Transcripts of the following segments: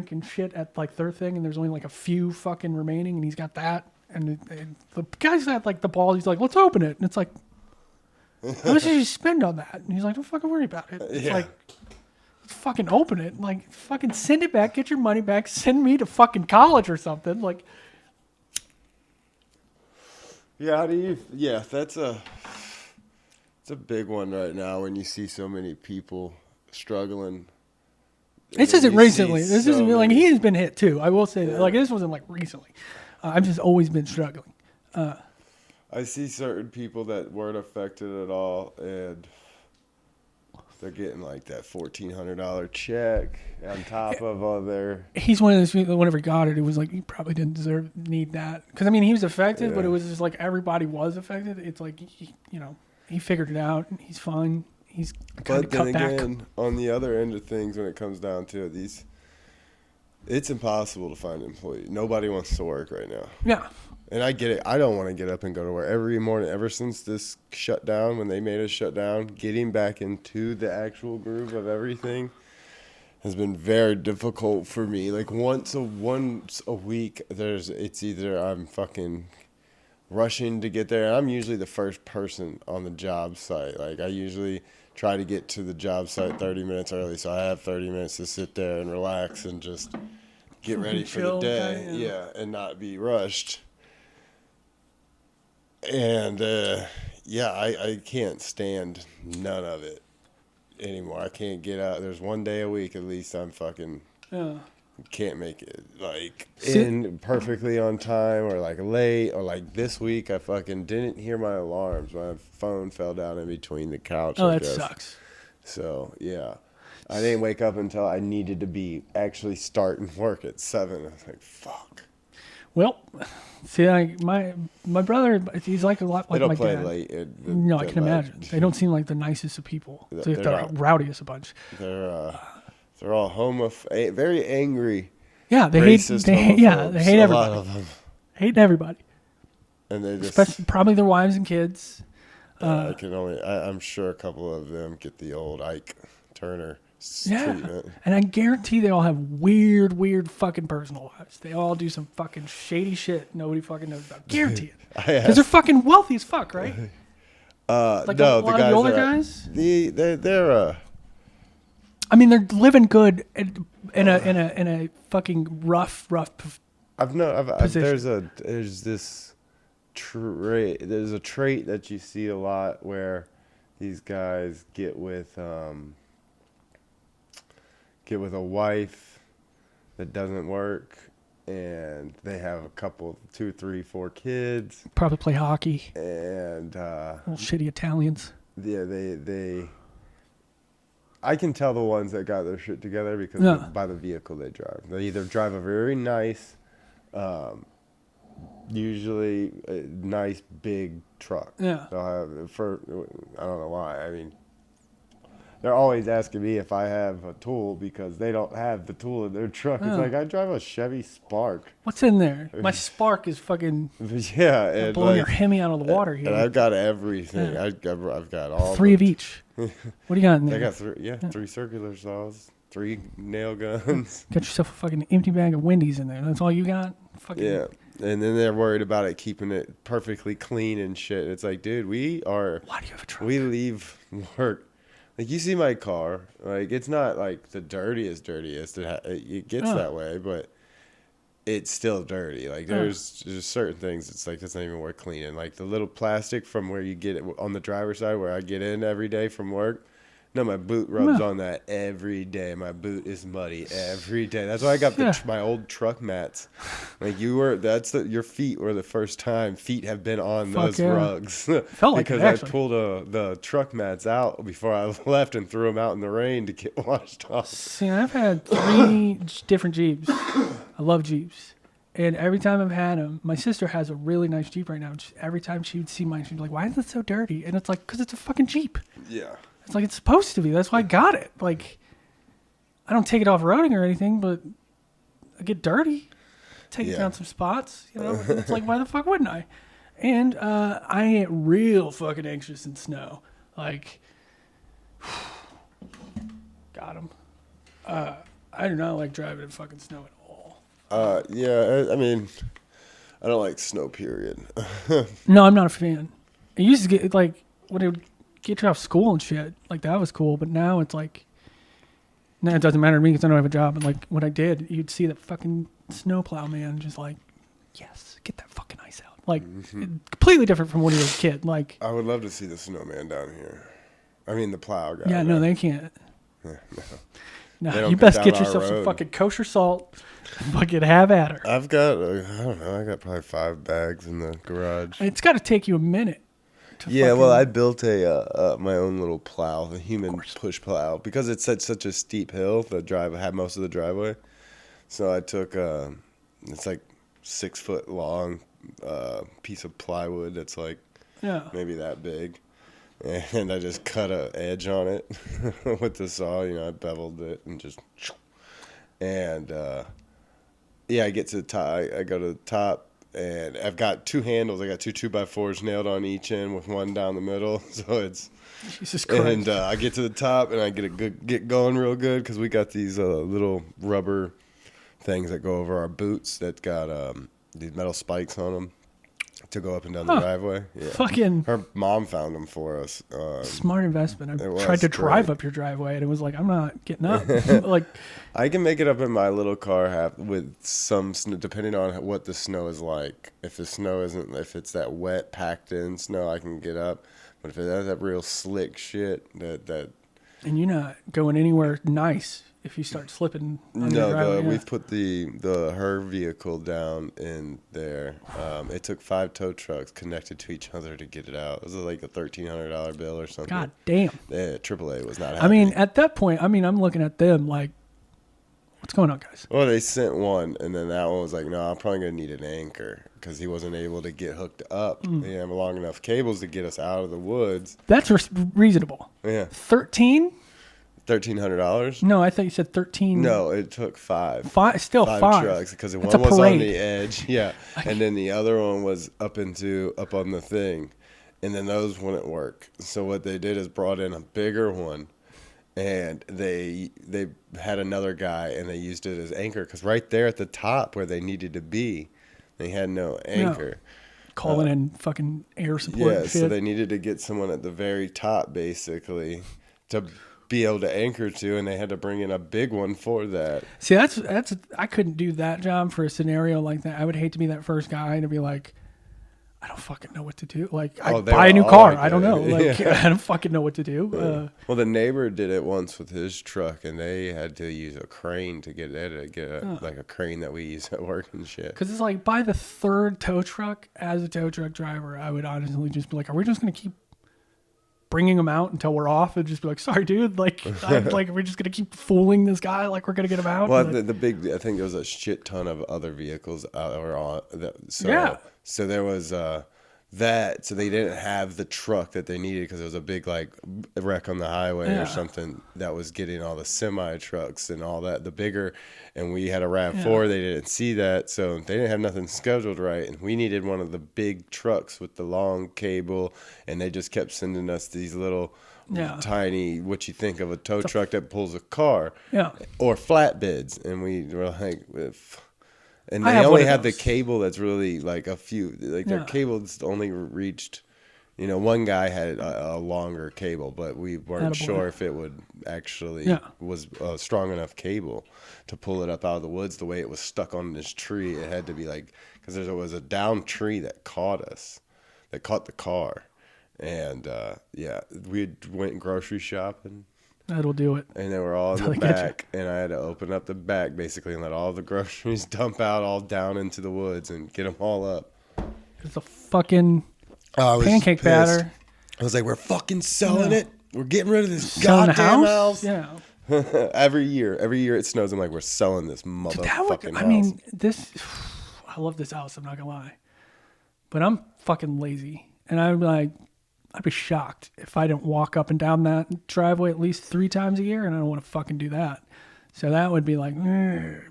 freaking shit at like their thing, and there's only like a few fucking remaining, and he's got that. And the guy's had like the ball. He's like, let's open it. And it's like, how much did you spend on that? And he's like, don't fucking worry about it. It's like, let's fucking open it. Like, fucking send it back. Get your money back. Send me to fucking college or something. Like, yeah, it's a big one right now when you see so many people struggling. This isn't recently. This isn't like he has been hit too. I will say that. Like, this wasn't like recently. I've just always been struggling. I see certain people that weren't affected at all, and they're getting like that $1,400 check on top of all their. He's one of those people that whenever he got it, it was like, he probably didn't need that. Because, I mean, he was affected, but it was just like everybody was affected. It's like, he figured it out. He's fine. He's kind of cut back. But then again, on the other end of things, when it comes down to it, it's impossible to find employees. Nobody wants to work right now. Yeah. And I get it. I don't want to get up and go to work every morning. Ever since this shutdown, when they made us shut down, getting back into the actual groove of everything has been very difficult for me. Like once a week, it's either I'm fucking rushing to get there. And I'm usually the first person on the job site. Like I usually try to get to the job site 30 minutes early, so I have 30 minutes to sit there and relax and just get ready for the day. Yeah, and not be rushed. And I can't stand none of it anymore. I can't get out. There's one day a week at least I'm fucking can't make it like in perfectly on time or like late, or like this week I fucking didn't hear my alarms. My phone fell down in between the couch. Oh, that sucks. So yeah, I didn't wake up until I needed to be actually starting work at 7. I was like, fuck. Well, see, my brother, he's like a lot like my dad. They don't play late. No, I can imagine. They don't seem like the nicest of people. So they're rowdiest a bunch. They're all very angry. Yeah, they hate everybody. A lot of them. Hating everybody. And they just, especially probably their wives and kids. I'm sure a couple of them get the old Ike Turner treatment. And I guarantee they all have weird fucking personal lives. They all do some fucking shady shit nobody fucking knows about. Guarantee it. Because they're fucking wealthy as fuck, right? Like no, the guys, older guys. They're. I mean, they're living good in a fucking rough. Position. There's this trait. There's a trait that you see a lot where these guys get with a wife that doesn't work, and they have a couple, 2, 3, 4 kids. Probably play hockey. And little shitty Italians. Yeah, they. I can tell the ones that got their shit together because by the vehicle they drive. They either drive a very nice, usually a nice big truck. Yeah. They'll have I don't know why. I mean, they're always asking me if I have a tool because they don't have the tool in their truck. It's like I drive a Chevy Spark. What's in there? My Spark is fucking and blowing your Hemi out of the water here. And I've got everything. Yeah. I've got all 3 of each. What do you got in there? I got 3 circular saws, 3 nail guns. Got yourself a fucking empty bag of Wendy's in there. That's all you got? Fucking. Yeah. And then they're worried about it keeping it perfectly clean and shit. It's like, dude, why do you have a truck? We leave work. Like, you see my car. Like, it's not, like, the dirtiest. It gets that way, but it's still dirty. Like, there's certain things, it's like, it's not even worth cleaning. Like, the little plastic from where you get it on the driver's side where I get in every day from work. No, my boot rubs on that every day. My boot is muddy every day. That's why I got my old truck mats. Like your feet were the first time feet have been on those rugs. Felt like because I pulled the truck mats out before I left and threw them out in the rain to get washed off. See, I've had 3 different Jeeps. I love Jeeps. And every time I've had them, my sister has a really nice Jeep right now. Every time she would see mine, she'd be like, why is it so dirty? And it's like, because it's a fucking Jeep. Yeah. It's like it's supposed to be. That's why I got it. Like, I don't take it off roading or anything, but I get dirty. Take it down some spots, you know. It's like, why the fuck wouldn't I? And I get real fucking anxious in snow. Like, got him. I do not like driving in fucking snow at all. Yeah, I mean, I don't like snow, period. No, I'm not a fan. It used to get like when it would get you off school and shit, like that was cool. But now it's like, no, it doesn't matter to me because I don't have a job. And like when I did, you'd see that fucking snowplow man just like, yes, get that fucking ice out. Like completely different from when you were a kid. Like I would love to see the snowman down here. I mean, the plow guy. yeah, no, right? they can't. No. No, They don't you get best down get our yourself some road. fucking kosher salt. Fucking have at her. I've got, I don't know, I got probably 5 bags in the garage. It's got to take you a minute. Yeah, well, I built my own little plow, the human push plow, because it's such a steep hill. The drive had most of the driveway, so I took it's like 6 foot long piece of plywood that's like maybe that big, and I just cut a edge on it with the saw. I beveled it and just and yeah, I get to the top. I go to the top. And I've got 2 handles. I got 2 2x4s nailed on each end with one down the middle. So it's Jesus Christ. And I get to the top and I get going real good because we got these little rubber things that go over our boots that got these metal spikes on them to go up and down the driveway. Yeah. Fucking her mom found them for us. smart investment. I tried to drive up your driveway and it was like, I'm not getting up. Like I can make it up in my little car with some snow, depending on what the snow is like. If it's that wet, packed in snow, I can get up. But if it has that real slick shit, that. And you're not going anywhere nice if you start slipping. On your driveway, we've put her vehicle down in there. It took 5 tow trucks connected to each other to get it out. It was like a $1,300 bill or something. God damn. Yeah, AAA was not happy. I mean, at that point, I'm looking at them like, what's going on, guys? Well, they sent one, and then that one was like, no, I'm probably going to need an anchor because he wasn't able to get hooked up. He didn't have long enough cables to get us out of the woods. That's reasonable. Yeah. 13? $1,300? No, I thought you said 13. No, it took 5. Still 5 trucks because one That's a was on parade. the edge, yeah, and then the other one was up on the thing, and then those wouldn't work. So what they did is brought in a bigger one, and they had another guy and they used it as anchor because right there at the top where they needed to be, they had no anchor. Calling in fucking air support. Yeah, and so shit. they needed to get someone at the very top basically to be able to anchor to, and they had to bring in a big one for that. See, that's I couldn't do that job for a scenario like that. I would hate to be that first guy to be like, I don't fucking know what to do. Like, I buy a new car. Like I don't know. Like, yeah. I don't fucking know what to do. Well, the neighbor did it once with his truck, and they had to use a crane to get it. Like a crane that we use at work and shit. Because it's like by the 3rd tow truck, as a tow truck driver, I would honestly just be like, are we just going to keep bringing them out until we're off and just be like, sorry, dude. Like, we're just going to keep fooling this guy. Like, we're going to get him out. Well, like, the big, I think there was a shit ton of other vehicles out or on. So there was that. So they didn't have the truck that they needed because there was a big like wreck on the highway or something that was getting all the semi trucks and all that. The bigger, and we had a RAV4. They didn't see that, so they didn't have nothing scheduled right. And we needed one of the big trucks with the long cable, and they just kept sending us these little. Tiny, what you think of a tow truck that pulls a car, or flatbeds, and we were like, and they only had the cable that's really like a few, like their cables only reached, one guy had a longer cable, but we weren't sure if it would actually was a strong enough cable to pull it up out of the woods the way it was stuck on this tree. It had to be like, because there was a down tree that caught the car. And, we went grocery shopping. That'll do it. And they were all in the back. And I had to open up the back, basically, and let all the groceries dump out all down into the woods and get them all up. It's a fucking pancake batter. I was like, we're fucking selling it. We're getting rid of this selling goddamn house. Yeah. Every year it snows. I'm like, we're selling this motherfucking house. I mean, I love this house. I'm not going to lie. But I'm fucking lazy. And I'd be shocked if I didn't walk up and down that driveway at least 3 times a year, and I don't want to fucking do that. So that would be like,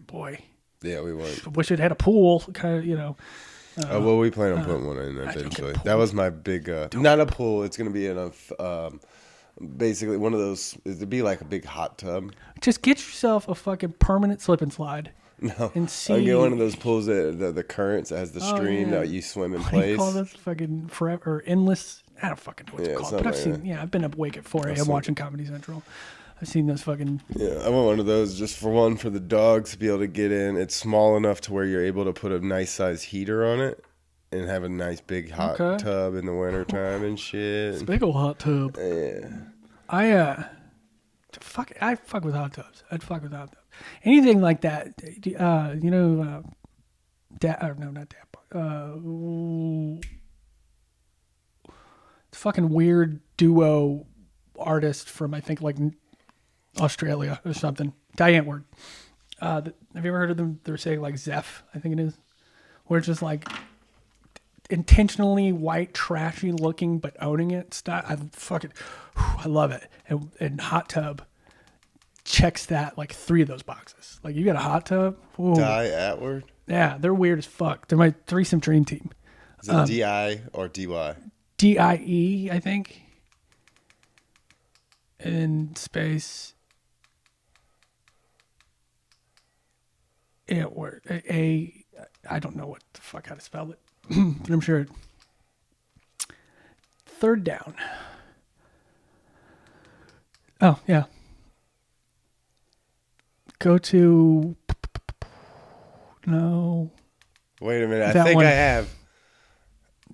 boy. Yeah, we would. I wish it had a pool, kind of, well, we plan on putting one in eventually. That was my big, not a pool. It's going to be Basically, one of those. It'd be like a big hot tub. Just get yourself a fucking permanent slip and slide. No, And see. I'll get one of those pools that the currents that has the stream that you swim in What do you place. call this? Fucking forever or endless. I don't fucking know what it's called. But I've something seen. like Yeah, I've been up awake at 4 a.m. watching Comedy Central. I've seen those fucking. Yeah, I want one of those just for the dogs to be able to get in. It's small enough to where you're able to put a nice size heater on it and have a nice big hot tub in the wintertime and shit. It's a big old hot tub. Yeah. I fuck with hot tubs. I'd fuck with hot tubs. Anything like that. You know, not Dap. Fucking weird duo artist from I think like Australia or something. Diane Word. Have you ever heard of them? They're saying like Zeph, I think it is, where it's just like intentionally white, trashy looking, but owning it. Stuff. I love it. And hot tub checks that like 3 of those boxes. Like you got a hot tub. Ooh. Die Atward? Yeah, they're weird as fuck. They're my threesome dream team. Is it D-I or D-Y? D-I-E, I think. In space. Atward. I don't know what the fuck how to spell it. But I'm sure. Third down. Oh, yeah. Go to... No. Wait a minute. I That think one. I have.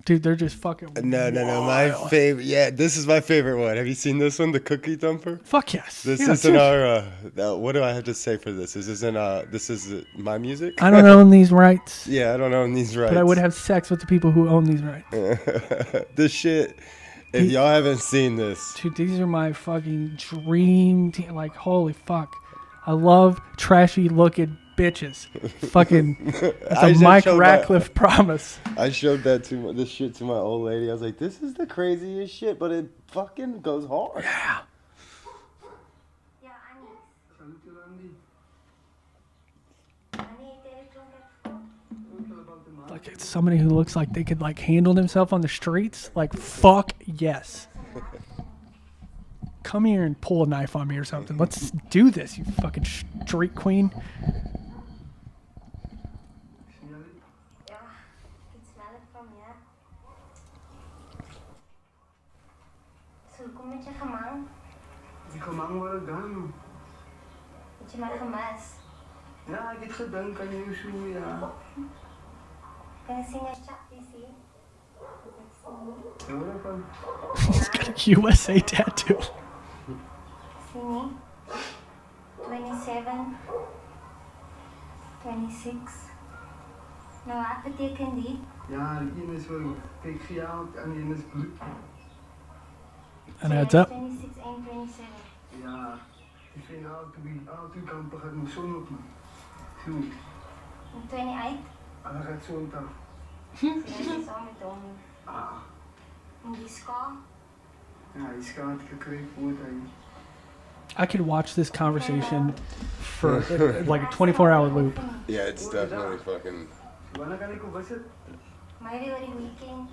Dude, they're just fucking No. My wild. favorite. Yeah, this is my favorite one. Have you seen this one? The Cookie Thumper? Fuck yes. This Yeah, isn't seriously. our. What do I have to say for this? This is my music? I don't own these rights. Yeah, I don't own these rights. But I would have sex with the people who own these rights. This shit. If y'all haven't seen this, Dude, these are my fucking dream team. Like, holy fuck. I love trashy looking bitches. Fucking, that's I a just Mike showed Ratcliff promise. I showed this shit to my old lady. I was like, "This is the craziest shit," but it fucking goes hard. Yeah. Like, it's somebody who looks like they could, like, handle themselves on the streets. Like, fuck yes. Come here and pull a knife on me or something. Let's do this, you fucking street queen. Ja, ik smell it from here. So, kom met je gemang. Die gemang worden dan. Met je maar gemis. Ja, ik heb gedaan, kan je zo, ja. Kan je zien als chapje, zie? Ja, wat dan? He's got a USA tattoo. Zie nie? 27. 26. Nou, wat betekent die? Ja, die ene is wel, kijk, voor jou, en die ene is bloed. And adds up. 26 en 27. Ja, die vind al twee kanten gaat nog zon op me. Zo, En 28. en dan gaat zon af. Ja, die is al met hom. Ah, En die ska. ja, die schaat gekregen wordt hij. I could watch this conversation for like a 24-hour loop. Yeah, it's definitely fucking. Wanneer kan ik op was het? Maybe over the weekend.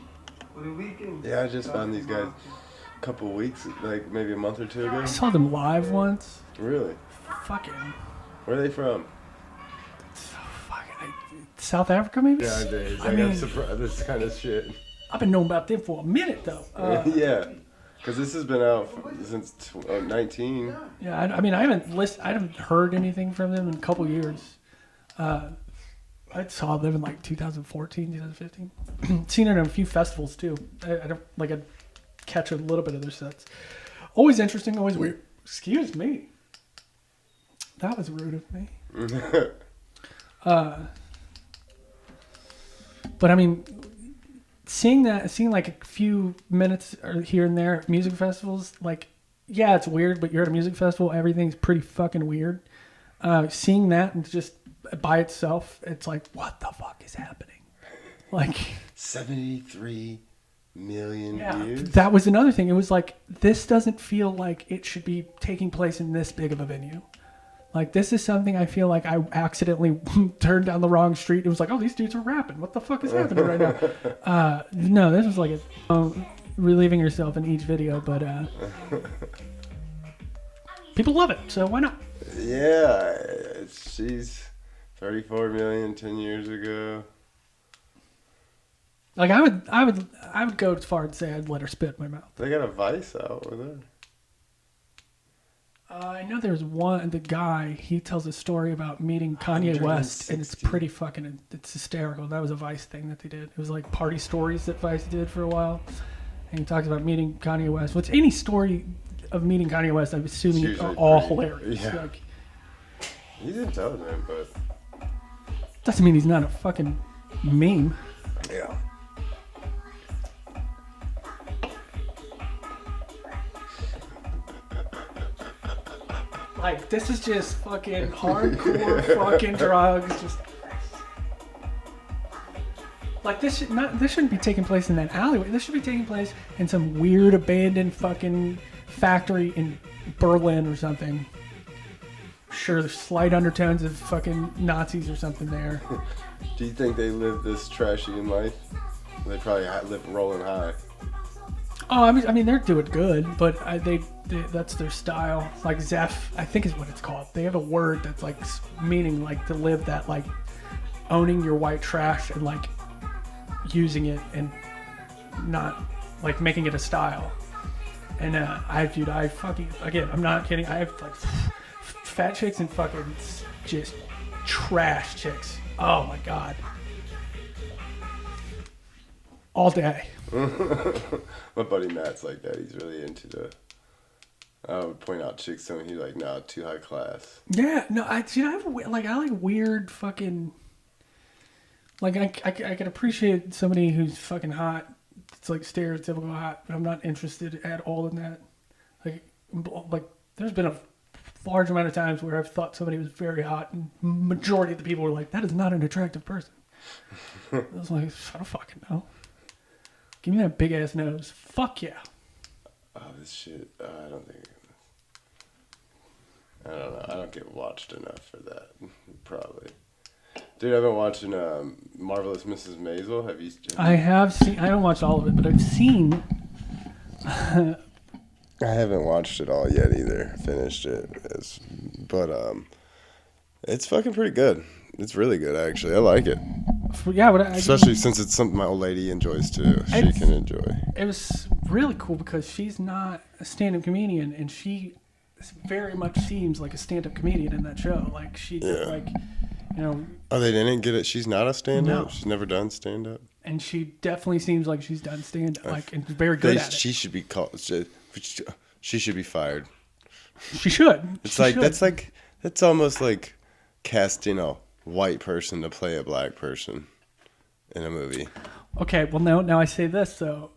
Voor de weekend. Yeah, I just found these guys a couple weeks, like maybe a month or 2 ago. I saw them live once. Really? Fucking, Where are they from? South Africa maybe? Yeah, I did. I I'm mean, surprised. This kind of shit. I've been knowing about them for a minute though. Yeah, because this has been out since 19. Yeah, I mean, I haven't heard anything from them in a couple years. I saw them in like 2014, 2015. Seen it at a few festivals too. I don't like I'd catch a little bit of their sets. Always interesting, always weird. Excuse me. That was rude of me. But I mean, seeing like a few minutes here and there at music festivals, like, yeah, it's weird, but you're at a music festival, everything's pretty fucking weird. Seeing that and just by itself, it's like, what the fuck is happening? Like 73 million yeah, views. that was another thing. It was like, this doesn't feel like it should be taking place in this big of a venue. Like, this is something I feel like I accidentally turned down the wrong street. It was like, oh, these dudes are rapping. What the fuck is happening right now? No, this was like relieving herself in each video, but people love it, so why not? Yeah, she's 34 million 10 years ago. Like I would go as far as say I'd let her spit in my mouth. They got a Vice out with her. I know there's the guy, he tells a story about meeting Kanye West, and it's pretty fucking, it's hysterical. That was a Vice thing that they did. It was like party stories that Vice did for a while. And he talks about meeting Kanye West. Which any story of meeting Kanye West, I'm assuming it's all hilarious. Yeah. Like, he's intelligent, but... doesn't mean he's not a fucking meme. Yeah. Like, this is just fucking hardcore fucking drugs. Just like this shouldn't be taking place in that alleyway. This should be taking place in some weird abandoned fucking factory in Berlin or something. Sure, there's slight undertones of fucking Nazis or something there. Do you think they live this trashy in life? They probably live rolling high. Oh, I mean, they're doing good, but they that's their style. Like Zeph, I think is what it's called. They have a word that's like meaning like to live that, like owning your white trash and like using it and not like making it a style. And I fucking, again, I'm not kidding. I have like fat chicks and fucking just trash chicks. Oh my god. All day. My buddy Matt's like that. He's really into I would point out chicks to him. He's like, nah, too high class. Yeah, no, I like weird fucking. Like I can appreciate somebody who's fucking hot. It's like stereotypical hot, but I'm not interested at all in that. Like there's been a large amount of times where I've thought somebody was very hot, and majority of the people were like, "That is not an attractive person." I was like, I don't fucking know. Give me that big ass nose. Fuck yeah. Oh, this shit. I don't think. I don't know. I don't get watched enough for that. Probably. Dude, I've been watching Marvelous Mrs. Maisel. Have you? I have seen. I haven't watched all of it, but I've seen. I haven't watched it all yet either. Finished it, but it's fucking pretty good. It's really good, actually. I like it. Yeah, but especially since it's something my old lady enjoys too. She can enjoy. It was really cool because she's not a stand-up comedian, and she very much seems like a stand-up comedian in that show. Like she, like, you know. Oh, they didn't get it. She's not a stand-up. No. She's never done stand-up. And she definitely seems like she's done stand-up, like, and very good at it. She should be called. She should be fired. She should. It's she should. That's almost like casting a white person to play a black person in a movie. Okay, well now I say this though.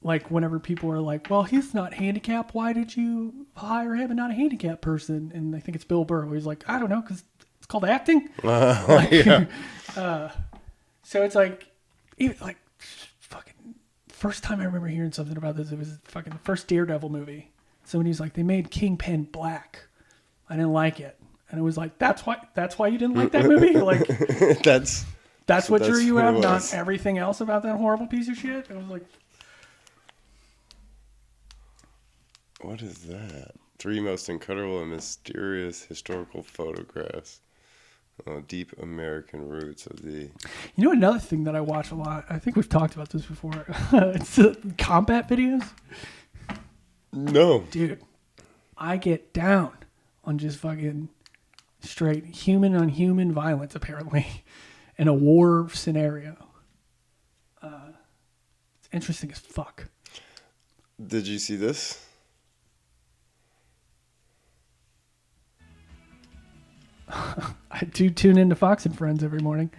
Like whenever people are like, "Well, he's not handicapped. Why did you hire him and not a handicapped person?" And I think it's Bill Burr. Where he's like, "I don't know, because it's called acting." Yeah. So it's like, even like, fucking. First time I remember hearing something about this, it was fucking the first Daredevil movie. Somebody's like, they made Kingpin black. I didn't like it. And it was like, that's why you didn't like that movie? Like, that's what drew you out, not everything else about that horrible piece of shit? I was like, what is that? 3 most incredible and mysterious historical photographs. Deep American roots of the... You know another thing that I watch a lot? I think we've talked about this before. It's combat videos. No. Dude, I get down on just fucking straight human on human violence, apparently, in a war scenario. It's interesting as fuck. Did you see this? I do tune into Fox and Friends every morning.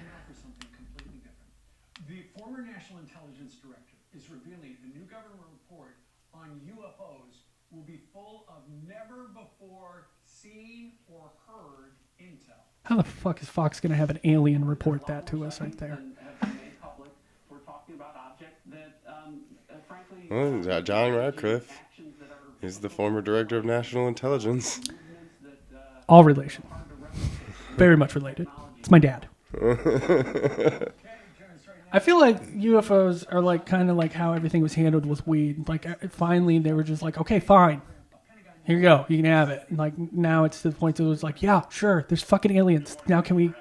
The former National Intelligence Director is revealing the new government report on UFOs will be full of never before seen or heard intel. How the fuck is Fox going to have an alien report that to us right there? We're talking about objects that, frankly, well, John Ratcliff is the former director of national intelligence. All relation. Very much related. It's my dad. I feel like UFOs are like kind of like how everything was handled with weed. Like finally they were just like, okay, fine. Here you go. You can have it. And like now it's to the point that it was like, yeah, sure. There's fucking aliens. Now can we?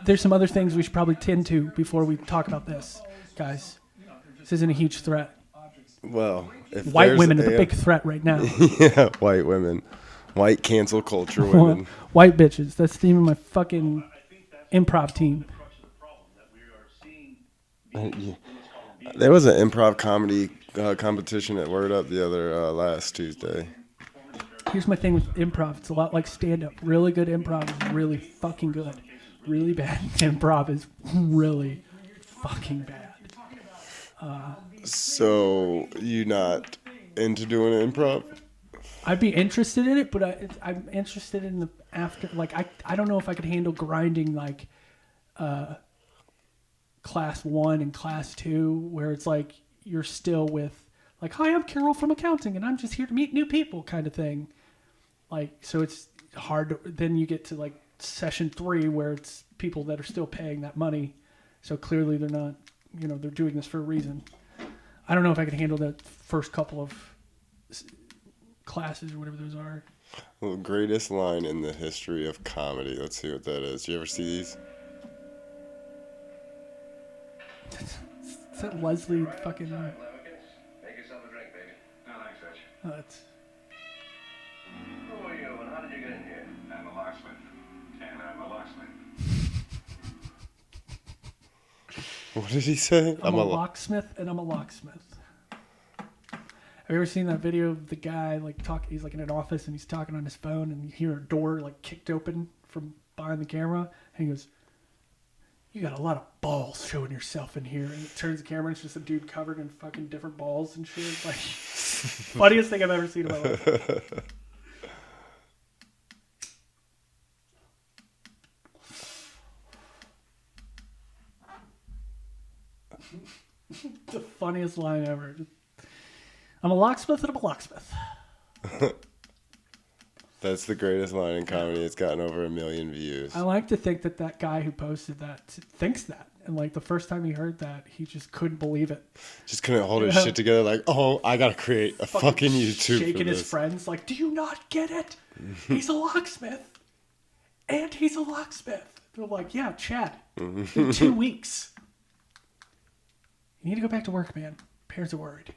There's some other things we should probably tend to before we talk about this, guys. This isn't a huge threat. Well, if White there's women are the big threat right now. yeah, white women, white cancel culture women. White bitches. That's the name of my fucking improv team. There was an improv comedy competition at Word Up the other last Tuesday. Here's my thing with improv. It's a lot like stand-up. Really good improv is really fucking good. Really bad improv is really fucking bad. So you not into doing improv? I'd be interested in it, but I'm interested in the after. Like I don't know if I could handle grinding like class 1 and class 2, where it's like you're still with like, hi, I'm Carol from accounting, and I'm just here to meet new people, kind of thing. Like, so it's hard to, then you get to like session 3 where it's people that are still paying that money. So clearly they're not, they're doing this for a reason. I don't know if I can handle that first couple of classes or whatever those are. Well, greatest line in the history of comedy. Let's see what that is. Do you ever see these? Is that Leslie fucking... Make yourself a drink, baby. No, thanks, Rich. Oh, that's... Who are you and how did you get in here? I'm a locksmith. And I'm a locksmith. What did he say? I'm a locksmith and I'm a locksmith. Have you ever seen that video of the guy like talk? He's like in an office and he's talking on his phone and you hear a door like kicked open from behind the camera and he goes, "You got a lot of balls showing yourself in here." And it turns the camera and it's just a dude covered in fucking different balls and shit. Like funniest thing I've ever seen in my life. The funniest line ever. I'm a locksmith and I'm a locksmith. That's the greatest line in comedy. It's gotten over 1 million views. I like to think that guy who posted that thinks that. And like the first time he heard that, he just couldn't believe it. Just couldn't hold his shit together. Like, oh, I gotta create a fucking YouTube shaking for this. His friends like, do you not get it? He's a locksmith. And he's a locksmith. They're like, yeah, Chad. In 2 weeks. You need to go back to work, man. Parents are worried.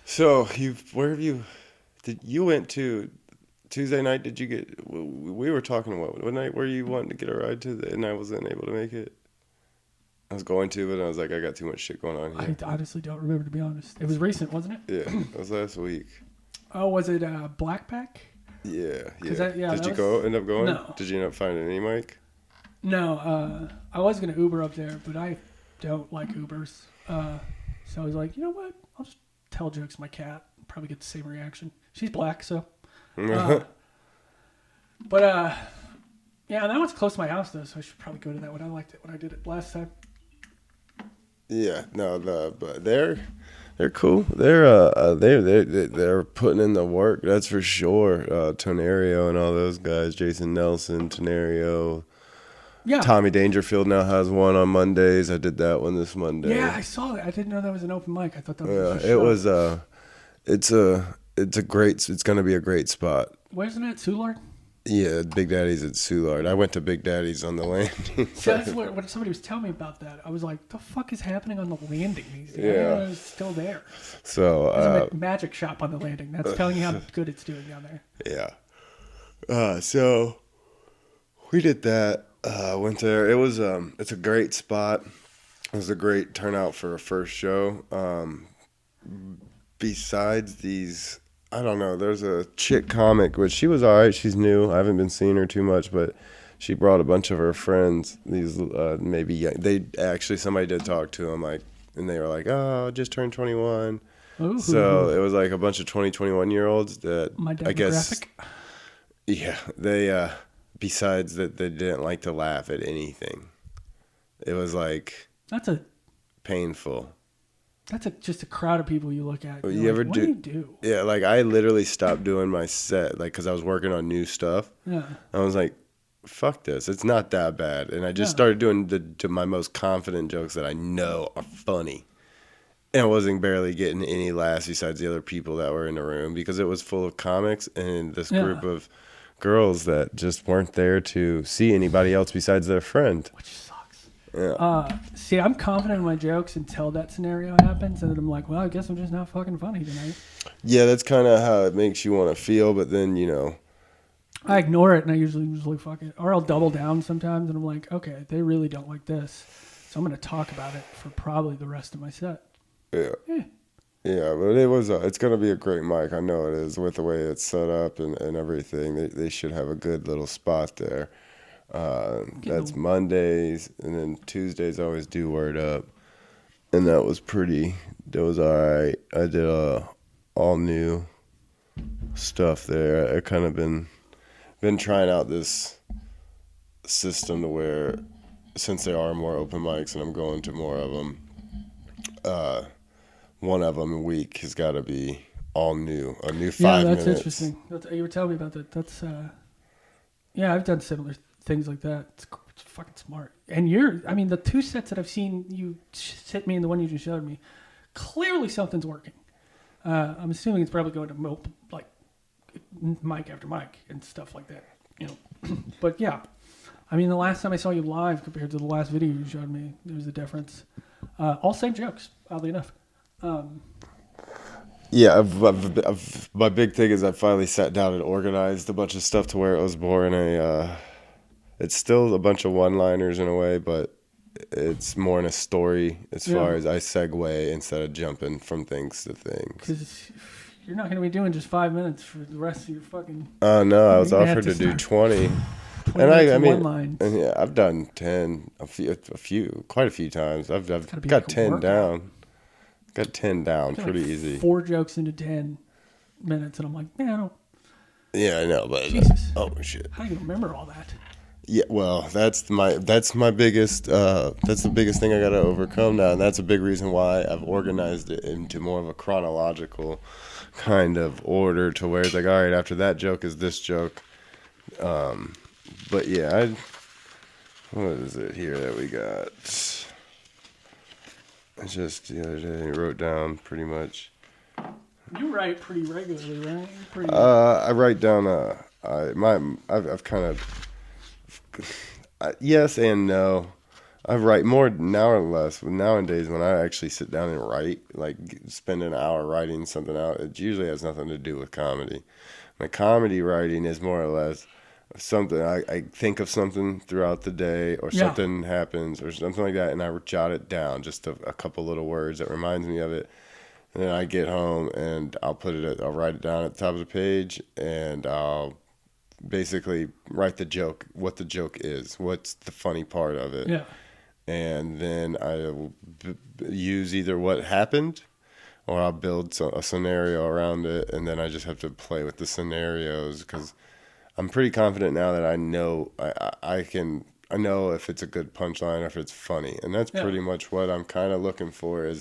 So you went to Tuesday night? Did you get? We were talking about what night were you wanting to get a ride to, and I wasn't able to make it. I was going to, but I was like, I got too much shit going on here. I honestly don't remember, to be honest. It was recent, wasn't it? Yeah, it was last week. Oh, was it Blackpack? Yeah. Did you end up going? No. Did you end up finding any mic? No, I was going to Uber up there, but I don't like Ubers. So I was like, you know what? I'll just tell jokes to my cat. Probably get the same reaction. She's black, so. Yeah, that one's close to my house, though, so I should probably go to that one. I liked it when I did it last time. Yeah, no, but they're cool. They're putting in the work, that's for sure. Tonario and all those guys, Jason Nelson, Tonario. Yeah. Tommy Dangerfield now has one on Mondays. I did that one this Monday. Yeah, I saw it. I didn't know that was an open mic. I thought that was just a show. It's going to be a great spot. Where's it at? Soulard? Yeah, Big Daddy's at Soulard. I went to Big Daddy's on the landing. So that's when somebody was telling me about that. I was like, the fuck is happening on the landing these days? Yeah. I didn't know it was still there. So, there's a magic shop on the landing. That's telling you how good it's doing down there. Yeah. So we did that. Went there. It was it's a great spot. It was a great turnout for a first show. Besides these, I don't know, there's a chick comic, which she was all right. She's new. I haven't been seeing her too much, but she brought a bunch of her friends. These maybe young, somebody did talk to them, like, and they were like, "Oh, I just turned 21." Ooh. So it was like a bunch of 21-year-olds that my demographic. I guess, yeah, they besides that they didn't like to laugh at anything. It was like painful. That's just a crowd of people you look at. What do you do? Yeah, like I literally stopped doing my set, like, because I was working on new stuff. Yeah. I was like, fuck this. It's not that bad. And I just started doing my most confident jokes that I know are funny. And I wasn't barely getting any laughs besides the other people that were in the room because it was full of comics and this group of girls that just weren't there to see anybody else besides their friend. Which sucks. Yeah. See, I'm confident in my jokes until that scenario happens, and then I'm like, well, I guess I'm just not fucking funny tonight. Yeah, that's kind of how it makes you want to feel, but then, you know. I ignore it, and I usually fuck it. Or I'll double down sometimes, and I'm like, okay, they really don't like this, so I'm going to talk about it for probably the rest of my set. Yeah, but it's going to be a great mic. I know it is with the way it's set up and everything. They should have a good little spot there. That's Mondays, and then Tuesdays I always do Word Up. And that was all right. I did all new stuff there. I kind of been trying out this system to where, since there are more open mics and I'm going to more of them, one of them a week has got to be all new, a new 5 minutes. Yeah, that's interesting. You were telling me about that. That's I've done similar things like that. It's fucking smart. And the 2 sets that I've seen you hit me and the one you just showed me, clearly something's working. I'm assuming it's probably going to like mic after mic and stuff like that, you know. But yeah, I mean, the last time I saw you live compared to the last video you showed me, there was a difference. All same jokes, oddly enough. Yeah, my big thing is I finally sat down and organized a bunch of stuff to where it was more in it's still a bunch of one-liners in a way, but it's more in a story as far as I segue instead of jumping from things to things. Because you're not going to be doing just 5 minutes for the rest of your fucking... No, I was offered to do 20. And I mean, yeah, I've done 10 quite a few times. I've got 10 down. Got 10 down pretty easy. 4 jokes into 10 minutes, and I'm like, man, I don't... Yeah, I know, but... Jesus. Oh, shit. How do you remember all that? Yeah, well, that's my biggest, that's the biggest thing I got to overcome now, and that's a big reason why I've organized it into more of a chronological kind of order to where it's like, all right, after that joke is this joke. But yeah, what is it here that we got? I just the other day wrote down pretty much. You write pretty regularly, right? I write down I've kind of yes and no. I write more now or less. Nowadays, when I actually sit down and write, like spend an hour writing something out, it usually has nothing to do with comedy. My comedy writing is more or less something I think of something throughout the day, or something happens or something like that, and I jot it down, just a couple little words that reminds me of it. And then I get home and I'll write it down at the top of the page, and I'll basically write the joke, what the joke is, what's the funny part of it. Yeah. And then I'll use either what happened, or I'll build a scenario around it, and then I just have to play with the scenarios, because I'm pretty confident now that I know I know if it's a good punchline or if it's funny, and that's pretty much what I'm kind of looking for.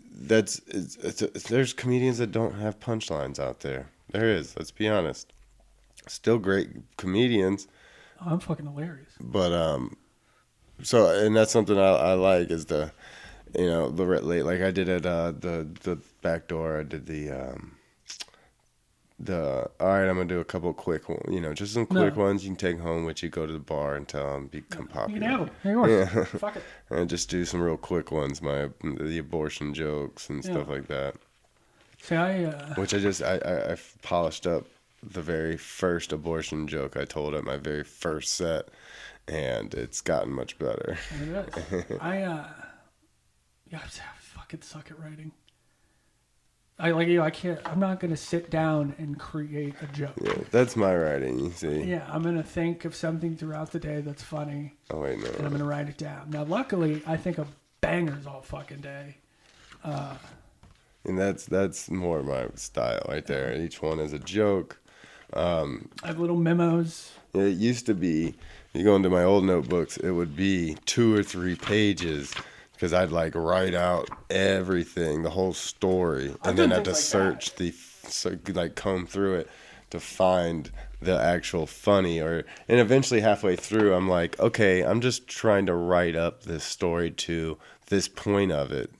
There's comedians that don't have punchlines out there. There is. Let's be honest. Still great comedians. Oh, I'm fucking hilarious. But and that's something I like is the late, like I did at the back door. I did all right, I'm gonna do a couple quick, just some quick ones you can take home with you, go to the bar and tell them become popular. You can have them. Here you are. Yeah. Fuck it. And just do some real quick ones, the abortion jokes and stuff like that. See, which I polished up the very first abortion joke I told at my very first set, and it's gotten much better. It is. I fucking suck at writing. I'm not going to sit down and create a joke. Yeah, that's my writing, you see. Yeah, I'm going to think of something throughout the day that's funny. Oh, wait, no. And I'm going to write it down. Now, luckily, I think of bangers all fucking day. And that's more my style right there. Each one is a joke. I have little memos. It used to be, you go into my old notebooks, it would be 2 or 3 pages, because I'd write out everything, the whole story, and then have to search comb through it to find the actual funny. And eventually halfway through, I'm like, okay, I'm just trying to write up this story to this point of it.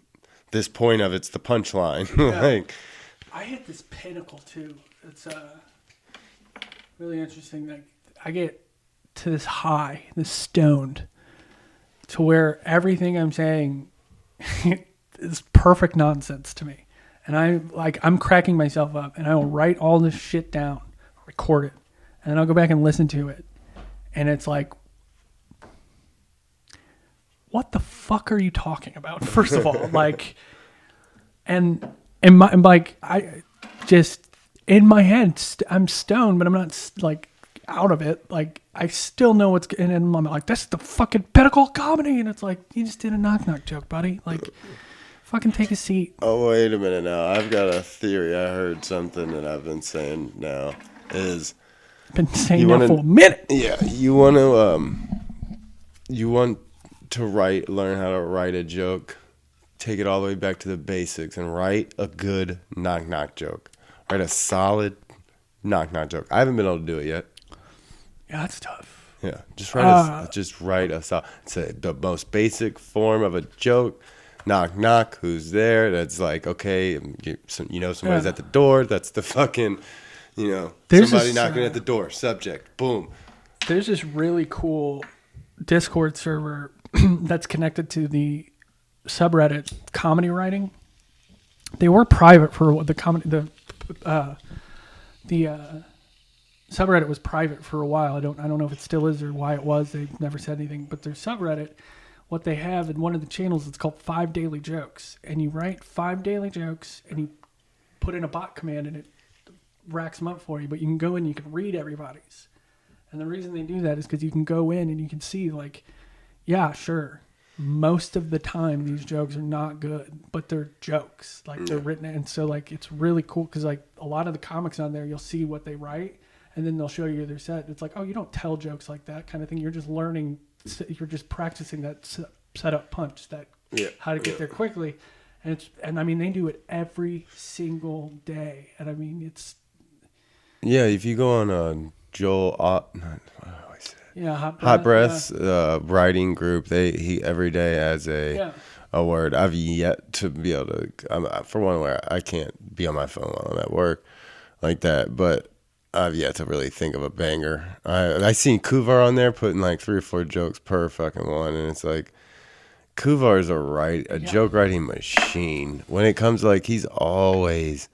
This point of it's the punchline. Yeah. Like, I hit this pinnacle too. It's really interesting. Like I get to this high, this stoned, to where everything I'm saying is perfect nonsense to me. And I'm cracking myself up, and I will write all this shit down, record it, and then I'll go back and listen to it. And it's like, what the fuck are you talking about? First of all, like, and like, I just, in my head, I'm stoned, but I'm not like out of it. Like, I still know what's, and I'm like, that's the fucking pinnacle of comedy. And it's like, you just did a knock-knock joke, buddy. Like, fucking take a seat. oh, wait a minute now. I've got a theory. I heard something that I've been saying now is... Been saying that for a minute. Yeah, you want to learn how to write a joke, take it all the way back to the basics, and write a good knock-knock joke. Write a solid knock-knock joke. I haven't been able to do it yet. Yeah, that's tough. Yeah, just write a solid. It's the most basic form of a joke. Knock, knock. Who's there? That's like, okay, somebody's at the door. That's the fucking, There's somebody this, knocking at the door. Subject. Boom. There's this really cool Discord server that's connected to the subreddit comedy writing. They were private for the comedy. The subreddit was private for a while. I don't know if it still is or why it was. They've never said anything. But their subreddit, what they have in one of the channels, it's called 5 Daily Jokes, and you write 5 daily jokes and you put in a bot command and it racks them up for you. But you can go in and you can read everybody's. And the reason they do that is because you can go in and you can see, like, yeah, sure, most of the time these jokes are not good, but they're jokes. Like, they're written. And so, like, it's really cool because, like, a lot of the comics on there, you'll see what they write, and then they'll show you their set. It's like, oh, you don't tell jokes like that kind of thing. You're just learning, you're just practicing that setup punch, how to get there quickly. And I mean, they do it every single day. And I mean, it's... Yeah, if you go on Joel... Hot Breath's writing group, he every day has a word. I've yet to be able to... for one, where I can't be on my phone while I'm at work like that, but I've yet to really think of a banger. I seen Kuvar on there putting like 3 or 4 jokes per fucking one, and it's like, Kuvar is a joke writing machine. When it comes to, like, he's always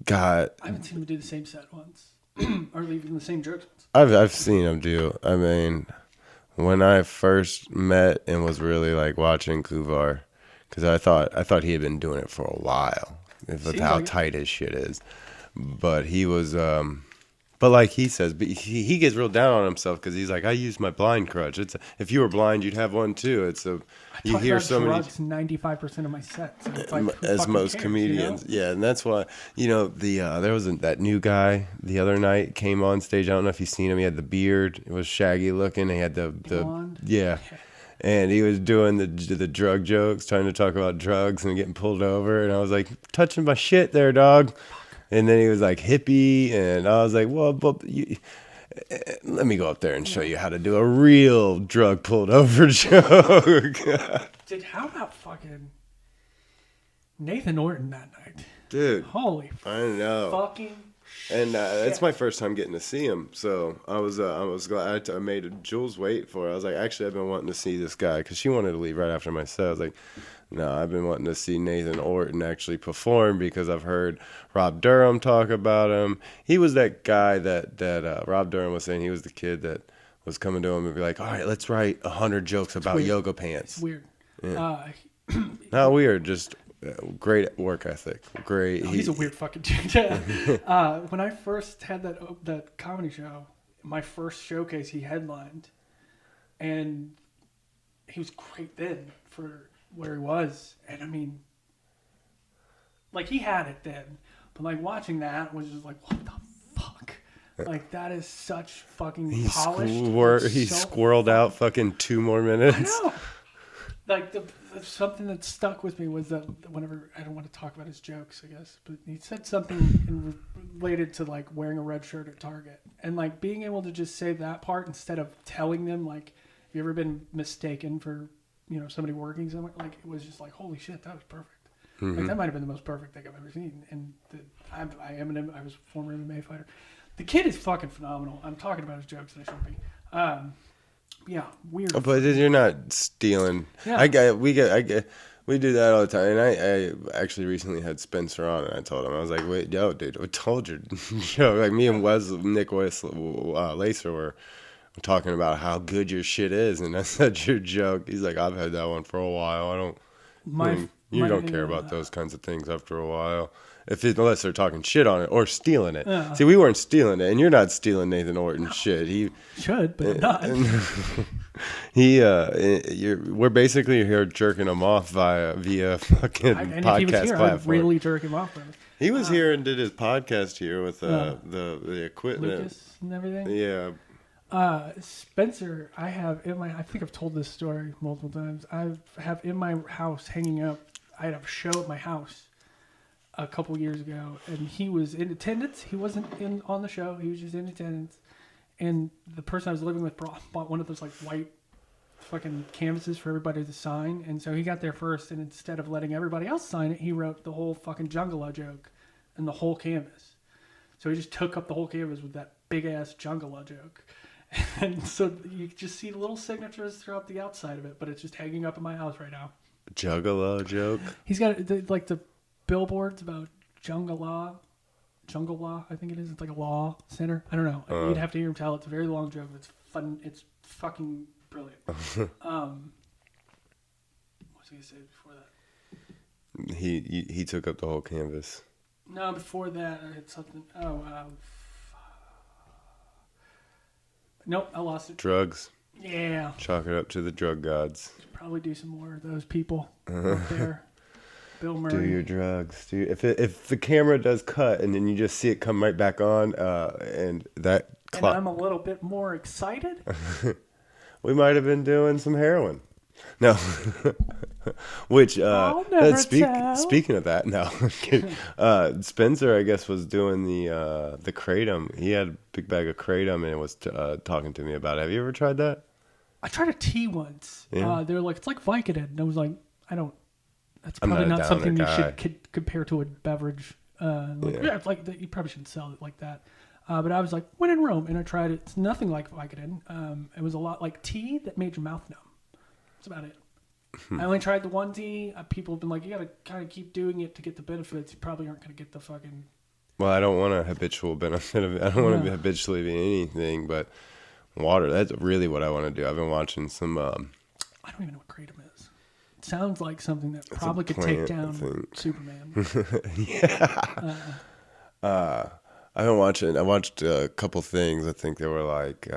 got... I haven't seen him do the same set once. Or even the same jokes. I've seen him do. I mean, when I first met and was really like watching Kuvar, because I thought he had been doing it for a while with how tight his shit is, but he was but like he says, but he gets real down on himself because he's like, I use my blind crutch. If you were blind, you'd have one too. You hear so many. 95% of my sets. So it's like, as most comedians, yeah, and that's why there was that new guy the other night came on stage. I don't know if you've seen him. He had the beard. It was shaggy looking. He had the blonde. Yeah. And he was doing the drug jokes, trying to talk about drugs and getting pulled over. And I was like, touching my shit there, dog. And then he was like hippie, and I was like, well, let me go up there and show you how to do a real drug pulled over joke. Dude, how about fucking Nathan Orton that night? Dude. Holy I know. Fucking And it's my first time getting to see him. So I was glad. I made Jules wait for it. I was like, actually, I've been wanting to see this guy because she wanted to leave right after my set. I was like, no, I've been wanting to see Nathan Orton actually perform because I've heard Rob Durham talk about him. He was that guy that Rob Durham was saying. He was the kid that was coming to him and be like, all right, let's write 100 jokes about yoga pants. It's weird. Yeah. Not weird, just great work ethic. Great. He's a weird fucking dude. When I first had that comedy show, my first showcase, he headlined, and he was great then for where he was. And I mean, like, he had it then, but like watching that was just like, what the fuck? Like, that is such fucking polished. He squirreled out fucking 2 more minutes. I know. like something that stuck with me was that whenever I don't want to talk about his jokes, I guess, but he said something related to like wearing a red shirt at Target and like being able to just say that part instead of telling them like, have you ever been mistaken for somebody working somewhere? Like it was just like, holy shit, that was perfect. Like that might have been the most perfect thing I've ever seen. And I was a former MMA fighter. The kid is fucking phenomenal. I'm talking about his jokes and I shouldn't be. Yeah, weird. But you're not stealing. Yeah. We do that all the time. And I actually recently had Spencer on, and I told him, I was like, wait, yo, dude, I told you. Like me and Nick Lacer were talking about how good your shit is, and I said your joke. He's like, I've had that one for a while. I don't. You don't care about those kinds of things after a while. Unless they're talking shit on it or stealing it. Yeah. See, we weren't stealing it, and you're not stealing Nathan Orton's shit. He should, but not. We're basically here jerking him off via fucking And podcast if he was here, platform. I'd really jerk him off. He was here and did his podcast here with the equipment. Lucas and everything. Yeah. Spencer, I think I've told this story multiple times. I have in my house hanging up. I had a show at my house a couple years ago, and he was in attendance. He wasn't on the show. He was just in attendance. And the person I was living with bought one of those like white fucking canvases for everybody to sign. And so he got there first, and instead of letting everybody else sign it, he wrote the whole fucking Jungle joke and the whole canvas. So he just took up the whole canvas with that big ass Jungle joke. And so you just see little signatures throughout the outside of it, but it's just hanging up in my house right now. Juggalo joke. He's got like the billboards about Jungle Law, I think it is. It's like a law center. I don't know. You'd have to hear him tell. It's a very long joke, but it's fun. It's fucking brilliant. What was I gonna say before that? He took up the whole canvas. No, before that I had something. Nope, I lost it. Drugs. Yeah. Chalk it up to the drug gods. Probably do some more of those people out there. Bill Murray. Do your drugs. If the camera does cut and then you just see it come right back on, and that. And I'm a little bit more excited. We might have been doing some heroin. No. Which I'll never tell. Speaking of that, no. Spencer, I guess, was doing the kratom. He had a big bag of kratom and was talking to me about it. Have you ever tried that? I tried a tea once. Yeah. They were like, it's like Vicodin. And I was like, that's I'm probably not a not something you downer should compare to a beverage. It's like you probably shouldn't sell it like that. But I was like, when in Rome, and I tried it. It's nothing like Vicodin. It was a lot like tea that made your mouth numb. That's about it. I only tried the one tea. People have been like, you got to kind of keep doing it to get the benefits. You probably aren't going to get the fucking... Well, I don't want a habitual benefit of it. I don't want to habitually be anything, but water, that's really what I want to do. I've been watching some... I don't even know what kratom is. It sounds like something that probably could take down Superman. Yeah. I've been watching... I watched a couple things. I think they were like...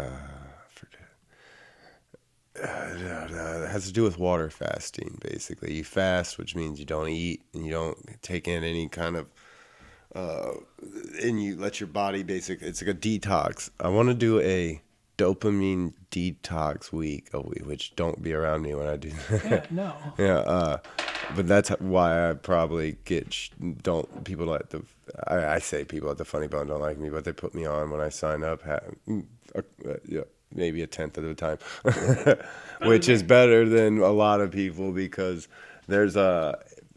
it has to do with water fasting, basically. You fast, which means you don't eat and you don't take in any kind of and you let your body it's like a detox. I want to do a dopamine detox week, which don't be around me when I do that. Yeah, no. Yeah, but that's why I probably people at the I say people at the Funny Bone don't like me, but they put me on when I sign up. Maybe a tenth of the time, which is better than a lot of people because there's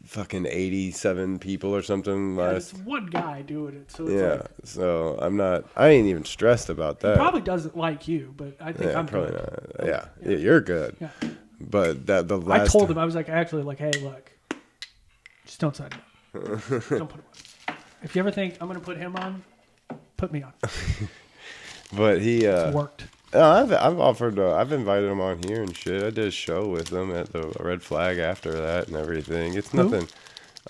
fucking 87 people or something. Yeah, it's one guy doing it, so it's like, so I ain't even stressed about that. He probably doesn't like you, but I think I'm probably good. not. Yeah, you're good. Yeah. But the last I told him, I was like, actually, like, hey, look, just don't sign him up. Don't put him on. If you ever think I'm going to put him on, put me on. But It's worked. I've offered. I've invited him on here and shit. I did a show with him at the Red Flag after that and everything. It's nothing.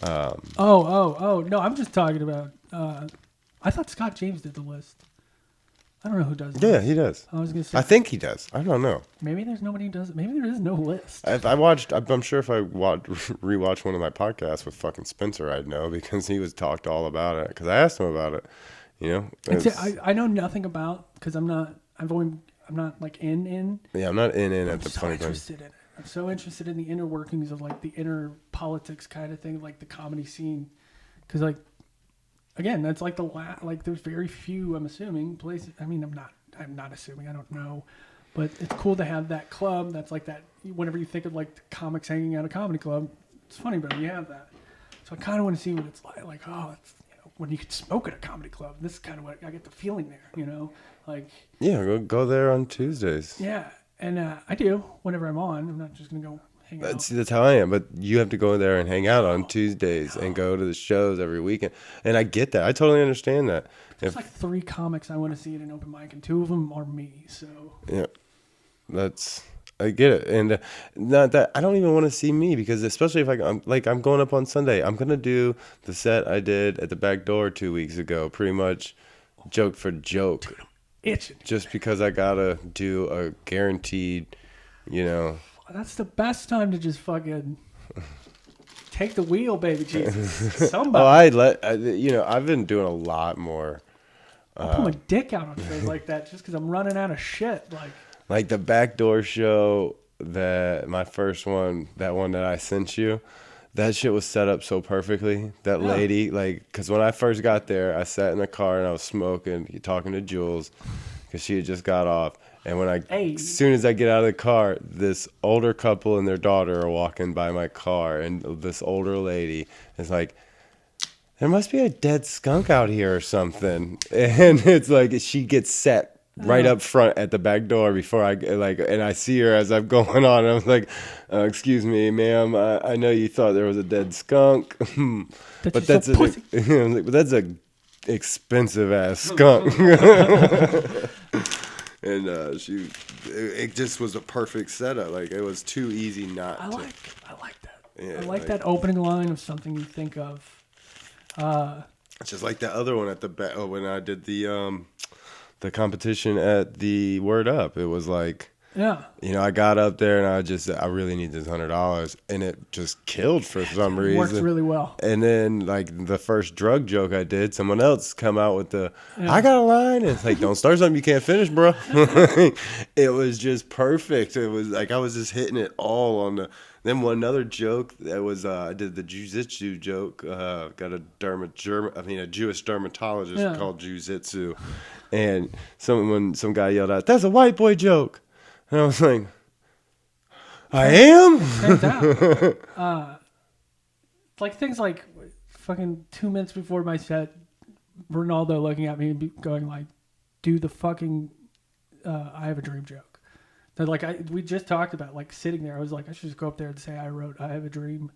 No, I'm just talking about. I thought Scott James did the list. I don't know who does it. Yeah, he does. I was gonna say. I think he does. I don't know. Maybe there's nobody who does it. Maybe there is no list. I'm sure if I rewatched one of my podcasts with fucking Spencer, I'd know because he was talked all about it. Because I asked him about it. You know. I know nothing about because I'm not like in. Yeah, I'm not in I'm at the so Funny Bone. interested in it. I'm so interested in the inner workings of like the inner politics kind of thing, like the comedy scene, because like again, that's like like there's very few. I'm assuming places. I mean, I'm not assuming. I don't know, but it's cool to have that club. That's like that. Whenever you think of like the comics hanging out a comedy club, it's funny, but you have that. So I kind of want to see what it's like. Like, oh, it's, when you could smoke at a comedy club. This is kind of what I get the feeling there. Like Yeah, go there on Tuesdays. yeah, and I do whenever I'm on. I'm not just gonna go hang out. That's how I am. But you have to go there and hang out on Tuesdays and go to the shows every weekend. And I get that. I totally understand that. There's like 3 comics I want to see at an open mic, and 2 of them are me. So Yeah, I get it, and not that I don't even want to see me, because especially if I'm going up on Sunday, I'm gonna do the set I did at the back door 2 weeks ago, pretty much joke for joke, itching. just because I gotta do a guaranteed, That's the best time to just fucking take the wheel, baby Jesus. Oh, Somebody. I've been doing a lot more. I'll put my dick out on shows like that just because I'm running out of shit. Like the backdoor show, that my first one, that one that I sent you, that shit was set up so perfectly. That lady, because when I first got there, I sat in the car and I was smoking, talking to Jules, because she had just got off. And as soon as I get out of the car, this older couple and their daughter are walking by my car, and this older lady is like, there must be a dead skunk out here or something. And it's like, she gets set right up front at the back door before and I see her as I'm going on. And I was like, excuse me, ma'am, I know you thought there was a dead skunk, but that's a expensive ass skunk. And it just was a perfect setup. Like, it was too easy not to. I like that. Yeah, I like that opening line of something you think of. Just like that other one at the back, when I did the competition at the Word Up. It was like, yeah, I got up there and I really need this $100, and it just killed for some reason. Works really well. And then like the first drug joke I did, someone else come out with I got a line, and it's like, don't start something you can't finish, bro. It was just perfect. It was like I was just hitting it all on the. Then another joke that was I did the Jujitsu joke. Got a Jewish dermatologist called Jujitsu, and some guy yelled out, "That's a white boy joke," and I was like, "I am." Turns out, like things like fucking 2 minutes before my set, Ronaldo looking at me and going like, "Do the fucking I have a dream joke." We just talked about like sitting there. I was like, I should just go up there and say I wrote "I have a dream."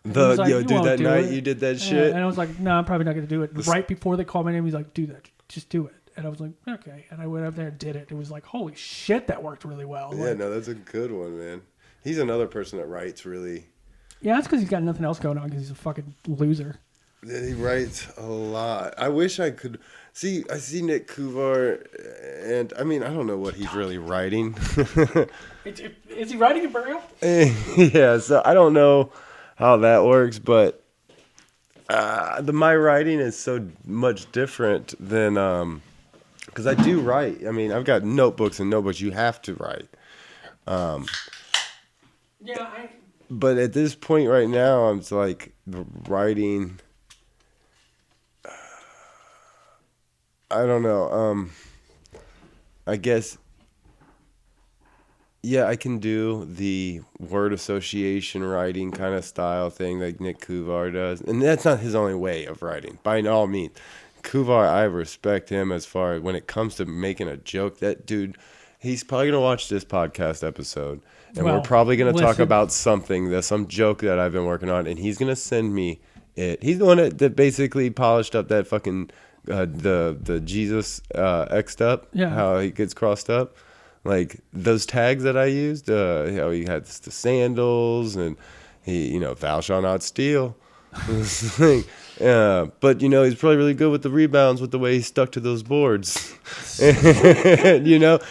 And Dude, that do night it. you did that shit. And I was like, no, I'm probably not going to do it. Right before they called my name, he's like, do that, just do it. And I was like, okay. And I went up there and did it. It was like, holy shit, that worked really well. Yeah, no, that's a good one, man. He's another person that writes really. Yeah, that's because he's got nothing else going on because he's a fucking loser. Yeah, he writes a lot. I wish I could see. I see Nick Kuvar, and I mean, I don't know what he's really writing. Is he writing it for real? Yeah, so I don't know how that works, but my writing is so much different than because I do write. I mean, I've got notebooks and notebooks. You have to write. But at this point right now, I'm just like writing. I don't know. I guess. Yeah, I can do the word association writing kind of style thing like Nick Kuvar does. And that's not his only way of writing, by all means. Kuvar, I respect him as far as when it comes to making a joke. That dude, he's probably going to watch this podcast episode. And we're probably going to talk about some joke that I've been working on. And he's going to send me it. He's the one that basically polished up that fucking, the Jesus X'd up. Yeah. How he gets crossed up. Like those tags that I used, how he had the sandals and he, thou shalt not steal. But he's probably really good with the rebounds with the way he stuck to those boards. And,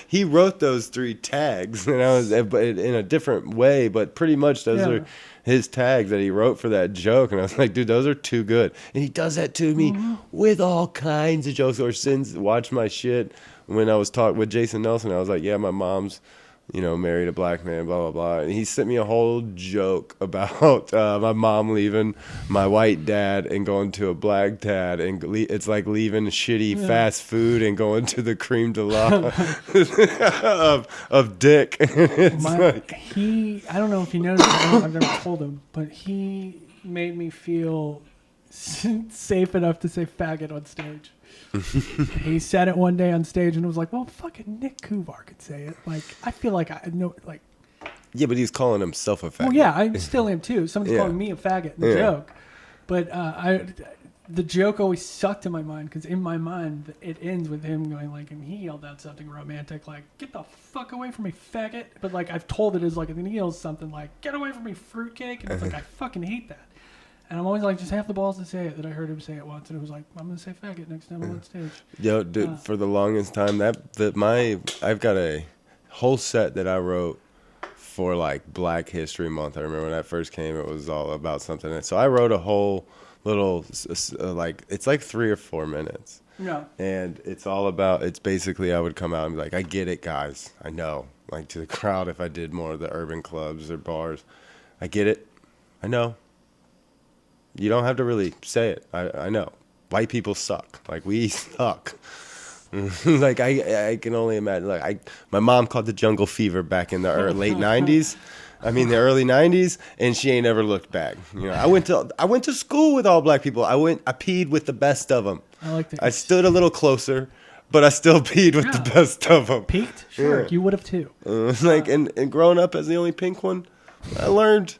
he wrote those 3 tags, and I was in a different way, but pretty much those are his tags that he wrote for that joke. And I was like, dude, those are too good. And he does that to me with all kinds of jokes. Or since watch my shit. When I was talking with Jason Nelson, I was like, yeah, my mom's married a black man, blah, blah, blah. And he sent me a whole joke about my mom leaving my white dad and going to a black dad. And it's like leaving shitty fast food and going to the creme de la of dick. It's I don't know if he knows, I've never told him, but he made me feel safe enough to say faggot on stage. He said it one day on stage and it was like, well, fucking Nick Kuvar could say it. Like, I feel like I know, like. Yeah, but he's calling himself a faggot. Well, yeah, I still am too. Somebody's calling me a faggot in the joke. But the joke always sucked in my mind because in my mind it ends with him going like, and he yelled out something romantic like, get the fuck away from me, faggot. But like I've told it as like, and then he yells something like, get away from me, fruitcake. And it's like, I fucking hate that. And I'm always like, just have the balls to say it. That I heard him say it once, and it was like, I'm gonna say faggot next time I'm on stage. Yo, dude, for the longest time, I've got a whole set that I wrote for like Black History Month. I remember when that first came, it was all about something. So I wrote a whole little like it's like 3 or 4 minutes. Yeah. And it's all about. It's basically I would come out and be like, I get it, guys. I know. Like to the crowd, if I did more of the urban clubs or bars, I get it. I know. You don't have to really say it. I know. White people suck. Like, we suck. Like, I can only imagine. Like, my mom caught the jungle fever back in the late 90s. I mean, the early 90s, and she ain't ever looked back. I went to school with all black people. I peed with the best of them. I like that. I stood a little closer, but I still peed with the best of them. Peaked? Sure. Yeah. You would have too. And growing up as the only pink one, I learned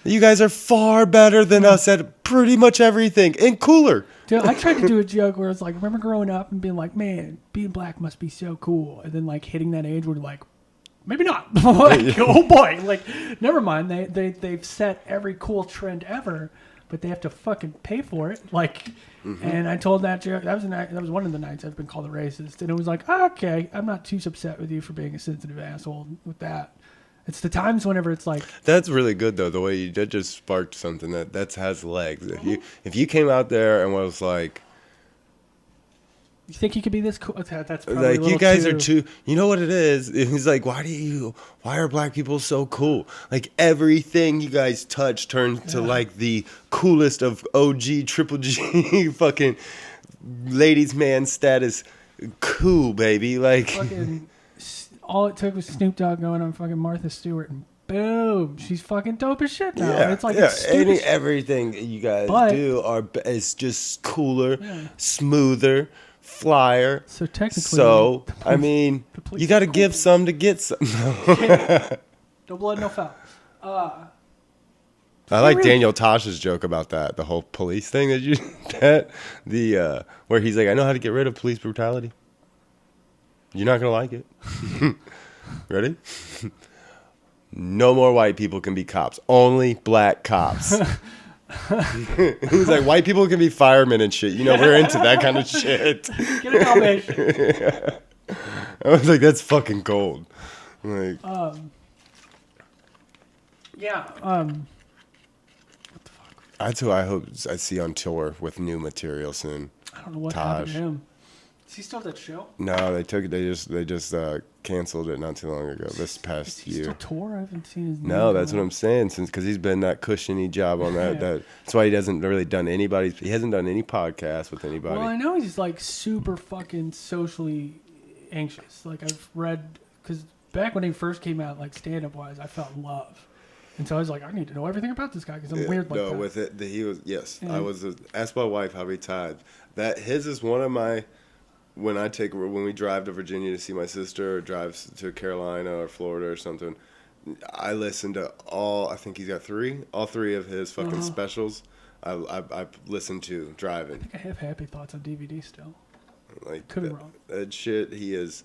you guys are far better than us at pretty much everything and cooler. Dude, I tried to do a joke where it's like, remember growing up and being like, man, being black must be so cool. And then like hitting that age where like, maybe not. Like, oh boy. Like, never mind. They've set every cool trend ever, but they have to fucking pay for it. Like, and I told that joke. That was one of the nights I've been called a racist. And it was like, okay, I'm not too upset with you for being a sensitive asshole with that. It's the times whenever it's like... That's really good, though, the way you did just sparked something that has legs. If you came out there and was like... You think you could be this cool? That's probably like, a little you guys too... are too... You know what it is? He's like, why are black people so cool? Like, everything you guys touch turns to, like, the coolest of OG, triple G, fucking ladies' man status. Cool, baby. Like... Fucking... All it took was Snoop Dogg going on fucking Martha Stewart, and boom, she's fucking dope as shit now. Yeah, it's like everything you guys do is just cooler, smoother, flyer. So technically, I mean, you got to give some to get some. No blood, no foul. I like Daniel Tosh's joke about that, the whole police thing where he's like, I know how to get rid of police brutality. You're not going to like it. Ready? No more white people can be cops. Only black cops. He's like, white people can be firemen and shit. We're into that kind of shit. Get a combination. Yeah. I was like, that's fucking gold. Like, what the fuck? That's who I hope I see on tour with new material soon. I don't know what happened to him. Is he still at that show? No, they took it. They just canceled it not too long ago. This past year. Still tour? I haven't seen his name. No, that's what I'm saying. Because he's been that cushiony job on that. That's why he hasn't really done anybody. He hasn't done any podcasts with anybody. Well, I know he's like super fucking socially anxious. Like I've read, because back when he first came out, like stand up wise, I felt in love. And so I was like, I need to know everything about this guy because I'm weird like that. No, with it, he was, yes. Yeah. I was asked my wife how he tied. His is one of my. When we drive to Virginia to see my sister or drive to Carolina or Florida or something, I listen to all three of his fucking specials. I listen to driving. I think I have Happy Thoughts on DVD still. Like, could be wrong. That shit, he is.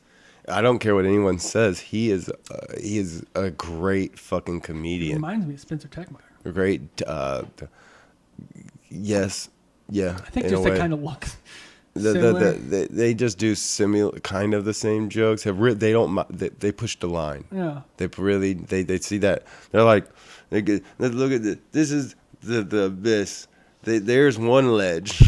I don't care what anyone says. He is a great fucking comedian. He reminds me of Spencer Techmeyer. A great. Yes. Yeah. I think just that kind of look. They just do kind of the same jokes. They push the line. Yeah. They really see that. They're like, look at this. This is this. there's one ledge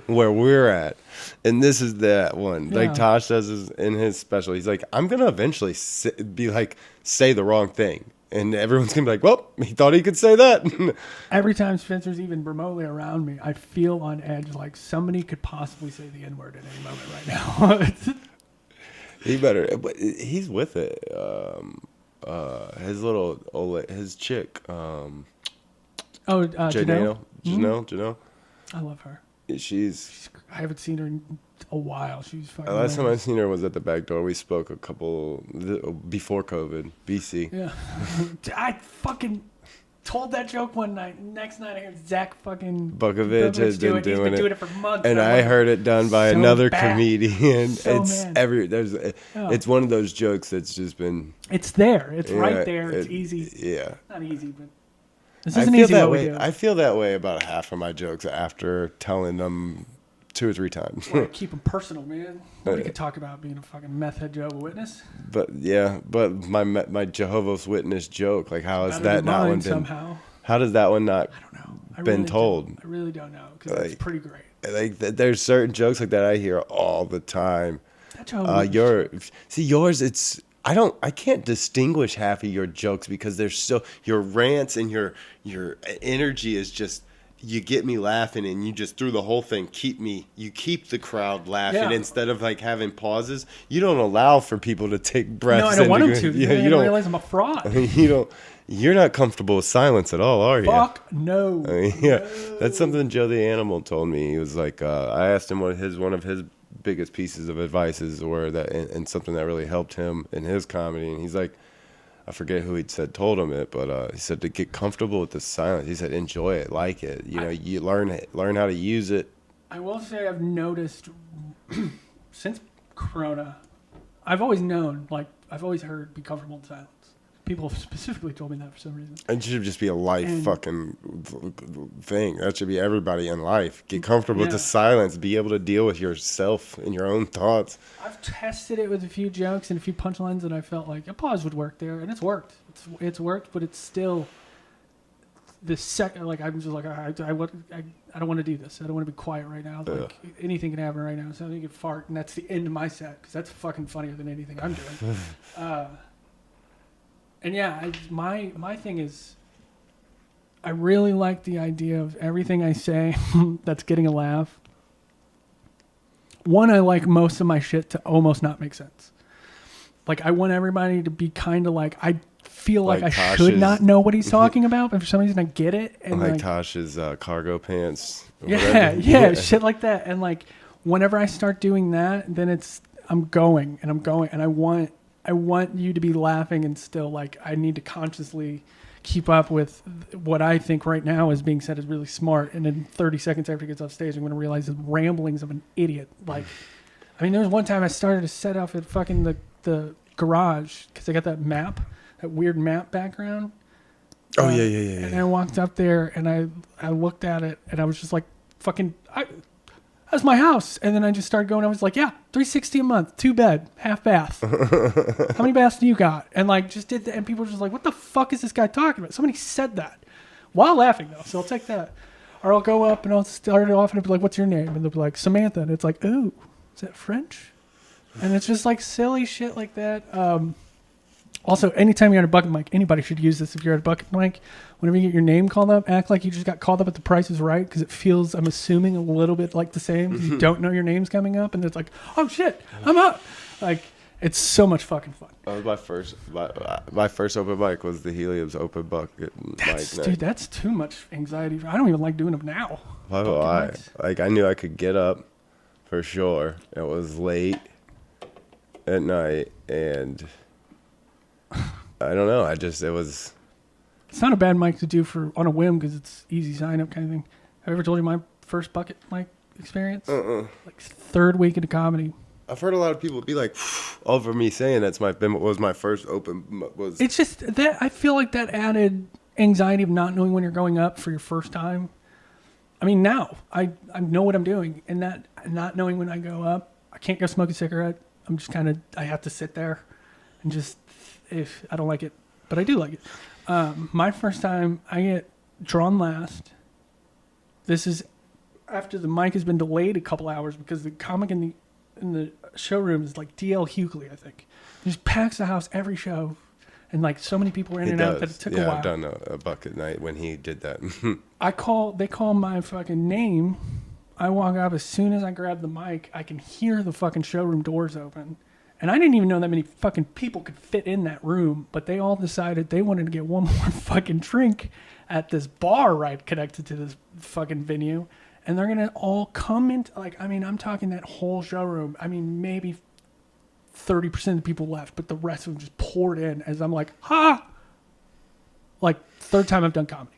where we're at, and this is that one. Yeah. Like Tosh does in his special. He's like, I'm gonna eventually say the wrong thing, and everyone's gonna be like, well, he thought he could say that. Every time Spencer's even remotely around me, I feel on edge, like somebody could possibly say the N-word at any moment right now. He better. But he's with it. His chick. Janelle? Janelle. I love her. She's. I haven't seen her in a while. She's fucking Last time I hilarious. seen her was at the back door. We spoke before COVID, BC. Yeah. I fucking told that joke one night. Next night I heard Zach fucking Bukovich has been He's been doing doing it for months. and I'm I like, heard it done by so another bad. comedian. So It's mad. it's one of those jokes that's just been. It's there. It's Yeah, right there. It's easy. Yeah. Not easy, but this I isn't feel easy that what way. we do. I feel that way about half of my jokes after telling them 2 or 3 times. Well, keep them personal, man. Nobody could talk about being a fucking meth head Jehovah's Witness. But my Jehovah's Witness joke, like how has Better that than not mine one been? somehow. How does that one not I don't know. I been really told? don't. I really don't know because it's Like- pretty great. Like there's certain jokes like that I hear all the time. That Jehovah's Witness Yours. It's I can't distinguish half of your jokes because they're so your rants and your energy is just. You get me laughing, and you just through the whole thing you keep the crowd laughing Yeah. instead of like having pauses. You don't allow for people to take breaths. No, I don't want them to. Yeah, Yeah, you don't realize I'm a fraud. You don't. You're not comfortable with silence at all, are you? Fuck no. Yeah, that's something Joe the Animal told me. He was like, I asked him what one of his biggest pieces of advices were that, and something that really helped him in his comedy, and he's like. I forget who he'd said told him it, but he said to get comfortable with the silence. He said enjoy it, like it. You know, you learn how to use it. I will say I've noticed since Corona, I've always known, like I've always heard, be comfortable in silence. People have specifically told me that for some reason. It should just be a life And- fucking thing. That should be everybody in life. Get comfortable with Yeah. the silence. Be able to deal with yourself and your own thoughts. I've tested it with a few jokes and a few punchlines, and I felt like a pause would work there, and it's worked. It's worked, but it's still the second. Like I'm just like I don't want to do this. I don't want to be quiet right now. Like anything can happen right now. Somebody can fart, and that's the end of my set because that's fucking funnier than anything I'm doing. And yeah, my thing is, I really like the idea of everything I say that's getting a laugh. One, I like most of my shit to almost not make sense. Like, I want everybody to be kind of like, I feel like I should Tosh's- not know what he's talking about, but for some reason I get it. And Like Tosh's cargo pants. or yeah, whatever. yeah, shit like that. And like, whenever I start doing that, then I'm going, and I want you to be laughing, and still like, I need to consciously keep up with what I think right now is being said is really smart. And then 30 seconds after he gets off stage, I'm going to realize the ramblings of an idiot. Like, I mean, there was one time I started to set off at fucking the garage because I got that map, that weird map background. Oh, yeah. And I walked up there and I looked at it and I was just like, fucking, that's my house. And then I just started going, I was like, yeah, $360 a month, 2-bed, half bath. How many baths do you got? And like, just did that. And people were just like, what the fuck is this guy talking about? Somebody said that while laughing though. So I'll take that. Or I'll go up and I'll start it off and I'll be like, what's your name? And they'll be like, Samantha. And it's like, ooh, is that French? And it's just like silly shit like that. Also, anytime you're on a bucket mic, anybody should use this. If you're at a bucket mic, whenever you get your name called up, act like you just got called up at The Price is Right, because it feels, I'm assuming, a little bit like the same. 'Cause you don't know your name's coming up, and it's like, oh shit, I'm up. Like, it's so much fucking fun. That was my first open mic was the Helium's open bucket mic night. Dude, that's too much anxiety. I don't even like doing them now. Why would Bucket I? mics. Like, I knew I could get up for sure. It was late at night, and I don't know. It was. It's not a bad mic to do for on a whim because it's easy sign up kind of thing. Have I ever told you my first bucket mic experience? Like third week into comedy. I've heard a lot of people be like, over me saying was my first open was. It's just that I feel like that added anxiety of not knowing when you're going up for your first time. I mean, now I know what I'm doing, and that not knowing when I go up, I can't go smoke a cigarette. I'm just I have to sit there and just, if I don't like it, but I do like it. My first time, I get drawn last, This is after the mic has been delayed a couple hours because the comic in the showroom is like D.L. Hughley, I think. He just packs the house every show, and like so many people were in and out that it took a while. I've done a bucket night when he did that. They call my fucking name. I walk up, as soon as I grab the mic, I can hear the fucking showroom doors open. And I didn't even know that many fucking people could fit in that room, but they all decided they wanted to get one more fucking drink at this bar right connected to this fucking venue. And they're going to all come into, like, I mean, I'm talking that whole showroom. I mean, maybe 30% of the people left, but the rest of them just poured in as I'm like, ha! Like, third time I've done comedy.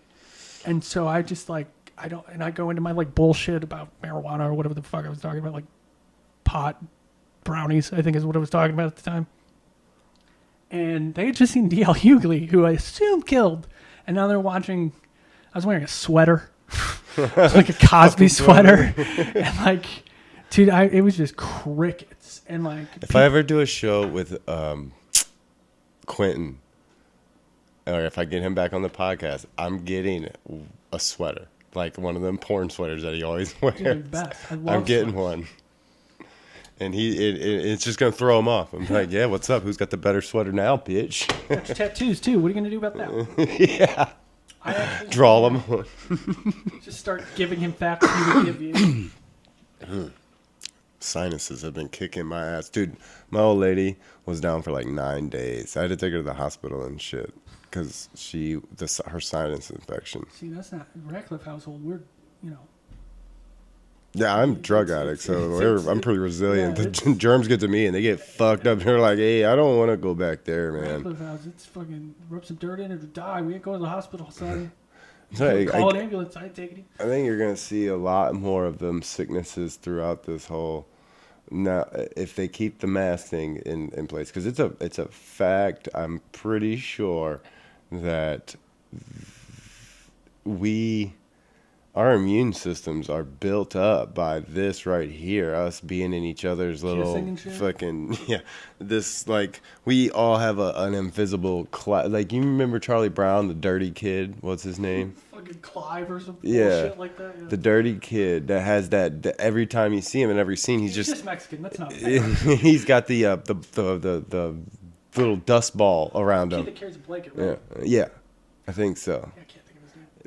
And so I just, like, I go into my, like, bullshit about marijuana or whatever the fuck I was talking about, like, pot, brownies, I think is what I was talking about at the time. And they had just seen D.L. Hughley, who I assume killed, and now they're watching, I was wearing a sweater. Like a Cosby sweater. And like, dude, it was just crickets. And like, if I ever do a show with Quentin, or if I get him back on the podcast, I'm getting a sweater, like one of them porn sweaters that he always wears. Dude, best. I'm getting one. And it's just gonna throw him off. I'm like, yeah, what's up? Who's got the better sweater now, bitch? Got your tattoos too. What are you gonna do about that? Yeah. Draw them. Just start giving him facts he would give you. Sinuses have been kicking my ass. Dude, my old lady was down for like 9 days. I had to take her to the hospital and shit because her sinus infection. See, that's not Ratcliff household. We're, you know. Yeah, I'm a drug addict, so I'm pretty resilient. Yeah, the germs get to me and they get fucked up. They're like, hey, I don't want to go back there, man. Ratcliff house, it's fucking rub some dirt in it or die. We ain't going to the hospital, son. So call an ambulance. I ain't taking it. I think you're gonna see a lot more of them sicknesses throughout this whole. Now, if they keep the mask thing in place, because it's a fact. I'm pretty sure that our immune systems are built up by this right here, us being in each other's little fucking, yeah, this, like, we all have an invisible, like, you remember Charlie Brown, the dirty kid, what's his name? Fucking Clive or something. Shit like that. Yeah. The dirty kid that has that every time you see him in every scene, he's just Mexican, that's not he's got the little dust ball around him. The kid that carries a blanket, right? Yeah, I think so. I can't think of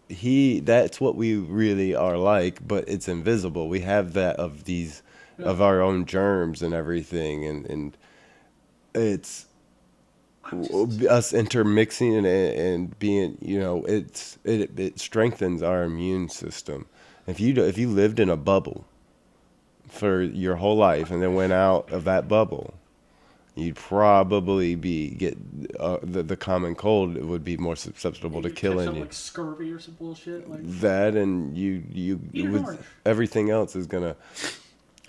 his name. That's what we really are like, but it's invisible. We have that of our own germs and everything, and it's us intermixing and being, you know, it strengthens our immune system. If you lived in a bubble for your whole life and then went out of that bubble, you'd probably get the common cold would be more susceptible to killing you. Like scurvy or some bullshit like that, and you with everything else is gonna.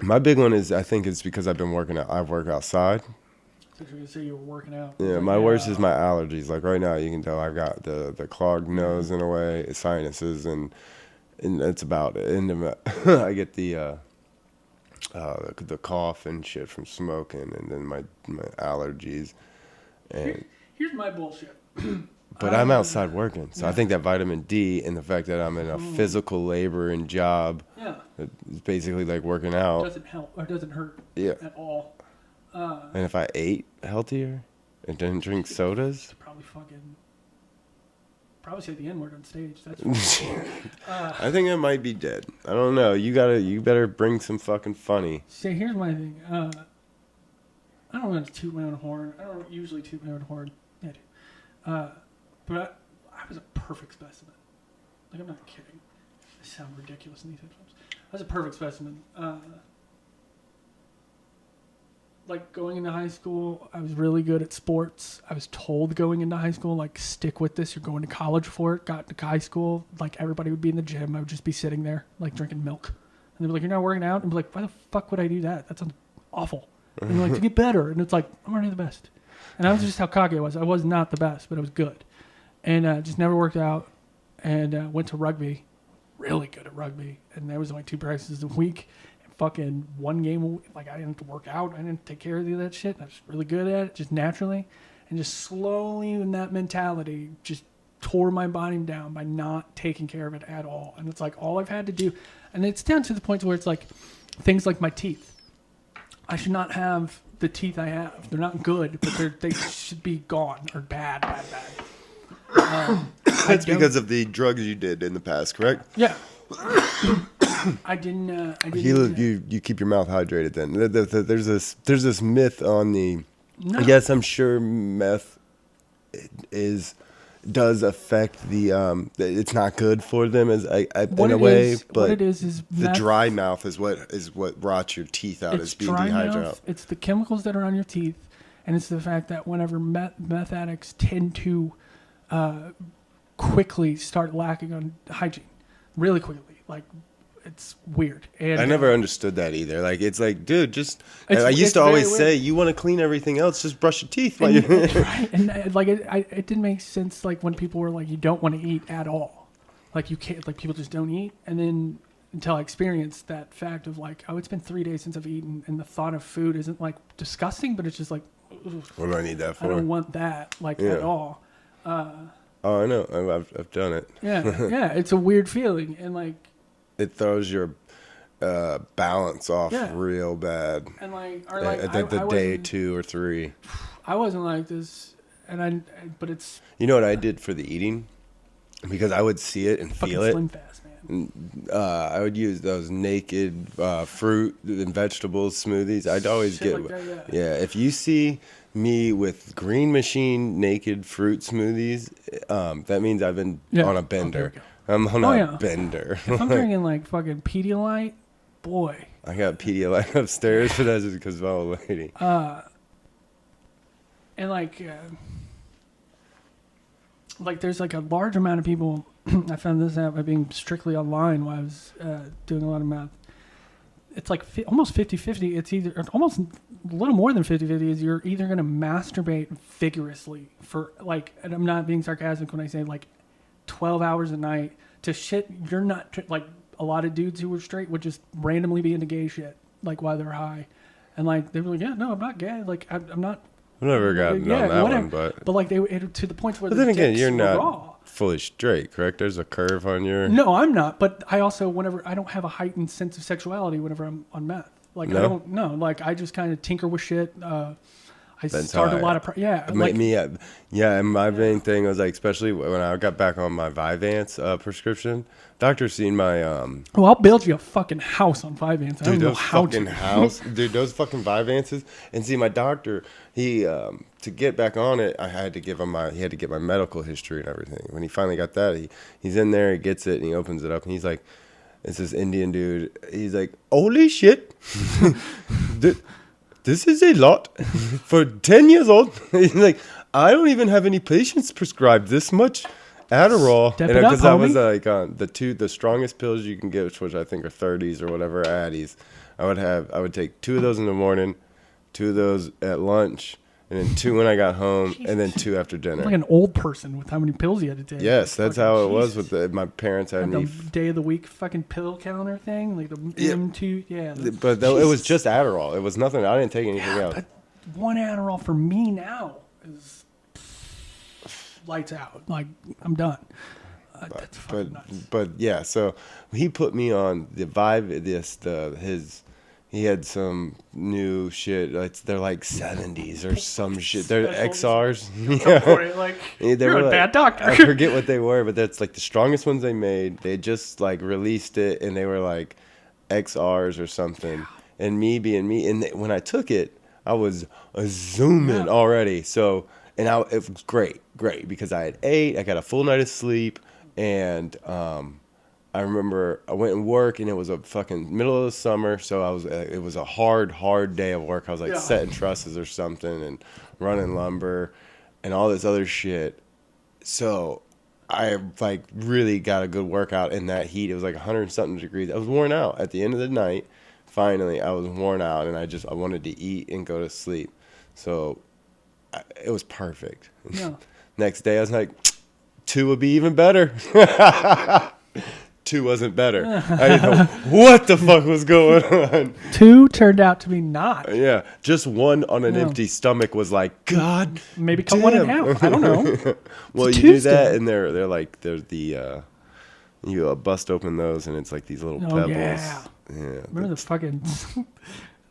My big one is, I think it's because I've been working out. I work outside. I thought you were gonna say you were working out. Yeah, my worst is my allergies. Like right now, you can tell I've got the clogged nose in a way, sinuses, and that's about it. And I get the cough and shit from smoking, and then my allergies. And here's my bullshit. But I'm outside working, so I think that vitamin D and the fact that I'm in a physical laboring job, it's basically like working out. Doesn't help or doesn't hurt at all. And if I ate healthier and didn't drink sodas, probably say the N-word on stage. That's I think I might be dead. I don't know. You better bring some fucking funny. See, here's my thing. I don't want to toot my own horn. I don't usually toot my own horn. Yeah, I do. But I was a perfect specimen. Like, I'm not kidding. I sound ridiculous in these headphones. I was a perfect specimen. Like, going into high school, I was really good at sports. I was told going into high school, like, stick with this. You're going to college for it. Got to high school, like, everybody would be in the gym. I would just be sitting there, like, drinking milk. And they'd be like, you're not working out? And I'd be like, why the fuck would I do that? That sounds awful. And they're like, to get better. And it's like, I'm already the best. And that was just how cocky I was. I was not the best, but I was good. And just never worked out. And went to rugby. Really good at rugby. And there was only 2 practices a week. Fucking 1 game, like, I didn't have to work out. I didn't take care of any of that shit. I was really good at it, just naturally. And just slowly, in that mentality, just tore my body down by not taking care of it at all. And it's like all I've had to do, and it's down to the point where it's like things like my teeth. I should not have the teeth I have. They're not good, but they should be gone or bad. That's because of the drugs you did in the past, correct? Yeah. I didn't. You keep your mouth hydrated. Then there's this myth on the. No. Yes, I'm sure meth does affect the. It's not good for them as in a way, but what it is the meth, dry mouth is what rots your teeth out. Is being dry dehydrated. mouth, it's the chemicals that are on your teeth, and it's the fact that whenever meth addicts tend to quickly start lacking on hygiene, really quickly, like. It's weird. And I never understood that either. Like, it's like, dude, I used it's to always very say, weird. you want to clean everything else, just brush your teeth. And, right? And like, it didn't make sense. Like when people were like, you don't want to eat at all. Like you can't, like people just don't eat. And then until I experienced that fact of like, oh, it's been 3 days since I've eaten. And the thought of food isn't like disgusting, but it's just like, ugh, What do I need that for? I don't want that at all. Oh, I know. I've done it. Yeah. It's a weird feeling. And like, It throws your balance off real bad. And like, the day 2 or 3. I wasn't like this, but it's You know what I did for the eating? Because I would see it and fucking feel it. Slim Fast, man. I would use those naked fruit and vegetables smoothies. I'd always Shit get like that, yeah. If you see me with Green Machine naked fruit smoothies, that means I've been on a bender. Okay. I'm on a bender. If I'm drinking like fucking Pedialyte, boy. I got Pedialyte upstairs, but that's just because of my old lady. And like there's like a large amount of people. I found this out by being strictly online while I was doing a lot of math. It's like almost 50-50. It's either or almost a little more than 50-50 is you're either going to masturbate vigorously for like, and I'm not being sarcastic when I say like 12 hours a night to shit. You're not like a lot of dudes who were straight would just randomly be into gay shit like while they're high. And like, they were like, yeah, no, I'm not gay. Like, I'm not. I've never gotten on that one, but like they to the point where then again, you're not raw. fully straight, correct? There's a curve on your. No, I'm not. But I also, whenever I don't have a heightened sense of sexuality whenever I'm on meth. Like No? I don't know. Like I just kind of tinker with shit. I That's start how a lot of and my main thing was like, especially when I got back on my Vyvanse prescription, doctor seen my Well, I'll build you a fucking house on Vyvanse. I don't dude, know those how fucking to. dude, those fucking Vyvances. And see, my doctor, he to get back on it, he had to get my medical history and everything. When he finally got that, he's in there, he gets it, and he opens it up, and he's like, it's this Indian dude. He's like, holy shit. This is a lot for 10 years old. He's like, I don't even have any patients prescribed this much Adderall. Step it up, Because I was homie. like the strongest pills you can get, which I think are 30s or whatever, Addies. I would take 2 of those in the morning, 2 of those at lunch, and then 2 when I got home, and then 2 after dinner. Like an old person with how many pills you had to take. Yes, that's Fucking how it was Jesus. with my parents had Like me. the day of the week fucking pill counter thing, like the M2. Yeah, But it was just Adderall. It was nothing. I didn't take anything else. But 1 Adderall for me now is lights out. Like I'm done. That's fucking nuts. But yeah, so he put me on the Vive. He had some new shit. They're like 70s or some shit. They're XRs. Yeah. Like you're a bad doctor. I forget what they were, but that's like the strongest ones they made. They just like released it, and they were like XRs or something. And me being me, and when I took it, I was zooming already. So it was great because I had ate. I got a full night of sleep, and I remember I went and work, and it was a fucking middle of the summer, so it was a hard day of work. I was like setting trusses or something and running lumber and all this other shit. So I like really got a good workout in that heat. It was like 100-something degrees. I was worn out at the end of the night. Finally, I was worn out, and I wanted to eat and go to sleep. So it was perfect. Yeah. Next day, I was like, 2 would be even better. 2 wasn't better. I didn't know what the fuck was going on. 2 turned out to be not. Yeah, just 1 on an No. empty stomach was like, God, Maybe cut 1 in damn. half. I don't know. Well, It's you do that, Tuesday. and they're like the you bust open those, and it's like these little Oh, pebbles. yeah. Yeah, Remember the fucking...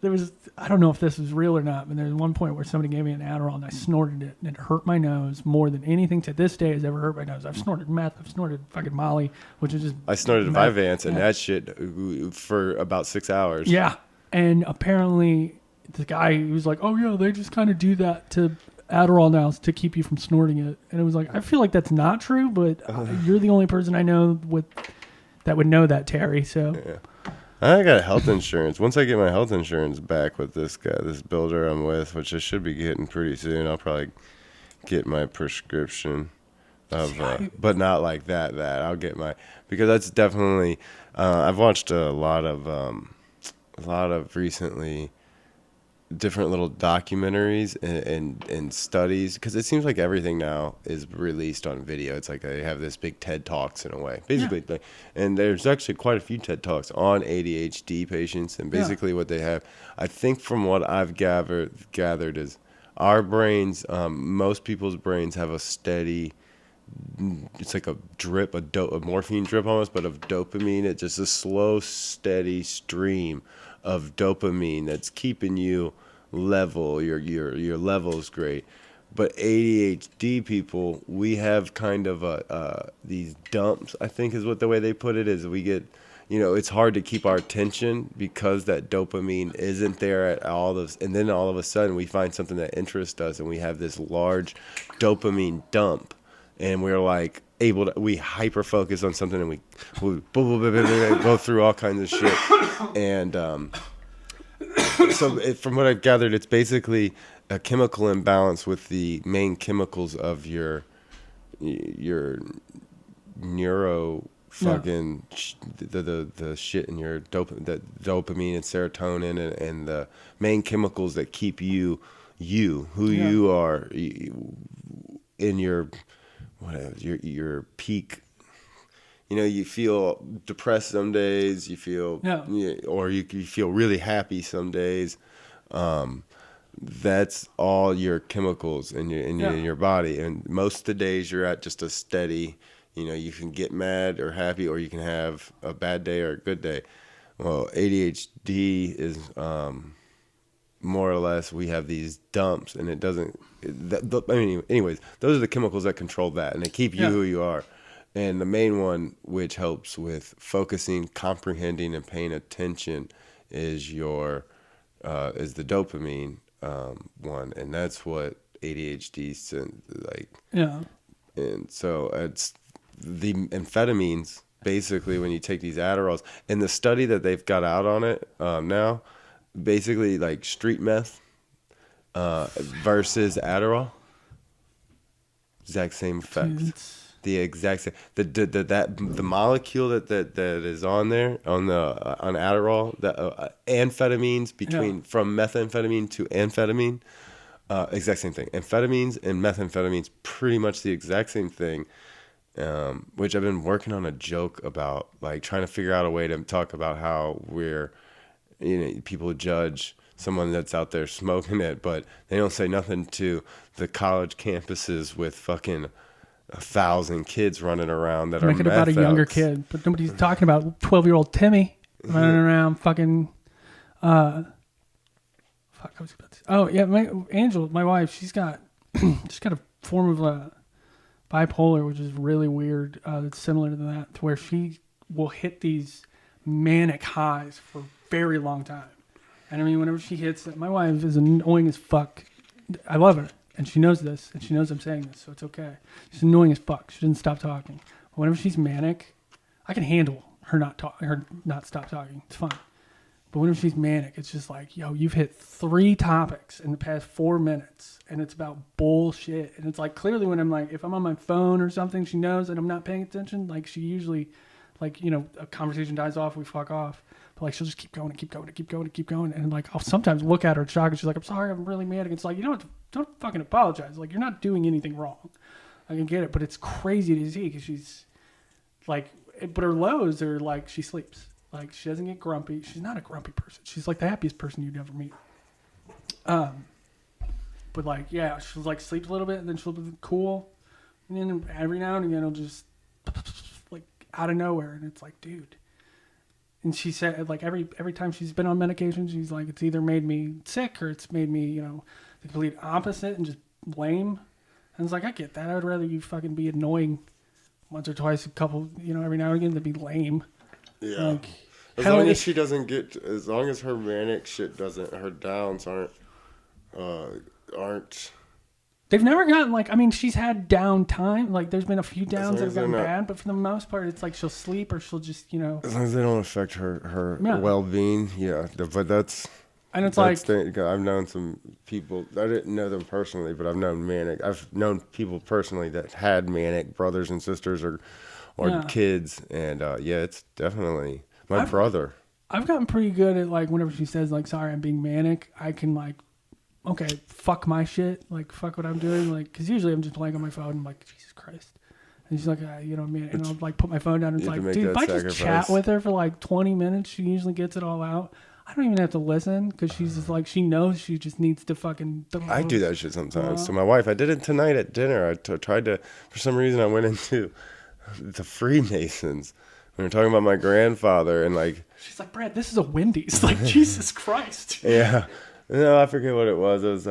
There was... I don't know if this was real or not, but there was one point where somebody gave me an Adderall and I snorted it, and it hurt my nose more than anything to this day has ever hurt my nose. I've snorted meth. I've snorted fucking Molly, which is just... I snorted meth. Vyvanse, and Yeah. that shit for about 6 hours. Yeah. And apparently the guy he was like, oh, yeah, they just kind of do that to Adderall now to keep you from snorting it. And it was like, I feel like that's not true, but you're the only person I know that would know that, Terry. So Yeah. I got health insurance. Once I get my health insurance back with this guy, this builder I'm with, which I should be getting pretty soon, I'll probably get my prescription of, but not like that. I'll get because that's definitely. I've watched a lot of recently different little documentaries and studies, because it seems like everything now is released on video. It's like they have this big TED Talks in a way, basically. Like, and there's actually quite a few TED Talks on ADHD patients, and basically what they have, I think from what I've gathered is our brains, most people's brains have a steady, it's like a drip, a morphine drip almost, but of dopamine. It's just a slow, steady stream of dopamine that's keeping you level. Your level's great. But ADHD people, we have kind of these dumps, I think is what the way they put it is. We get, it's hard to keep our attention because that dopamine isn't there at all of, and then all of a sudden we find something that interests us and we have this large dopamine dump, and we're like we hyper focus on something, and we go through all kinds of shit. And so from what I've gathered, it's basically a chemical imbalance with the main chemicals of your neuro fucking the shit in your dopamine and serotonin and the main chemicals that keep you you are in your peak. You feel depressed some days, you feel, or you feel really happy some days. That's all your chemicals in your body. And most of the days you're at just a steady, you can get mad or happy, or you can have a bad day or a good day. Well, ADHD is more or less, we have these dumps, and it doesn't. Anyways, those are the chemicals that control that, and they keep you who you are. And the main one, which helps with focusing, comprehending, and paying attention, is the dopamine one, and that's what ADHD like. Yeah. And so it's the amphetamines. Basically, when you take these Adderalls, and the study that they've got out on it now, basically like street meth versus Adderall, exact same effect. The exact same. The molecule that is on there on Adderall, the amphetamines from methamphetamine to amphetamine, exact same thing. Amphetamines and methamphetamines, pretty much the exact same thing. Which I've been working on a joke about, like trying to figure out a way to talk about how people judge someone that's out there smoking it, but they don't say nothing to the college campuses with fucking 1,000 kids running around that make are it about a younger outs. kid, but nobody's talking about 12-year-old Timmy running around fucking. Fuck, I was about to. Oh yeah, Angel, my wife, she's got a form of bipolar, which is really weird. It's similar to that, to where she will hit these manic highs for a very long time. And I mean, whenever she hits it, my wife is annoying as fuck. I love her. And she knows this, and she knows I'm saying this, so it's okay. She's annoying as fuck. She doesn't stop talking. But whenever she's manic, I can handle her not stop talking. It's fine. But whenever she's manic, it's just like, yo, you've hit 3 topics in the past 4 minutes, and it's about bullshit. And it's like, clearly when I'm like, if I'm on my phone or something, she knows that I'm not paying attention. Like, she usually, like, a conversation dies off, we fuck off. But like, she'll just keep going and keep going and keep going and keep going. And like, I'll sometimes look at her shocked, and she's like, I'm sorry, I'm really manic. It's like, don't fucking apologize. Like, you're not doing anything wrong. I can get it, but it's crazy to see, because she's like, but her lows are like she sleeps. Like she doesn't get grumpy. She's not a grumpy person. She's like the happiest person you'd ever meet. But like, yeah, she'll like sleep a little bit and then she'll be cool. And then every now and again it'll just like out of nowhere. And it's like, dude. And she said like every time she's been on medication, she's like, it's either made me sick or it's made me, you know, the complete opposite and just lame. And it's like, I get that. I would rather you fucking be annoying once or twice a couple, you know, every now and again than be lame. Yeah. Like, As long as she doesn't get, as long as her manic shit doesn't, her downs aren't. They've never gotten like. I mean, she's had down time. Like, there's been a few downs that have gotten bad, but for the most part, it's like she'll sleep or she'll just, you know. As long as they don't affect her well-being, yeah. But that's. And it's like I've known some people. I didn't know them personally, but I've known manic. I've known people personally that had manic brothers and sisters or kids, and it's definitely my brother. I've gotten pretty good at like whenever she says like, "Sorry, I'm being manic," I can like, okay, fuck my shit, like fuck what I'm doing, like because usually I'm just playing on my phone. I'm like, Jesus Christ, and she's like, you know what I mean, and I'll like put my phone down. And it's like, dude, if I just chat with her for like 20 minutes, she usually gets it all out. I don't even have to listen because she's just like, she knows she just needs to fucking. I do that shit sometimes. So my wife, I did it tonight at dinner. I tried to, for some reason, I went into the Freemasons. We were talking about my grandfather and like. She's like, Brad, this is a Wendy's. Like, Jesus Christ. Yeah. No, I forget what it was. It was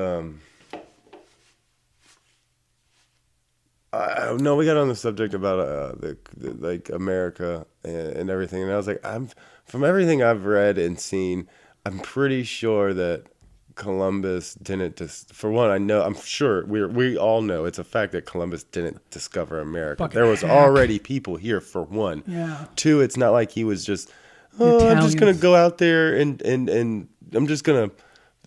no, we got on the subject about the like America and everything, and I was like, from everything I've read and seen, I'm pretty sure that Columbus didn't. For one, I'm sure we all know it's a fact that Columbus didn't discover America. Fucking there was already people here. For one, yeah. Two, it's not like he was just. Oh, I'm just gonna go out there and I'm just gonna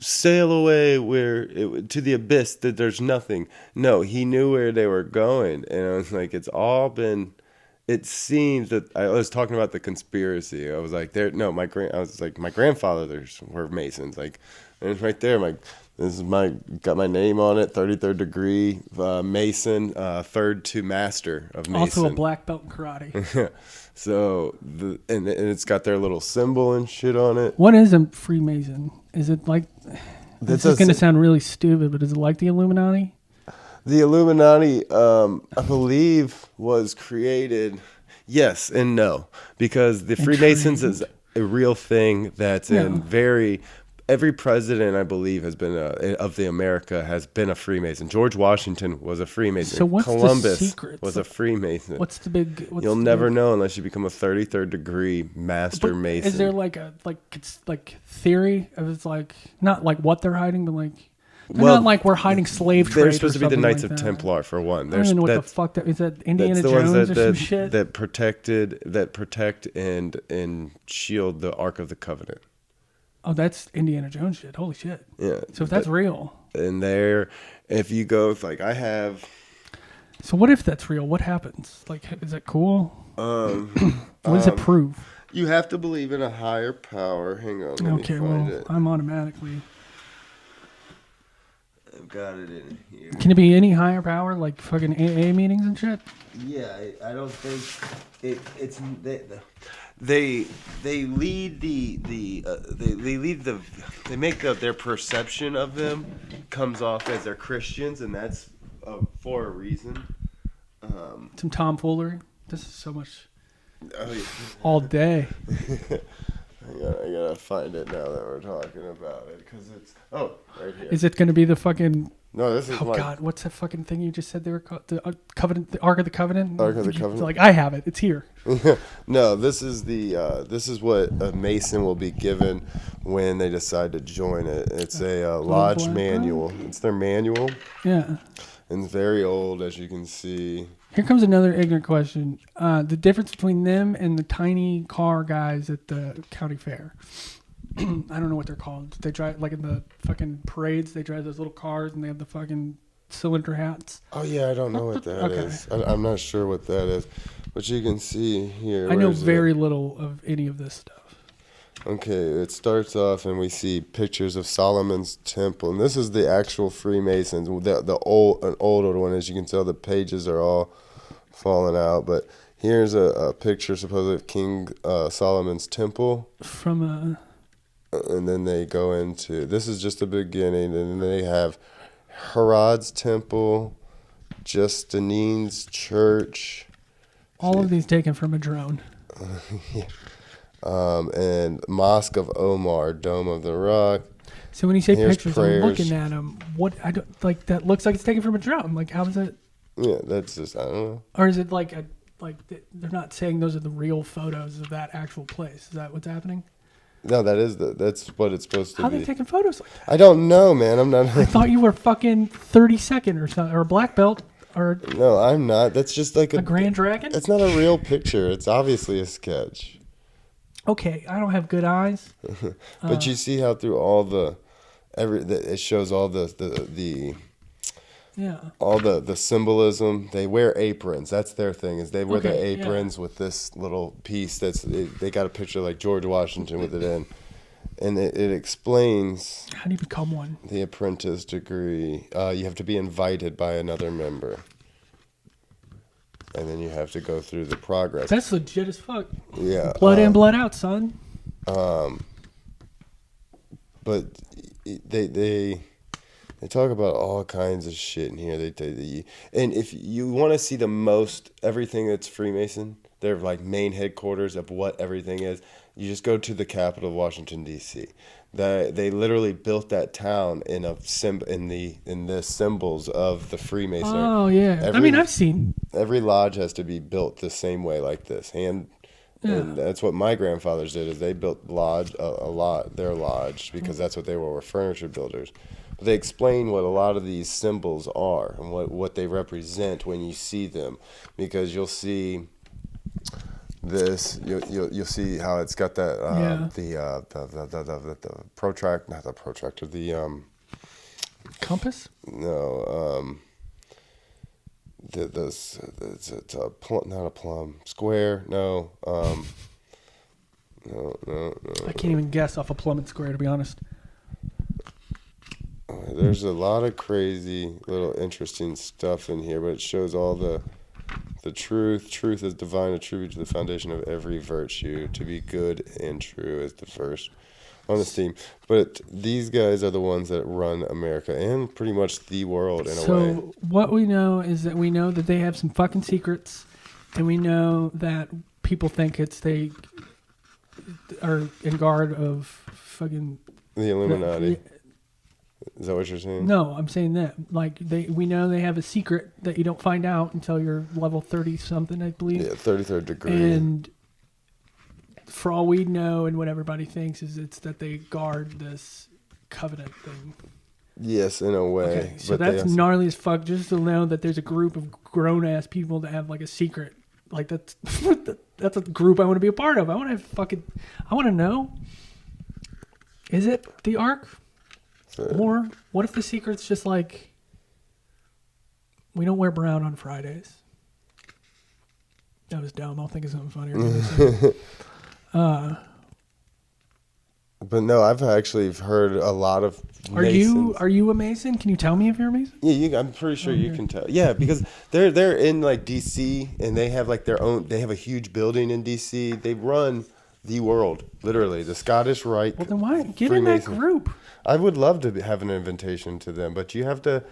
sail away to the abyss that there's nothing. No, he knew where they were going, and I was like, it's all been. It seems that I was talking about the conspiracy. I was like, my grandfathers were Masons. Like, and it's right there. This is got my name on it. 33rd degree Mason, third to master of Mason. Also a black belt in karate. So and it's got their little symbol and shit on it. What is a Freemason? Is it like? This is going to sound really stupid, but is it like the Illuminati? The Illuminati, I believe, was created. Yes and no, because the Freemasons is a real thing that's in every president, I believe, has been of the America has been a Freemason. George Washington was a Freemason. So what's Columbus the secret? was a Freemason. What's the big? You'll never know unless you become a 33rd degree Master Mason. Is there like a theory of it's like not like what they're hiding, but like they're not like we're hiding slave trade. They're supposed to be the Knights like of Templar for one. I don't even know what the fuck that is. That Indiana Jones or some shit that protect and shield the Ark of the Covenant. Oh, that's Indiana Jones shit. Holy shit. Yeah. So if that's real. And if you go, like I have. So what if that's real? What happens? Like, is it cool? What does it prove? You have to believe in a higher power. Hang on. Let me find it. I'm automatically. I've got it in here. Can it be any higher power, like fucking AA meetings and shit? Yeah, I don't think it's. They lead they make their perception of them comes off as they're Christians, and that's for a reason. Some tomfoolery. This is so much. All day. I gotta find it now that we're talking about it because it's right here. Is it going to be the fucking? No, this is. Oh God, what's that fucking thing you just said they were called? The Covenant, the Ark of the Covenant. Ark of the Covenant. Like I have it. It's here. No, this is this is what a Mason will be given when they decide to join it. It's a lodge manual. It's their manual. Yeah. And it's very old, as you can see. Here comes another ignorant question. The difference between them and the tiny car guys at the county fair. I don't know what they're called. They drive, like in the fucking parades, they drive those little cars and they have the fucking cylinder hats. Oh, yeah, I don't know what that is. I'm not sure what that is. But you can see here. I know very little of any of this stuff. Okay, it starts off and we see pictures of Solomon's temple. And this is the actual Freemasons. The older one, as you can tell, the pages are all falling out. But Here's a picture supposedly of King Solomon's temple. From And then they go into, this is just the beginning, and then they have Herod's temple, Justinian's church. all of these taken from a drone. And Mosque of Omar, Dome of the Rock. So when you say Here's pictures, prayers. I'm looking at them. What I don't like that looks like it's taken from a drone. Like how is it? Yeah, that's just, I don't know. Or is it like they're not saying those are the real photos of that actual place? Is that what's happening? No, that's what it's supposed to How are be. they taking photos like that? I don't know, man. I'm not. I thought you were fucking 32nd or something, or a black belt, or No, I'm not. That's just like a Grand Dragon. It's not a real picture. It's obviously a sketch. Okay, I don't have good eyes. But you see how through all it shows all Yeah. all the symbolism. They wear aprons. That's their thing. Is they wear the Okay, yeah. aprons with this little piece. They got a picture like George Washington with it in, and it explains How do you become one? the apprentice degree. You have to be invited by another member, and then you have to go through the progress. That's legit as fuck. Yeah, Blood in, blood out, son. but they talk about all kinds of shit in here. And if you want to see the most everything that's Freemason, their like main headquarters of what everything is, you just go to the capital of Washington D.C. They literally built that town in the symbols of the Freemasonry. Oh yeah. I mean, I've seen. Every lodge has to be built the same way, like this. And that's what my grandfathers did. Is they built their lodge because that's what they were furniture builders. But they explain what a lot of these symbols are and what they represent when you see them, because you'll see this. You'll see how it's got that the protractor, not the protractor, the Compass? no. It's not a plum square. No. No. I can't even guess off a plummet square, to be honest. There's a lot of crazy little interesting stuff in here, but it shows all the truth. Truth is divine attribute to the foundation of every virtue. To be good and true is the first on this theme. But these guys are the ones that run America and pretty much the world in a way. So what we know is that we know that they have some fucking secrets, and we know that people think they are in guard of fucking The Illuminati. Is that what you're saying? No, I'm saying that we know they have a secret that you don't find out until you're level 30 something, I believe. Yeah, 33rd degree. And for all we know, and what everybody thinks is it's that they guard this covenant thing. Yes, in a way. Okay, so that's gnarly as fuck. Just to know that there's a group of grown ass people that have like a secret, like that's a group I want to be a part of. I want to know. Is it the Ark? Or what if the secret's just like, we don't wear brown on Fridays? That was dumb. I'll think of something funnier. But no, I've actually heard a lot of Masons. Are you a Mason? Can you tell me if you're a Mason? Yeah, I'm pretty sure you can tell. Yeah, because they're in like DC, and they have like their own. They have a huge building in DC. They run the world, literally. The Scottish Rite. Well, then why get in that group? I would love to have an invitation to them, but you have to.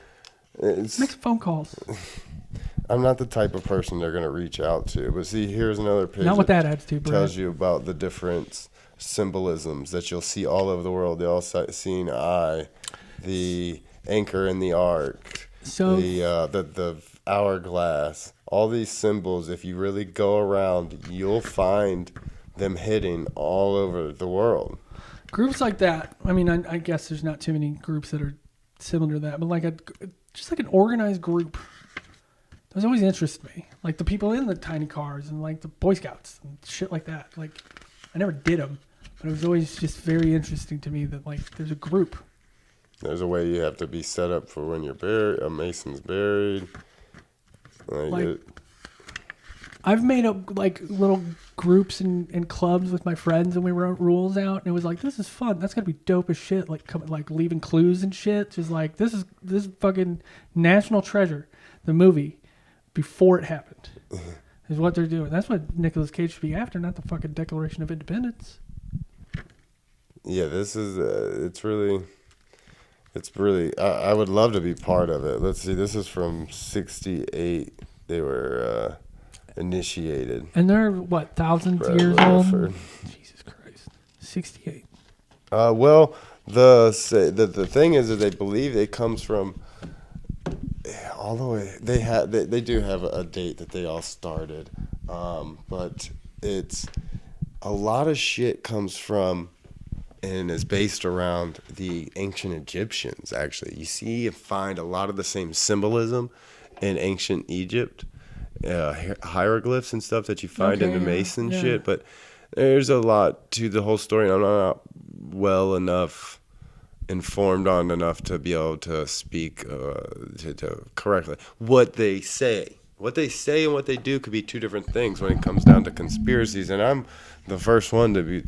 Make some phone calls. I'm not the type of person they're going to reach out to. But see, here's another page. Not with that attitude, bro. Tells you about the different symbolisms that you'll see all over the world. The all-seeing eye, the anchor in the ark, the hourglass. All these symbols, if you really go around, you'll find them hitting all over the world. Groups like that. I mean, I guess there's not too many groups that are similar to that, but just like an organized group. Those always interest me. Like the people in the tiny cars and like the Boy Scouts and shit like that. Like I never did them, but it was always just very interesting to me that like there's a group. There's a way you have to be set up for when you're buried. A Mason's buried. I've made up like little groups and clubs with my friends, and we wrote rules out, and it was like, this is fun. That's gonna be dope as shit. Like leaving clues and shit. Just like this is fucking National Treasure, the movie, before it happened. is what they're doing. That's what Nicolas Cage should be after, not the fucking Declaration of Independence. Yeah, this is it's really I would love to be part of it. Let's see, this is from 1968. They were initiated. And they're what, thousands of Right, years Rutherford. old? Jesus Christ. 68. Well, the thing is that they believe it comes from all the way. They do have a date that they all started, but it's a lot of shit comes from and is based around the ancient Egyptians. Actually, you see and find a lot of the same symbolism in ancient Egypt, hieroglyphs and stuff that you find in the Mason shit. But there's a lot to the whole story, and I'm not well enough informed on enough to be able to speak to correctly. What they say and what they do could be two different things when it comes down to conspiracies, and I'm the first one to be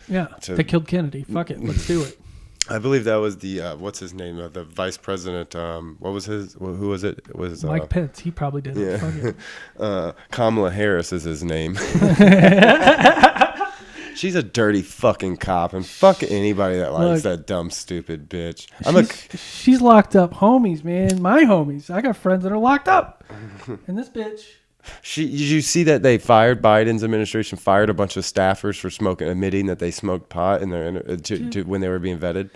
they killed Kennedy. Fuck it, let's do it. I believe that was the what's his name, the vice president. What was his? Who was it? It was Mike Pence. He probably did it. Fuck it. Kamala Harris is his name. She's a dirty fucking cop, and fuck anybody that likes that dumb, stupid bitch. She's locked up homies, man. My homies. I got friends that are locked up. And this bitch. Did you see that they fired Biden's administration fired a bunch of staffers for admitting that they smoked pot in their when they were being vetted?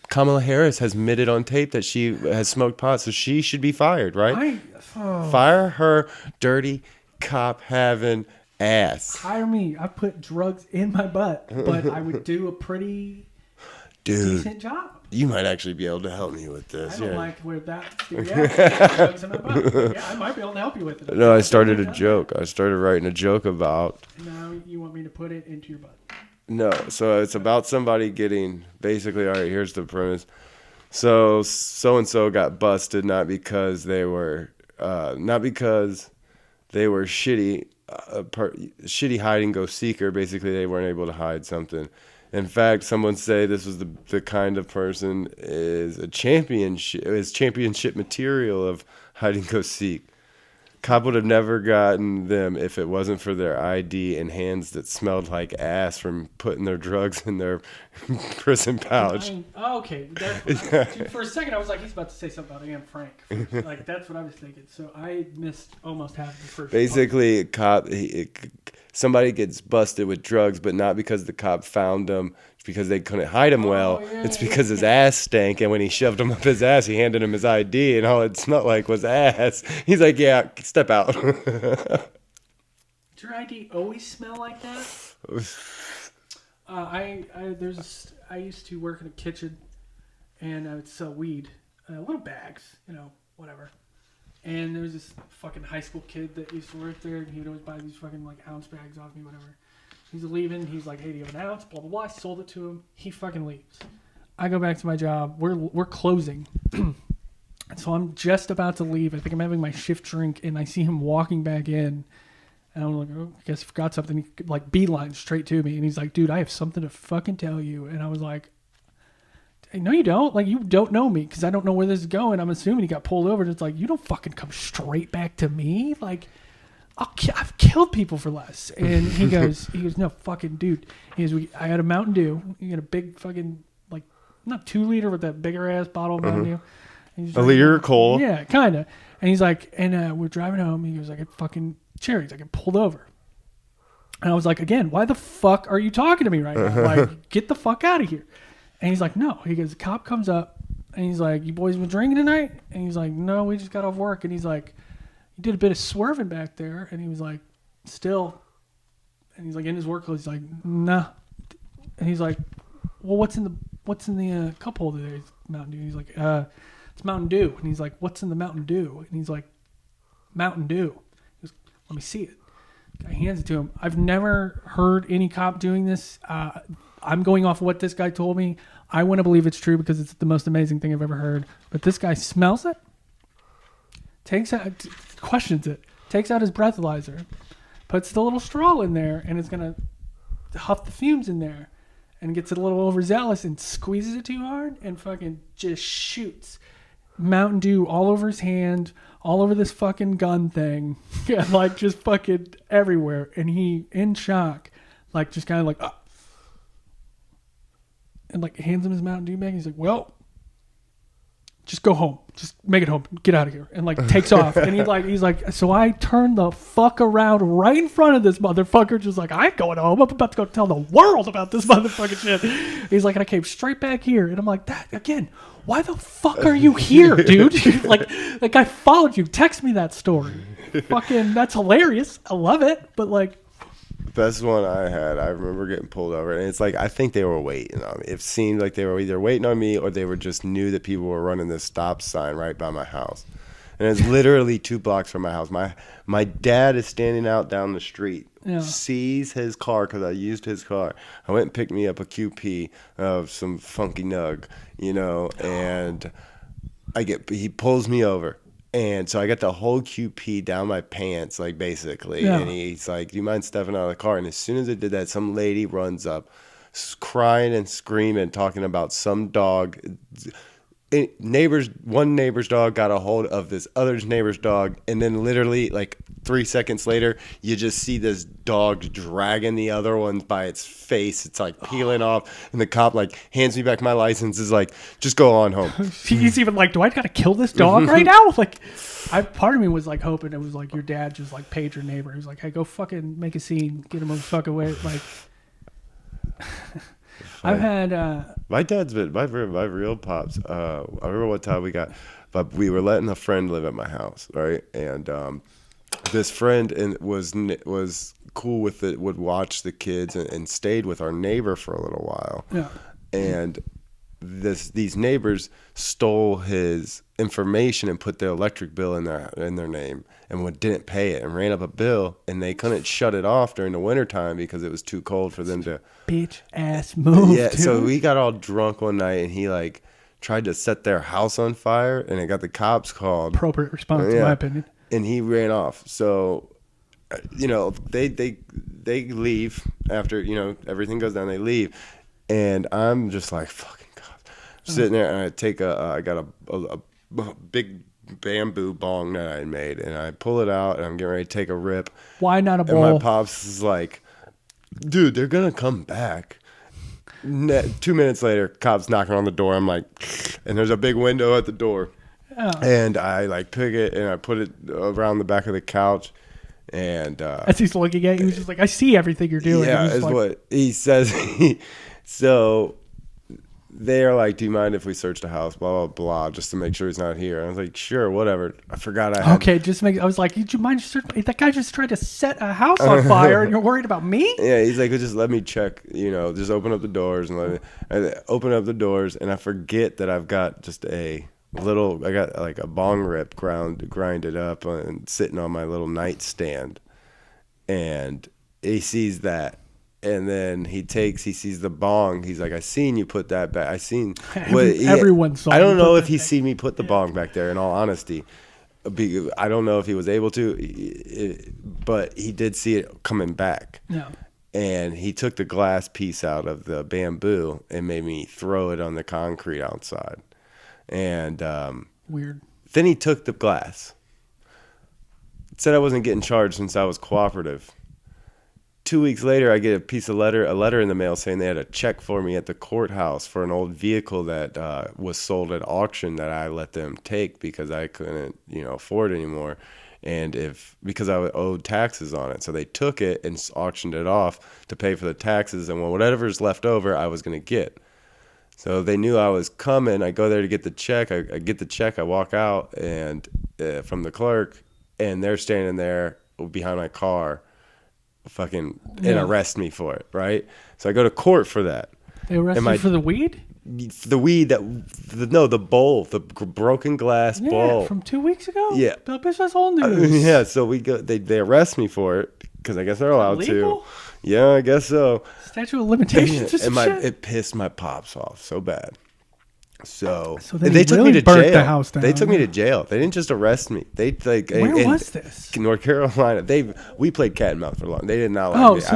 Kamala Harris has admitted on tape that she has smoked pot, so she should be fired, right? Fire her dirty cop having ass. Hire me. I put drugs in my butt, but I would do a pretty decent job. You might actually be able to help me with this. I don't like where that. Drugs in my butt. Yeah, I might be able to help you with it. No, I started a joke. I started writing a joke about. Now you want me to put it into your butt. No, so it's about somebody getting basically. All right, here's the premise. So and so got busted not because they were shitty hide and go seeker. Basically, they weren't able to hide something. In fact, someone say this was the kind of person is championship material of hide and go seek. Cop would have never gotten them if it wasn't for their ID and hands that smelled like ass from putting their drugs in their prison pouch. Okay. For a second, I was like, he's about to say something about Anne Frank. Like, that's what I was thinking. So I missed almost half the first. Basically, somebody gets busted with drugs, but not because the cop found them. It's because they couldn't hide him well. It's because his ass stank, and when he shoved him up his ass, he handed him his ID, and all it smelled like was ass. He's like, yeah, step out. Does your ID always smell like that? I used to work in a kitchen, and I would sell weed, little bags, whatever. And there was this fucking high school kid that used to work there, and he would always buy these fucking ounce bags off me, whatever. He's leaving. He's like, hey, do you have an ounce? Blah, blah, blah. I sold it to him. He fucking leaves. I go back to my job. We're closing. And so I'm just about to leave. I think I'm having my shift drink, and I see him walking back in. And I'm like, oh, I guess I forgot something. He beeline straight to me. And he's like, dude, I have something to fucking tell you. And I was like, no, you don't. You don't know me because I don't know where this is going. I'm assuming he got pulled over. And it's like, you don't fucking come straight back to me. I've killed people for less. And he goes, no, fucking dude. He goes, I had a Mountain Dew. You got a big fucking, not 2 liter, but that bigger ass bottle of Mountain Dew. A liter cold. Yeah, kind of. And he's like, and we're driving home. He goes, I get fucking cherries. I get pulled over. And I was like, again, why the fuck are you talking to me right now? Get the fuck out of here. And he's like, no. He goes, the cop comes up, and he's like, you boys been drinking tonight? And he's like, no, we just got off work. And he's like, you did a bit of swerving back there. And he was like, still. And he's like, in his work clothes. He's like, nah. And he's like, well, what's in the cup holder there? It's Mountain Dew. And he's like, it's Mountain Dew. And he's like, what's in the Mountain Dew? And he's like, Mountain Dew. He goes, let me see it. Guy hands it to him. I've never heard any cop doing this. I'm going off of what this guy told me. I want to believe it's true because it's the most amazing thing I've ever heard. But this guy smells it, questions it, takes out his breathalyzer, puts the little straw in there, and is going to huff the fumes in there, and gets it a little overzealous and squeezes it too hard and fucking just shoots. Mountain Dew all over his hand, all over this fucking gun thing, and like just fucking everywhere. And he, in shock, like just kind of like, and like hands him his Mountain Dew bag. He's like, well, just go home. Just make it home. Get out of here. And like takes off. And he's like, so I turned the fuck around right in front of this motherfucker. Just like, I ain't going home. I'm about to go tell the world about this motherfucking shit. He's like, and I came straight back here. And I'm like, that again, why the fuck are you here, dude? Like I followed you. Text me that story. Fucking, that's hilarious. I love it. But like, best one I had, I remember getting pulled over, and it's like I think they were waiting on me. It seemed like they were either waiting on me or they were just knew that people were running this stop sign right by my house. And it's literally 2 blocks from my house. My dad is standing out down the street, sees his car because I used his car. I went and picked me up a QP of some funky nug, and he pulls me over. And so I got the whole QP down my pants, like basically. Yeah. And he's like, do you mind stepping out of the car? And as soon as I did that, some lady runs up, crying and screaming, talking about some dog. One neighbor's dog got a hold of this other neighbor's dog. And then literally like 3 seconds later, you just see this dog dragging the other one by its face. It's like peeling off. And the cop like hands me back my license, is like, just go on home. He's even like, do I got to kill this dog right now? Like, part of me was like hoping it was like your dad just like paid your neighbor. He was like, hey, go fucking make a scene. Get him a fuck away. Like, I've had my dad's been my real pops. I remember one time we were letting a friend live at my house, right? And this friend was cool with it, would watch the kids and stayed with our neighbor for a little while. Yeah. And these neighbors stole his information and put their electric bill in their name and didn't pay it and ran up a bill, and they couldn't shut it off during the wintertime because it was too cold for them to bitch ass move. Yeah, dude. So we got all drunk one night and he like tried to set their house on fire, and it got the cops called. Appropriate response, in my opinion. And he ran off. So they leave after everything goes down. They leave, and I'm just like fucking God, sitting there, and I take I got a big bamboo bong that I had made, and I pull it out, and I'm getting ready to take a rip. Why not a bowl? And my pops is like, dude, they're gonna come back. 2 minutes later, cops knocking on the door. I'm like, and there's a big window at the door. Oh. And I like pick it and I put it around the back of the couch. And as he's looking at you, he's just like, I see everything you're doing. Yeah, is like, what he says. So they're like, do you mind if we search the house? Blah, blah, blah, just to make sure he's not here. And I was like, sure, whatever. I forgot I had. Okay, I was like, did you mind that guy just tried to set a house on fire and you're worried about me? Yeah, he's like, well, just let me check, just open up the doors. And I open up the doors, and I forget that I've got just I got like a bong rip grinded up and sitting on my little nightstand. And he sees that. And then he sees the bong. He's like, I seen you put that back. Everyone saw. I don't know if he seen me put the bong back there, in all honesty. I don't know if he was able to, but he did see it coming back. Yeah. And he took the glass piece out of the bamboo and made me throw it on the concrete outside. And weird. Then he took the glass. Said I wasn't getting charged since I was cooperative. 2 weeks later, I get a letter in the mail saying they had a check for me at the courthouse for an old vehicle that was sold at auction that I let them take because I couldn't, afford it anymore, and because I owed taxes on it. So they took it and auctioned it off to pay for the taxes, and whatever's left over, I was going to get. So they knew I was coming. I go there to get the check. I get the check. I walk out and from the clerk, and they're standing there behind my car. Fucking and arrest me for it, right? So I go to court for that. They arrest you for the weed? The weed the bowl, the broken glass bowl from 2 weeks ago. Yeah, that's old news. Yeah, so we go. They arrest me for it because I guess they're allowed to. Yeah, I guess so. Statute of limitations. It pissed my pops off so bad. So they took me to jail. The house down. They took me to jail. They didn't just arrest me. Where was this? North Carolina. We played cat and mouse for long. They did not like me. So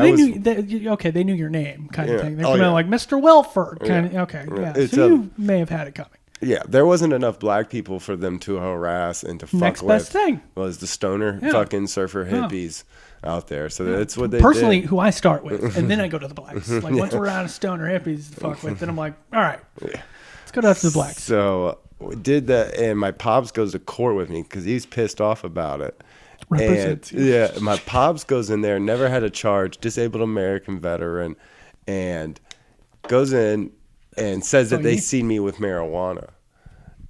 they knew your name kind of thing. They came out like Mr. Welford kind of. Okay, yeah. So you may have had it coming. Yeah, there wasn't enough black people for them to harass and to fuck Next with. best thing. Was the stoner Yeah. fucking surfer hippies out there. So that's what they Personally, did. who I start with, and then I go to the blacks. Like once we're out of stoner hippies to fuck with, then I'm like, all right, let's go down to the blacks. So we did that, and my pops goes to court with me because he's pissed off about it. Represents And you. yeah, my pops goes in there, never had a charge, disabled American veteran, and goes in and says that they seen me with marijuana.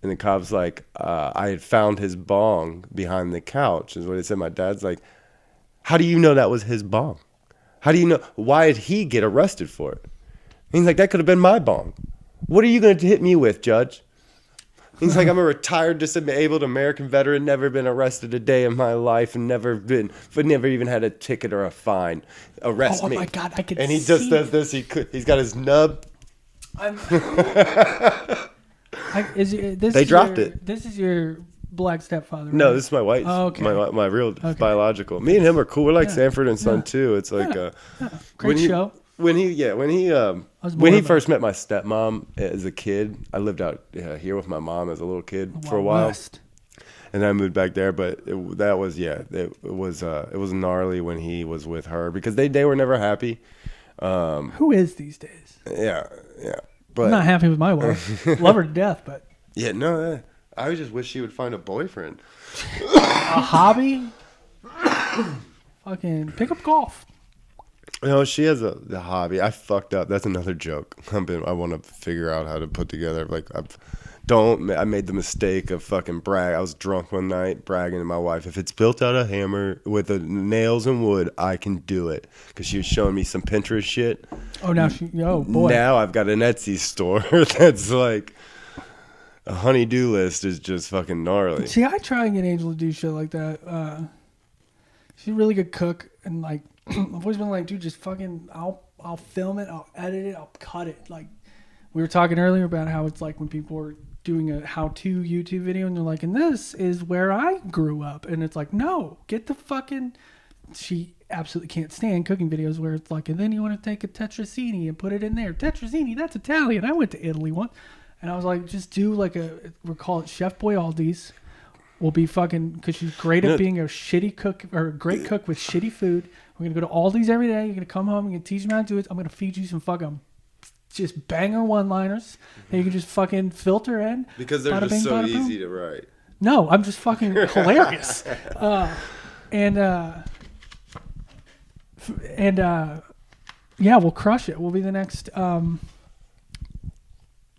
And the cop's like, I had found his bong behind the couch, is what he said. My dad's like, how do you know that was his bong? How do you know? Why did he get arrested for it? And he's like, that could have been my bong. What are you going to hit me with, Judge? He's like, I'm a retired, disabled American veteran, never been arrested a day in my life, and never even had a ticket or a fine. Arrest me. Oh my God, I could And he see. just does this. He's got his nub. They dropped it. This is your black stepfather. No, right? this is my white, Oh, okay. my real biological. Me and him are cool. We're like Sanford and Son too. It's like Great show. When he more first met my stepmom as a kid, I lived out here with my mom as a little kid for a while, West. and I moved back there. But it was gnarly when he was with her because they were never happy. Who is these days? Yeah. I'm But not happy with my wife. Love her to death, but yeah, no, I just wish she would find a boyfriend. a hobby? Fucking pick up golf. No, she has the hobby. I fucked up. That's another joke. I want to figure out how to put together. Like, I made the mistake of fucking brag. I was drunk one night bragging to my wife, if it's built out of hammer with the nails and wood, I can do it. Because she was showing me some Pinterest shit. Oh, now boy. Now I've got an Etsy store that's like a honey-do list is just fucking gnarly. See, I try and get Angel to do shit like that. She's a really good cook, and like I've always been like, dude, just fucking, I'll film it, I'll edit it, I'll cut it. Like we were talking earlier about how it's like when people are doing a how-to YouTube video, and they're like, and this is where I grew up, and it's like, no, get the fucking. She absolutely can't stand cooking videos where it's like, and then you want to take a tetrazzini and put it in there. Tetrazzini, that's Italian. I went to Italy once. And I was like, just do like we'll call it Chef Boyardee's. We'll be fucking, because she's great at being a shitty cook, or a great cook with shitty food. We're going to go to Aldi's every day. You're going to come home. You're going to teach me how to do it. I'm going to feed you some fucking just banger one-liners that you can just fucking filter in. Because they're Bada just bing, so bada boom. easy to write. No, I'm just fucking hilarious. Yeah, we'll crush it. We'll be the next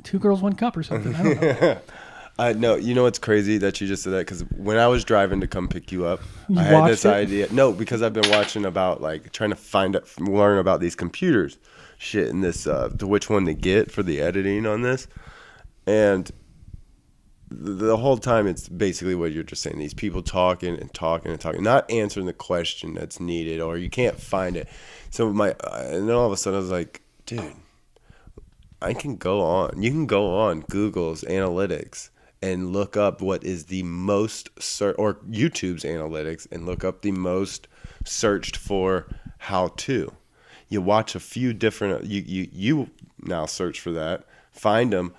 2 Girls, 1 Cup or something. I don't know. No, you know what's crazy that you just said that? Because when I was driving to come pick you up, You I had watched this it? idea. No, because I've been watching about like trying to learn about these computers, shit, and this to which one to get for the editing on this, and the whole time it's basically what you're just saying. These people talking and talking and talking, not answering the question that's needed, or you can't find it. So and then all of a sudden I was like, dude, I can go on. You can go on Google's analytics and look up what is the most or YouTube's analytics and look up the most searched for how to. You watch a few different. You now search for that, find them,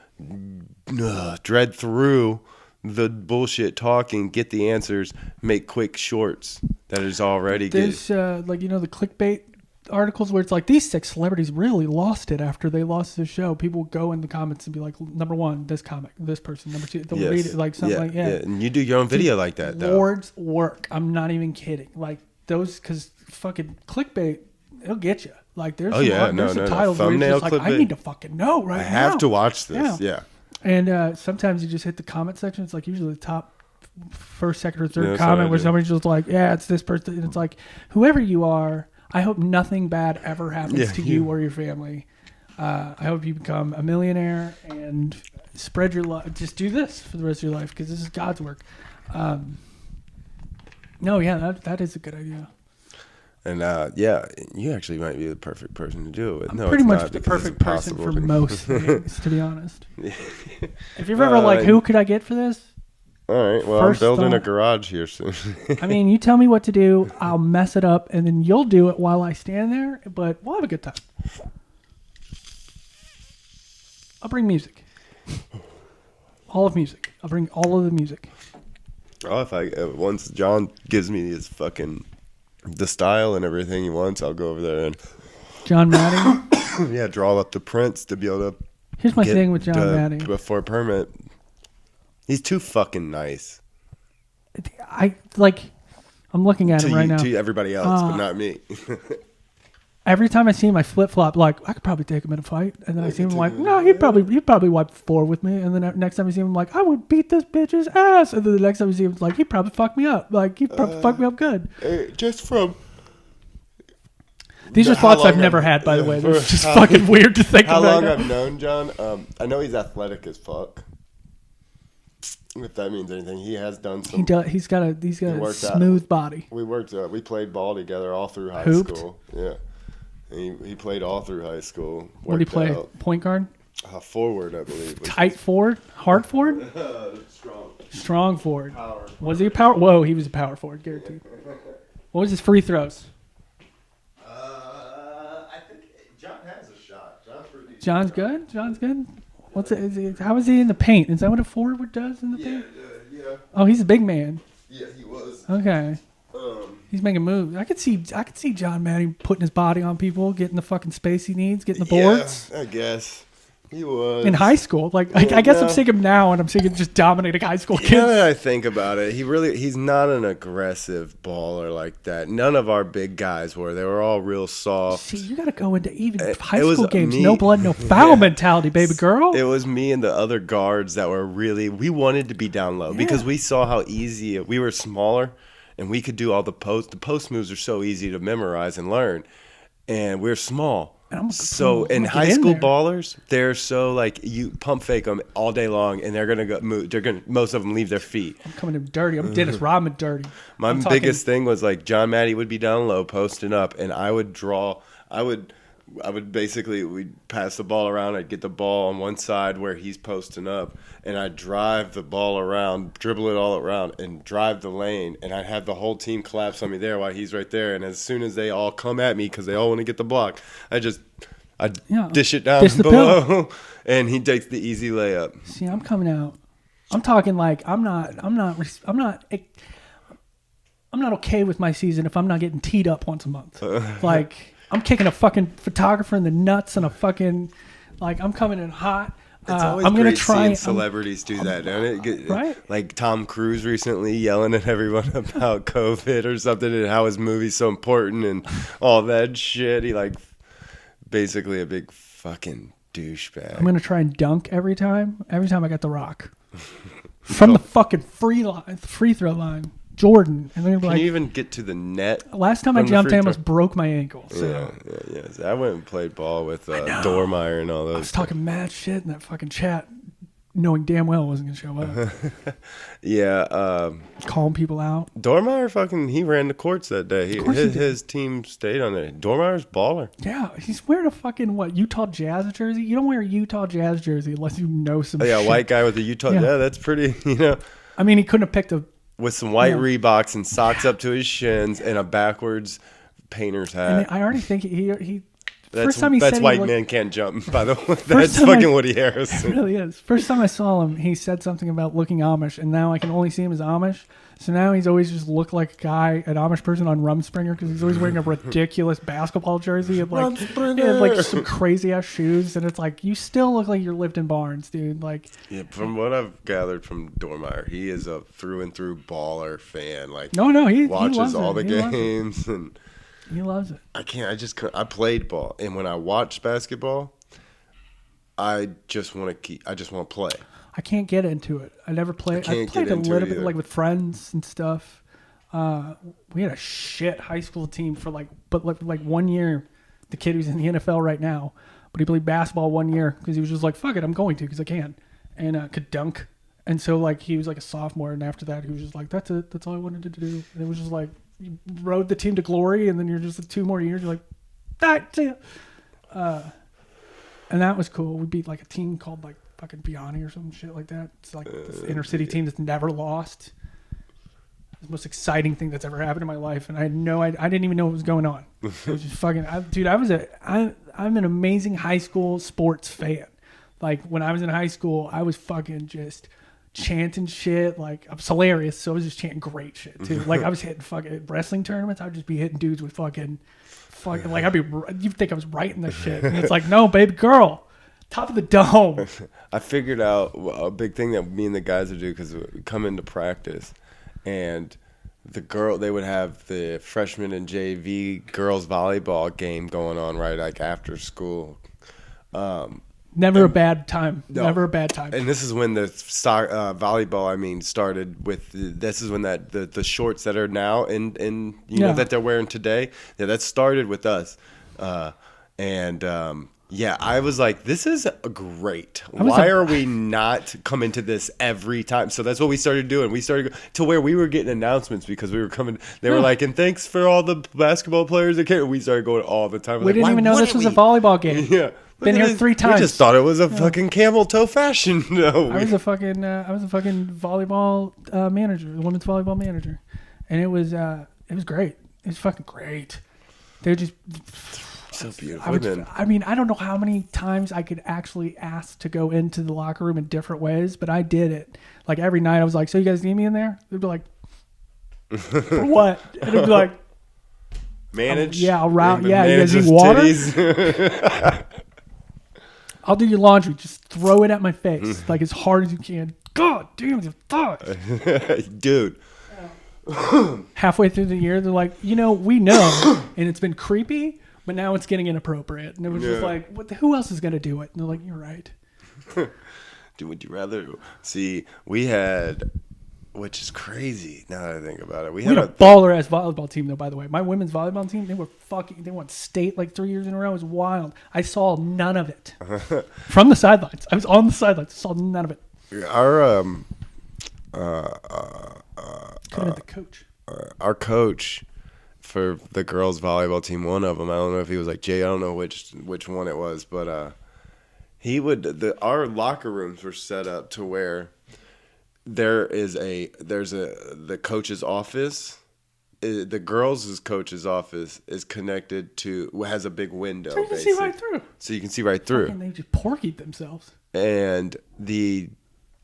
dread through the bullshit talking, get the answers, make quick shorts that is already good. There's like, you know, the clickbait articles where it's like, these 6 celebrities really lost it after they lost the show. People go in the comments and be like, number 1, this comic, this person, number 2, they'll read it, like something like that. And you do your own video like that, though. Lord's work. I'm not even kidding. Like those, because fucking clickbait, it'll get you. Like there's some titles where you're just like, I need to fucking know right now. I have to watch this. Yeah. And sometimes you just hit the comment section. It's like usually the top first, second, or third that's comment what I where do. somebody's just like, yeah, it's this person. And it's like, whoever you are, I hope nothing bad ever happens to you or your family. I hope you become a millionaire and spread your love. Just do this for the rest of your life because this is God's work. That is a good idea. And you actually might be the perfect person to do it with. I'm No, pretty it's much not the because it's perfect person impossible for to- most things, to be honest. If you're ever like, who could I get for this? All right, well, First I'm building a thought- garage here soon. I mean, you tell me what to do, I'll mess it up, and then you'll do it while I stand there, but we'll have a good time. I'll bring music. All of music. I'll bring all of the music. Oh, if once John gives me the style and everything he wants, I'll go over there and John Maddie. draw up the prints to be able to Here's my thing with John Maddie. Before permit. He's too fucking nice. I'm looking at him right now. To everybody else, but not me. Every time I see him, I flip flop. Like, I could probably take him in a fight, and then I see him like, no, he'd probably wipe the floor with me. And then next time I see him, I'm like, I would beat this bitch's ass. And then the next time I see him, it's like, he'd probably fuck me up. Like, he'd probably fuck me up good. Just from these are thoughts I've never had, by the way. It's just fucking weird to think how about. How long I've known John? I know he's athletic as fuck. If that means anything, he has done some. He's got a smooth body. We played ball together all through high school. Yeah. He played all through high school. What did he play? Point guard? Forward, I believe. Tight forward? Hard forward? Strong forward. Power. Was he a power? Whoa, he was a power forward, guaranteed. What was his free throws? I think John has a shot. John's good? John's good? How is he in the paint? Is that what a forward does in the paint? Yeah. Oh, he's a big man. Yeah, he was. Okay. He's making moves. I could see John Maddie putting his body on people, getting the fucking space he needs, getting the boards. Yeah, I guess. He was. In high school. I guess I'm seeing him now, and I'm seeing him just dominating high school kids. Now that I think about it, he's not an aggressive baller like that. None of our big guys were. They were all real soft. See, you got to go into even high school games. No blood, no foul mentality, baby girl. It was me and the other guards that were we wanted to be down low because we saw how easy we were smaller. And we could do all the post. The post moves are so easy to memorize and learn, and we're small. So in high school ballers, they're so you pump fake them all day long, and they're gonna go move. Most of them leave their feet. I'm coming in dirty. I'm Dennis Rodman dirty. My biggest thing was John Maddie would be down low, posting up, and I would draw. I would basically, we'd pass the ball around. I'd get the ball on one side where he's posting up, and I'd drive the ball around, dribble it all around, and drive the lane. And I'd have the whole team collapse on me there while he's right there. And as soon as they all come at me because they all want to get the block, I'd dish it down below, and he takes the easy layup. See, I'm coming out. I'm talking I'm not okay with my season if I'm not getting teed up once a month. I'm kicking a fucking photographer in the nuts and a fucking, I'm coming in hot. It's always I'm great gonna try. Seeing celebrities do that, don't it? Right. Like Tom Cruise recently yelling at everyone about COVID or something and how his movie's so important and all that shit. He basically a big fucking douchebag. I'm gonna try and dunk every time. Every time I got the rock from the fucking free throw line. Jordan, and then Can you even get to the net? Last time I jumped, I almost broke my ankle. So. Yeah. So I went and played ball with Dormeyer and all those. I was talking mad shit in that fucking chat, knowing damn well I wasn't gonna show up. Yeah, calling people out. Dormeyer he ran the courts that day. His team stayed on there. Dormeyer's baller. Yeah, he's wearing a fucking Utah Jazz jersey. You don't wear a Utah Jazz jersey unless you know some. Yeah, shit. White guy with a Utah. Yeah, that's pretty. I mean, he couldn't have picked a. With some white Reeboks and socks up to his shins and a backwards painter's hat. I already think he first time he said white man can't jump, by the way. That's fucking Woody Harrelson. It really is. First time I saw him, he said something about looking Amish, and now I can only see him as Amish. So now he's always just looked like a guy, an Amish person on Rumspringer, because he's always wearing a ridiculous basketball jersey and some crazy ass shoes, and it's you still look like you're lived in Barnes, dude. Yeah, from what I've gathered from Dormeyer, he is a through and through baller fan. He watches loves all it. the games and he loves it. I played ball, and when I watched basketball, I just want to play. I can't get into it. I never played. I played a little bit with friends and stuff. We had a shit high school team for 1 year. The kid who's in the NFL right now, but he played basketball 1 year because he was just fuck it, I'm going to because I can, and could dunk. And so he was a sophomore, and after that he was just that's it. That's all I wanted to do. And it was just you rode the team to glory, and then you're just 2 more years. You're that's it. And that was cool. We beat a team called fucking Biani or some shit like that. It's this inner city team that's never lost. It's the most exciting thing that's ever happened in my life, and I didn't even know what was going on. It was just fucking, I'm an amazing high school sports fan. When I was in high school, I was fucking just chanting shit. Like, I was hilarious, so I was just chanting great shit too. Like, I was hitting fucking wrestling tournaments. I'd just be hitting dudes with fucking like, you'd think I was writing this shit. And it's like, no, baby girl, top of the dome. I figured out a big thing that me and the guys would do because we come into practice, and they would have the freshman and JV girls volleyball game going on right like after school. Never a bad time. No. Never a bad time. And this is when the volleyball, started with. This is when the shorts that are now in that they're wearing today. Yeah, that started with us, yeah, I was like, this is great. Why are we not coming to this every time? So that's what we started doing. We started to where we were getting announcements because we were coming. They were like, and thanks for all the basketball players that came. We started going all the time. We didn't even know this was a volleyball game. Yeah. Been here 3 times. We just thought it was a fucking camel toe fashion. No, I was a fucking volleyball manager, the women's volleyball manager, and it was great. It was fucking great. They were just so beautiful. I don't know how many times I could actually ask to go into the locker room in different ways, but I did it. Like every night, I was like, "So you guys need me in there?" They'd be like, "For what?" And it'd be like, "Manage." I'll route. Yeah, you guys need water. I'll do your laundry. Just throw it at my face, like as hard as you can. God damn your thighs. Dude. Halfway through the year, they're like, we know, and it's been creepy, but now it's getting inappropriate. And it was just like, who else is going to do it? And they're like, you're right. Dude, would you rather? See, we had, which is crazy now that I think about it. We had a baller-ass volleyball team, though, by the way. My women's volleyball team, they won state like 3 years in a row. It was wild. I saw none of it. From the sidelines. I was on the sidelines. I saw none of it. Our, could have been the coach. Our coach for the girls volleyball team, one of them, I don't know if he was like Jay, I don't know which one it was, but our locker rooms were set up to where there's the coach's office. The girls' coach's office is connected to, has a big window. So you can see right through. So you can see right through. And they just porkied themselves. And the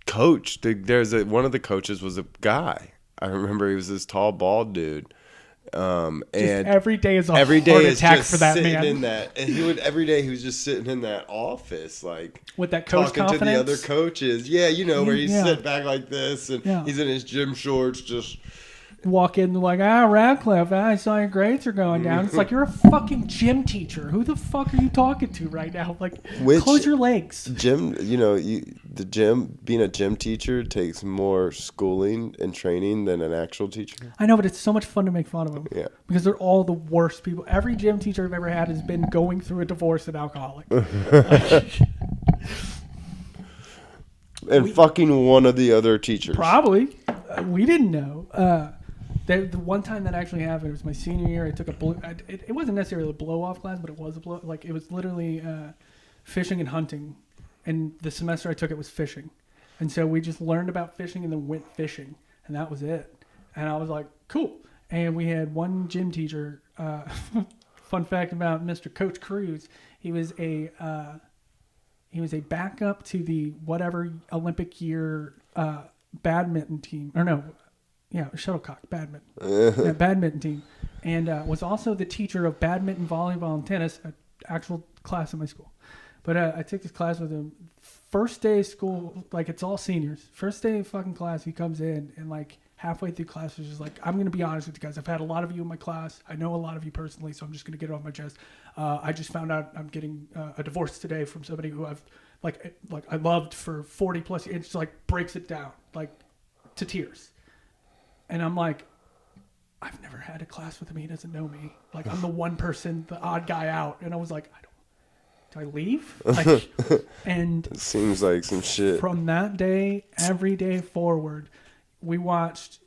coach, one of the coaches was a guy. I remember he was this tall, bald dude. And every day is a heart attack for that man. In that, and every day he was just sitting in that office, like with that coach talking confidence to the other coaches. Yeah, where he's sit back like this, and he's in his gym shorts, just walk in like, Ratcliff, I saw your grades are going down. It's like, you're a fucking gym teacher. Who the fuck are you talking to right now? Like, close your legs. Gym, the gym, being a gym teacher takes more schooling and training than an actual teacher. I know, but it's so much fun to make fun of them. Yeah. Because they're all the worst people. Every gym teacher I've ever had has been going through a divorce and alcoholic. And fucking one of the other teachers. Probably. We didn't know. The one time that actually happened, it was my senior year. I took it wasn't necessarily a blow-off class, but it was it was literally fishing and hunting. And the semester I took it was fishing. And so we just learned about fishing and then went fishing. And that was it. And I was like, cool. And we had one gym teacher. Fun fact about Mr. Coach Cruz. He was a backup to the whatever Olympic year badminton team. Or no. Yeah, shuttlecock, badminton. Badminton team. And was also the teacher of badminton, volleyball, and tennis, an actual class in my school. But I took this class with him. First day of school, like it's all seniors. First day of fucking class, he comes in and like halfway through class, he's just like, I'm going to be honest with you guys. I've had a lot of you in my class. I know a lot of you personally, so I'm just going to get it off my chest. I just found out I'm getting a divorce today from somebody who I've like I loved for 40 plus years. It just like breaks it down like to tears. And I'm like, I've never had a class with him. He doesn't know me. Like, I'm the one person, the odd guy out. And I was like, do I leave? Like, and it seems like some shit. From that day, every day forward, we watched,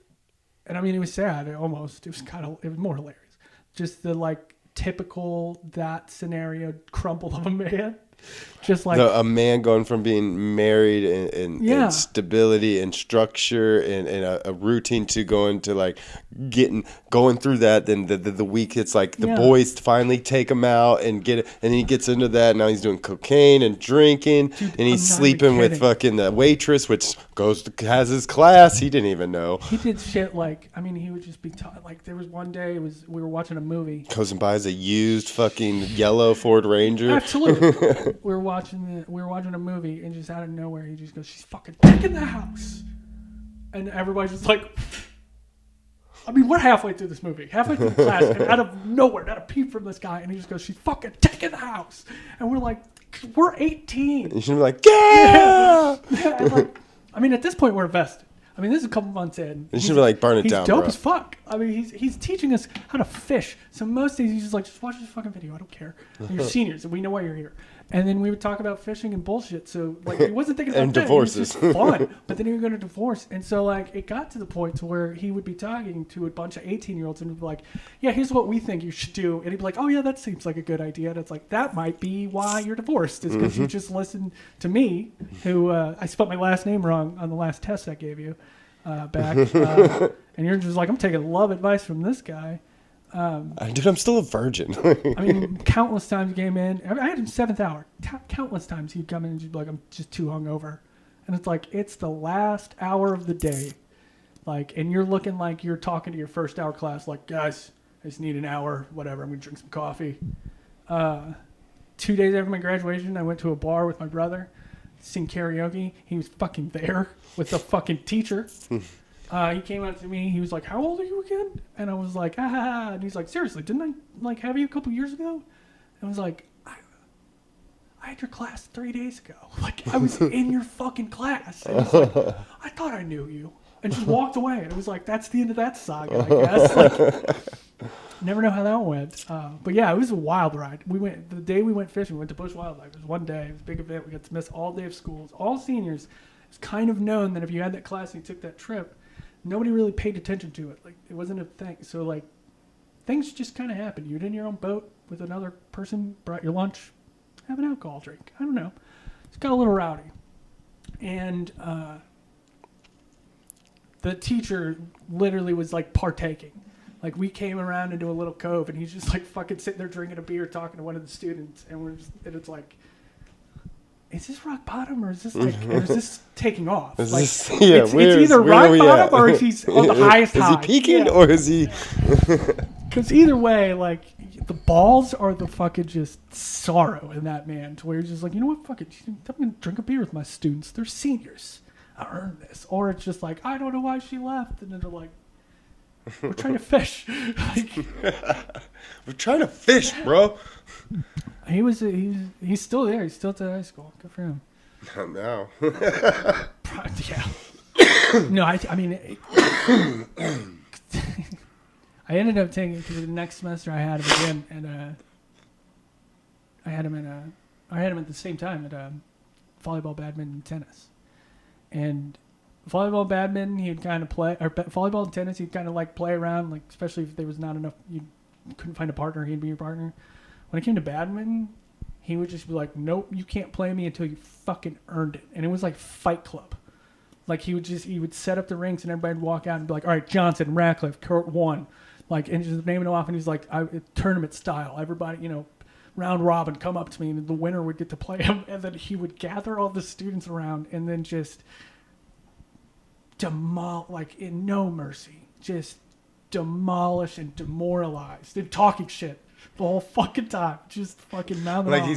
and I mean, it was sad. It was more hilarious. Just the like typical that scenario crumple of a man. Just like a man going from being married and stability and structure and a routine to going to like going through that. Then the week it's like the boys finally take him out and get it, and then he gets into that. And now he's doing cocaine and drinking, and he's sleeping with fucking the waitress, which has his class. He didn't even know. He did shit like, I mean, he would just be like, there was one day we were watching a movie. Goes and buys a used fucking yellow Ford Ranger. Absolutely. we were watching a movie, and just out of nowhere he just goes, "She's fucking taking the house," and everybody's just like, I mean, we're halfway through this movie, halfway through the class, and out of nowhere, not a peep from this guy, and he just goes, "She's fucking taking the house," and we're like, we're 18. You should be like, yeah. And like, I mean, at this point we're invested. I mean, this is a couple months in. You should be like, burn it down, He's dope bro. as fuck. I mean, he's teaching us how to fish. So most days he's just like, just watch this fucking video. I don't care. You're seniors, and we know why you're here. And then we would talk about fishing and bullshit. So like, he wasn't thinking about and that. divorces. It was just fun. But then he would go to divorce, and so like, it got to the point to where he would be talking to a bunch of 18-year-olds and he'd be like, "Yeah, here's what we think you should do," and he'd be like, "Oh yeah, that seems like a good idea." And it's like, that might be why you're divorced, is because you just listened to me, who I spelled my last name wrong on the last test I gave you. Back, and you're just like, I'm taking love advice from this guy. Dude, I'm still a virgin. I mean, countless times he came in. I had him 7th hour. Countless times he'd come in and just be like, "I'm just too hungover," and it's like, it's the last hour of the day, like, and you're looking like you're talking to your first hour class, like, "Guys, I just need an hour, whatever. I'm gonna drink some coffee." 2 days after my graduation, I went to a bar with my brother. Sing karaoke. He was fucking there with the fucking teacher. He came up to me. He was like, "How old are you again?" And I was like, "Ah." And he's like, "Seriously, didn't I like have you a couple years ago?" And I was like, I had your class 3 days ago. Like, I was in your fucking class. And he's like, "I thought I knew you," and just walked away. And it was like, that's the end of that saga, I guess. Like, never know how that went. But yeah, it was a wild ride. The day we went fishing, we went to Bush Wildlife. It was one day. It was a big event. We got to miss all day of schools. All seniors. It's kind of known that if you had that class and you took that trip, nobody really paid attention to it. Like, it wasn't a thing. So like, things just kind of happened. You're in your own boat with another person, brought your lunch, have an alcohol drink. I don't know. It's got a little rowdy. And the teacher literally was like partaking. Like, we came around into a little cove, and he's just like fucking sitting there drinking a beer, talking to one of the students, and it's like, is this rock bottom, or is this like, or is this taking off? Is like, this, yeah, it's either rock bottom or is he on the highest high? Is he peaking or is he? Because either way, like, the balls are the fucking just sorrow in that man, to where you're just like, you know what, fuck it, I'm gonna drink a beer with my students. They're seniors. I earned this. Or it's just like, I don't know why she left, and then they're like, we're trying to fish. Like, we're trying to fish, bro. he's still there. He's still at the high school. Good for him. Not now. Yeah. No, I mean, I ended up taking, because the next semester I had him again, and I had him at the same time at volleyball, badminton, and tennis. And volleyball, badminton, he'd kind of play, or volleyball and tennis, he'd kind of like play around, like, especially if there was not enough, you couldn't find a partner, he'd be your partner. When it came to badminton, he would just be like, "Nope, you can't play me until you fucking earned it." And it was like Fight Club. Like, he would set up the rings, and everybody would walk out and be like, "All right, Johnson, Ratcliff, court 1. Like, and just naming them off, and he's like, tournament style. Everybody, round robin, come up to me, and the winner would get to play him. And then he would gather all the students around, and then just like, in no mercy, just demolish and demoralize. They're talking shit the whole fucking time, just fucking mouthing Like off.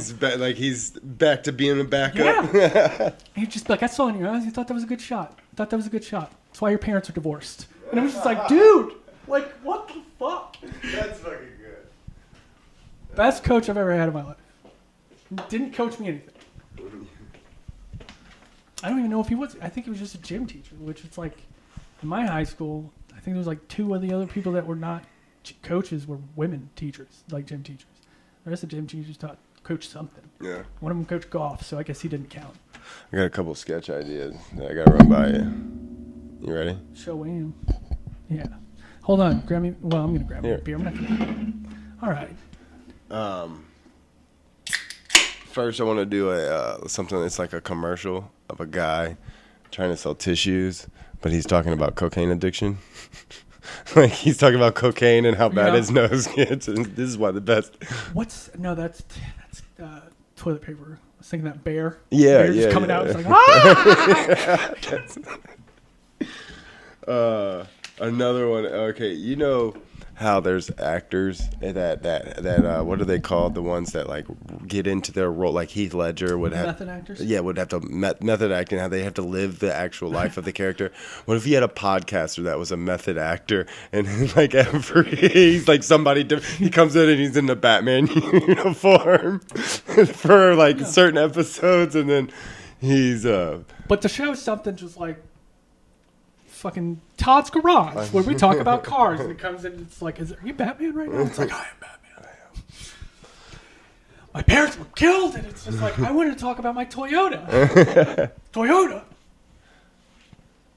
he's back to being a backup. Yeah. He'd just be like, "I saw in your eyes, you thought that was a good shot. That's why your parents are divorced." And it was just like, dude, like, what the fuck? That's fucking good. Best coach I've ever had in my life. Didn't coach me anything. I don't even know if he was. I think he was just a gym teacher, which is like, in my high school, I think there was like 2 of the other people that were not coaches were women teachers, like gym teachers. The rest of the gym teachers coach something. Yeah. One of them coached golf, so I guess he didn't count. I got a couple sketch ideas that I got to run by you. You ready? Show him. Yeah. Hold on. Grab me. Well, I'm going to grab me a Here. beer. I'm not going to. All right. First, I want to do something that's like a commercial of a guy trying to sell tissues, but he's talking about cocaine addiction. Like he's talking about cocaine and how bad his nose gets, and this is why the best. That's toilet paper. I was thinking that bear. Yeah, bear just coming out. It's like Another one. Okay, you know how there's actors that what are they called? The ones that like get into their role, like Heath Ledger would have method actors. Yeah, would have to method acting. How they have to live the actual life of the character. What if he had a podcaster that was a method actor, and like he's like somebody he comes in and he's in the Batman uniform for like certain episodes, and then he's But the show's something just like fucking Todd's Garage, where we talk about cars, and it comes in, it's like, are you Batman right now? It's like, I am Batman. My parents were killed, and it's just like, I wanted to talk about my Toyota. Toyota.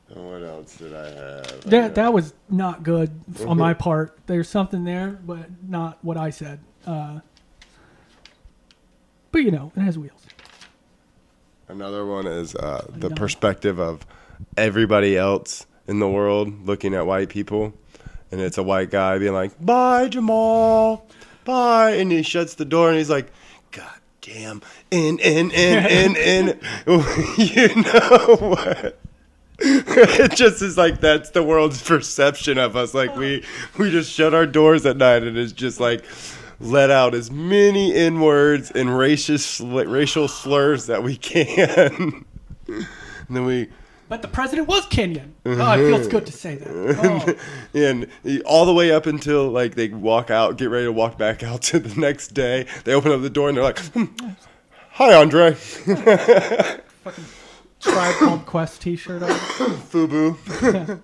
What else did I have? That was not good on my part. There's something there, but not what I said. But you know, it has wheels. Another one is the perspective of everybody else in the world looking at white people, and it's a white guy being like, "Bye, Jamal, bye," and he shuts the door and he's like, "God damn, in." You know what? It just is like that's the world's perception of us. Like we just shut our doors at night and it's just like let out as many N-words and racial slurs that we can. And then But the president was Kenyan. Oh, it feels good to say that. Oh. And all the way up until like they walk out, get ready to walk back out to the next day. They open up the door and they're like, "Hi, Andre." Fucking Tribe Called Quest t-shirt on. FUBU.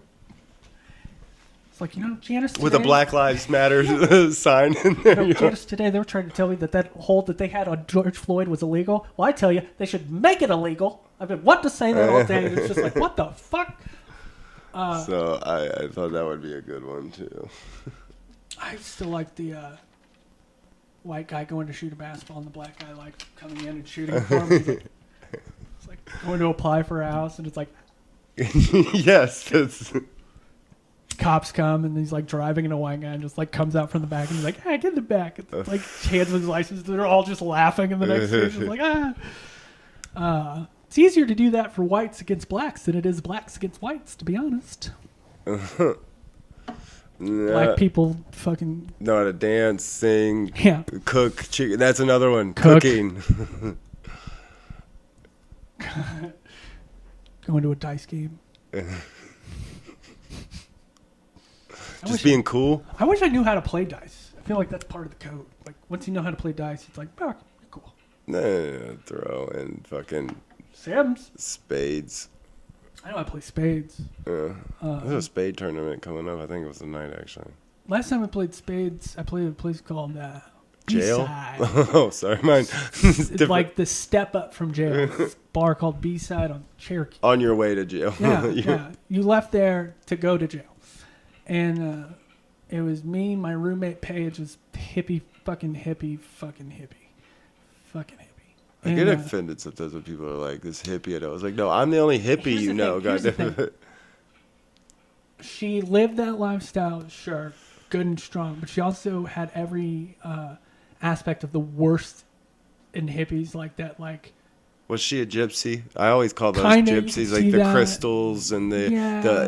It's like, you know, Janice today, With a Black Lives Matter sign in there. you know, Janice today, they were trying to tell me that hold that they had on George Floyd was illegal. Well, I tell you, they should make it illegal. I've been wanting to say that all day, and it's just like, what the fuck? So I thought that would be a good one, too. I still like the white guy going to shoot a basketball and the black guy, like, coming in and shooting for him. It's like going to apply for a house, and it's like... Yes, it's... Cops come, and he's, like, driving, and a white guy and just, like, comes out from the back, and he's like, "Hey, get in the back." It's like, hands with his license, they're all just laughing in the next station. It's like, it's easier to do that for whites against blacks than it is blacks against whites, to be honest. Black people fucking know how to dance, sing, yeah, cook, chicken. That's another one. Cook. Cooking. Going to a dice game. Just being cool. I wish I knew how to play dice. I feel like that's part of the code. Like, once you know how to play dice, it's like, oh, you're cool. Throw in fucking Sims. spades. I know how to play spades. There's a spade tournament coming up. I think it was tonight, actually. Last time I played spades, I played at a place called Jail? B-Side. Oh, sorry. Mine. It's like the step up from jail. It's a bar called B-Side on Cherokee. On your way to jail. Yeah, yeah. You left there to go to jail. And it was me, my roommate Paige was fucking hippie. I get offended sometimes when people are like, "This hippie," and I was like, "No, I'm the only hippie you know." God. She lived that lifestyle, sure, good and strong, but she also had every aspect of the worst in hippies, like that, like. Was she a gypsy? I always call those Kinda, gypsies, like the crystals and the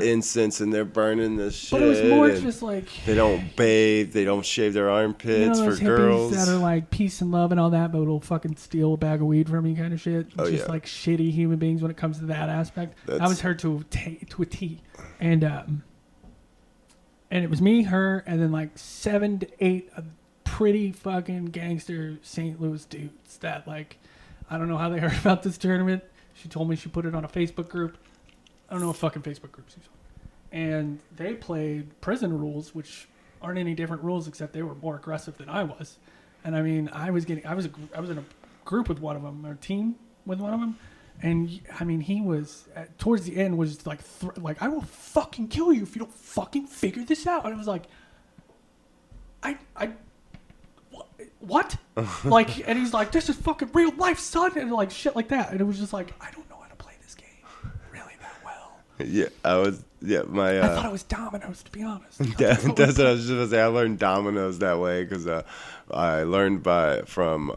incense, and they're burning this shit. But it was more just like they don't bathe, they don't shave their armpits those for girls. That are like peace and love and all that, but will fucking steal a bag of weed from you, kind of shit. Just like shitty human beings when it comes to that aspect. I was her to a T, and it was me, her, and then like 7 to 8 pretty fucking gangster St. Louis dudes that like. I don't know how they heard about this tournament. She told me she put it on a Facebook group. I don't know what fucking Facebook group she's on. And they played prison rules, which aren't any different rules except they were more aggressive than I was. And I mean, I was in a group with one of them, or a team with one of them. And I mean, he was towards the end was like, I will fucking kill you if you don't fucking figure this out. And I was like, what? Like, and he's like, this is fucking real life, son, and like shit like that. And it was just like, I don't know how to play this game really that well. Yeah, my. I thought it was dominoes, to be honest. That's what I was just gonna say. I learned dominoes that way because I learned from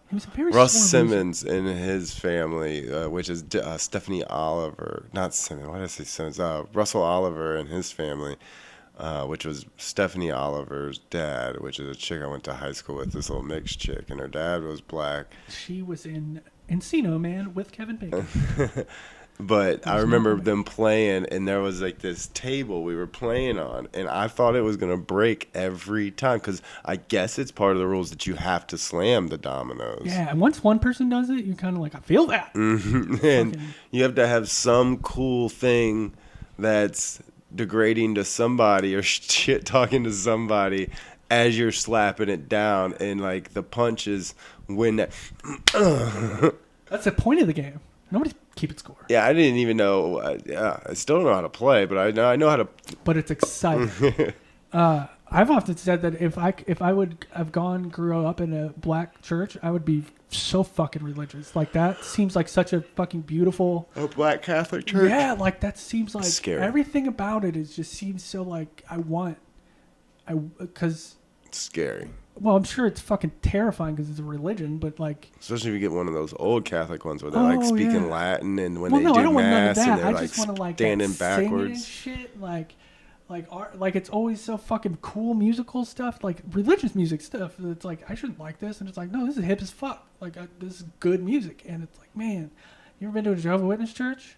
He was a very Russ smart loser. Simmons and his family, which is Stephanie Oliver. Not Simmons. Why did I say Simmons? Russell Oliver and his family, which was Stephanie Oliver's dad, which is a chick I went to high school with. This little mixed chick, and her dad was black. She was in Encino Man with Kevin Bacon. But I remember them playing, and there was like this table we were playing on, and I thought it was going to break every time because I guess it's part of the rules that you have to slam the dominoes. Yeah, and once one person does it, you're kind of like, I feel that. And you have to have some cool thing that's degrading to somebody or shit talking to somebody as you're slapping it down, and like the punches when that. That's the point of the game. Nobody's keeping score. Yeah, I didn't even know. I still don't know how to play, but I know how to. But it's exciting. I've often said that if I would have grew up in a black church, I would be so fucking religious. Like that seems like such a fucking beautiful. A black Catholic church. Yeah, like that seems like Scary. everything about it just seems so like because. It's scary. Well, I'm sure it's fucking terrifying because it's a religion, but like. Especially if you get one of those old Catholic ones where they're like speaking Latin, and when they I do don't want none of mass that. and they're I like just want to like standing that singing and backwards. shit, like it's always so fucking cool musical stuff, like religious music stuff. It's like I shouldn't like this, and it's like no, this is hip as fuck. Like this is good music, and it's like man, you ever been to a Jehovah Witness church?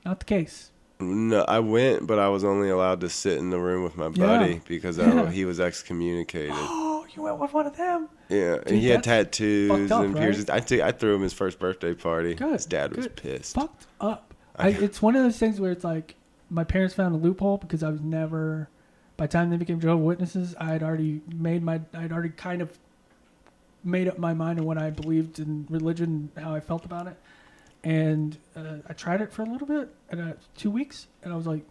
Not the case. No, I went, but I was only allowed to sit in the room with my buddy because he was excommunicated. Oh, you went with one of them? Yeah, Dude, and he had that's tattoos fucked up, and right? piercings. I threw him his first birthday party. Good. His dad was good. pissed. Fucked up. It's one of those things where it's like my parents found a loophole because I was never. By the time they became Jehovah's Witnesses, I'd already kind of made up my mind on what I believed in religion, and how I felt about it, and I tried it for a little bit, 2 weeks, and I was like,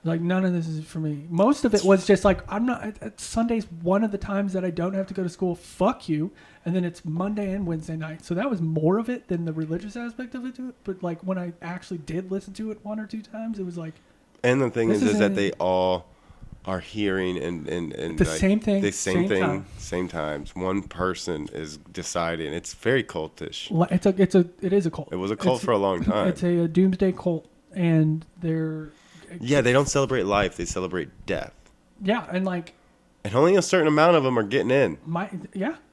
like none of this is for me. Most of it was just like I'm not. Sunday's one of the times that I don't have to go to school. Fuck you. And then it's Monday and Wednesday night. So that was more of it than the religious aspect of it to it. But like when I actually did listen to it 1 or 2 times, it was like. And the thing This is isn't that it. they all are hearing and The like, same thing, the same same thing, time. same times. One person is deciding. It's very cultish. It is a cult. It was a cult for a long time. It's a doomsday cult, and they're. Yeah, they don't celebrate life; they celebrate death. Yeah, and like And only a certain amount of them are getting in.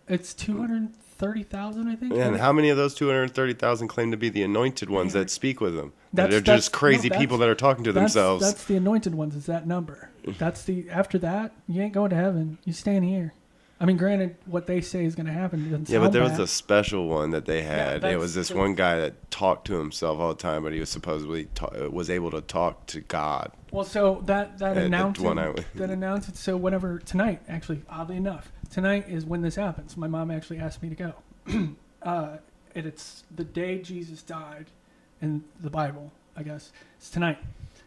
it's 230,000, I think. And how many of those 230,000 claim to be the anointed ones that speak with them? They're That's just crazy people that are talking to themselves. That's the anointed ones. Is that number? After that, you ain't going to heaven. You staying here. I mean, granted, what they say is going to happen doesn't Yeah, but sound there was bad. a special one that they had. Yeah, It was this one guy that talked to himself all the time, but he was supposedly was able to talk to God. Well, so that announced one I- that announced. So whenever tonight, actually, oddly enough, tonight is when this happens. My mom actually asked me to go. And it's the day Jesus died in the Bible, I guess. It's tonight.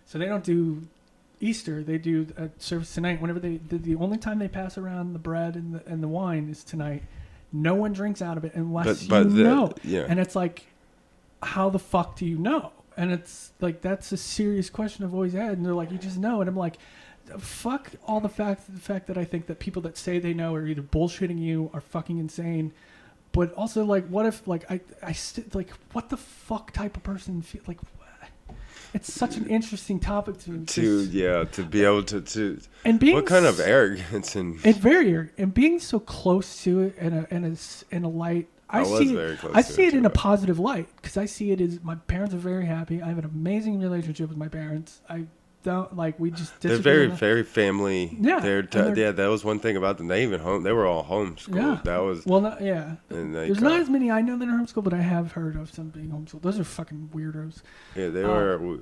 So they don't do Easter. They do a service tonight. Whenever the only time they pass around the bread and the wine is tonight. No one drinks out of it unless you know. Yeah. And it's like, how the fuck do you know? And it's like, that's a serious question I've always had. And they're like, you just know. And I'm like, fuck all the fact that I think that people that say they know are either bullshitting you or fucking insane. But also, like, what if, like, like, what the fuck type of person feel like? It's such an interesting topic to be able to and being what kind of arrogance and being so close to it in a light. I very see it in a positive light because I see it as my parents are very happy. I have an amazing relationship with my parents. I don't like we just they're very very family. Yeah, that was one thing about them. They were all homeschooled. Yeah. That was And there's not as many I know that are homeschooled, but I have heard of some being homeschooled. Those are fucking weirdos. Yeah, they were.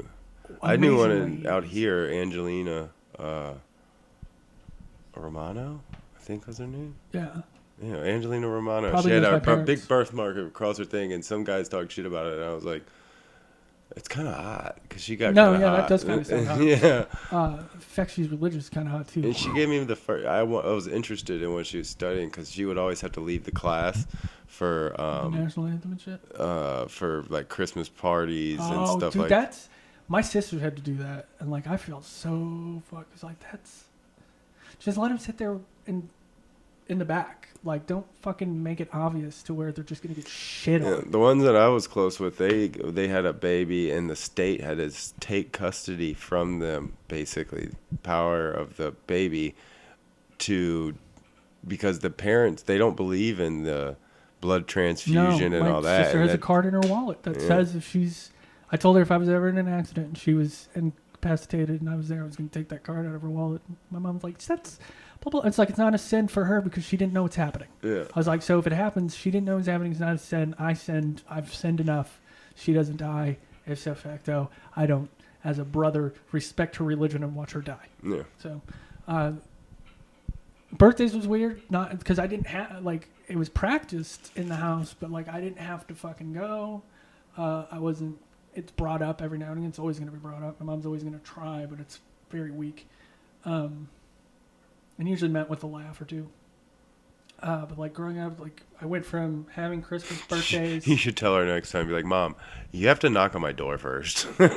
I knew one out here, Angelina Romano, I think was her name. Yeah. Yeah, Angelina Romano. Probably she had knows my a parents. big birthmark across her thing, and some guys talked shit about it, and I was like, It's kind of hot because she got No, kinda yeah, that hot. does kinda sound hot. Yeah. In fact, she's religious, kind of hot too. And she gave me the first. I was interested in what she was studying because she would always have to leave the class for The national anthem and shit. for like Christmas parties and Oh, stuff dude, like. that's my sister had to do that, and like I feel so fucked. It's like that's just let him sit there in the back. Like, don't fucking make it obvious to where they're just gonna get shit Yeah, on. the ones that I was close with, they had a baby, and the state had to take custody from them, basically, power of the baby, because the parents, they don't believe in the blood transfusion and my all that. sister and has a card in her wallet that says if she's. I told her if I was ever in an accident and she was incapacitated and I was there, I was gonna take that card out of her wallet. My mom's like, that's. Blah, blah. It's like it's not a sin for her because she didn't know what's happening. Yeah. I was like, so if it happens, she didn't know what's happening. It's not a sin. I've sinned enough. She doesn't die. Ipso facto, I don't, as a brother, respect her religion and watch her die. Yeah. So, birthdays was weird. Not because I didn't have like it was practiced in the house, but like I didn't have to fucking go. I wasn't. It's brought up every now and again. It's always going to be brought up. My mom's always going to try, but it's very weak. And usually met with a laugh or two. But like growing up, like I went from having Christmas birthdays. You should tell her next time. Be like, Mom, you have to knock on my door first. Dude,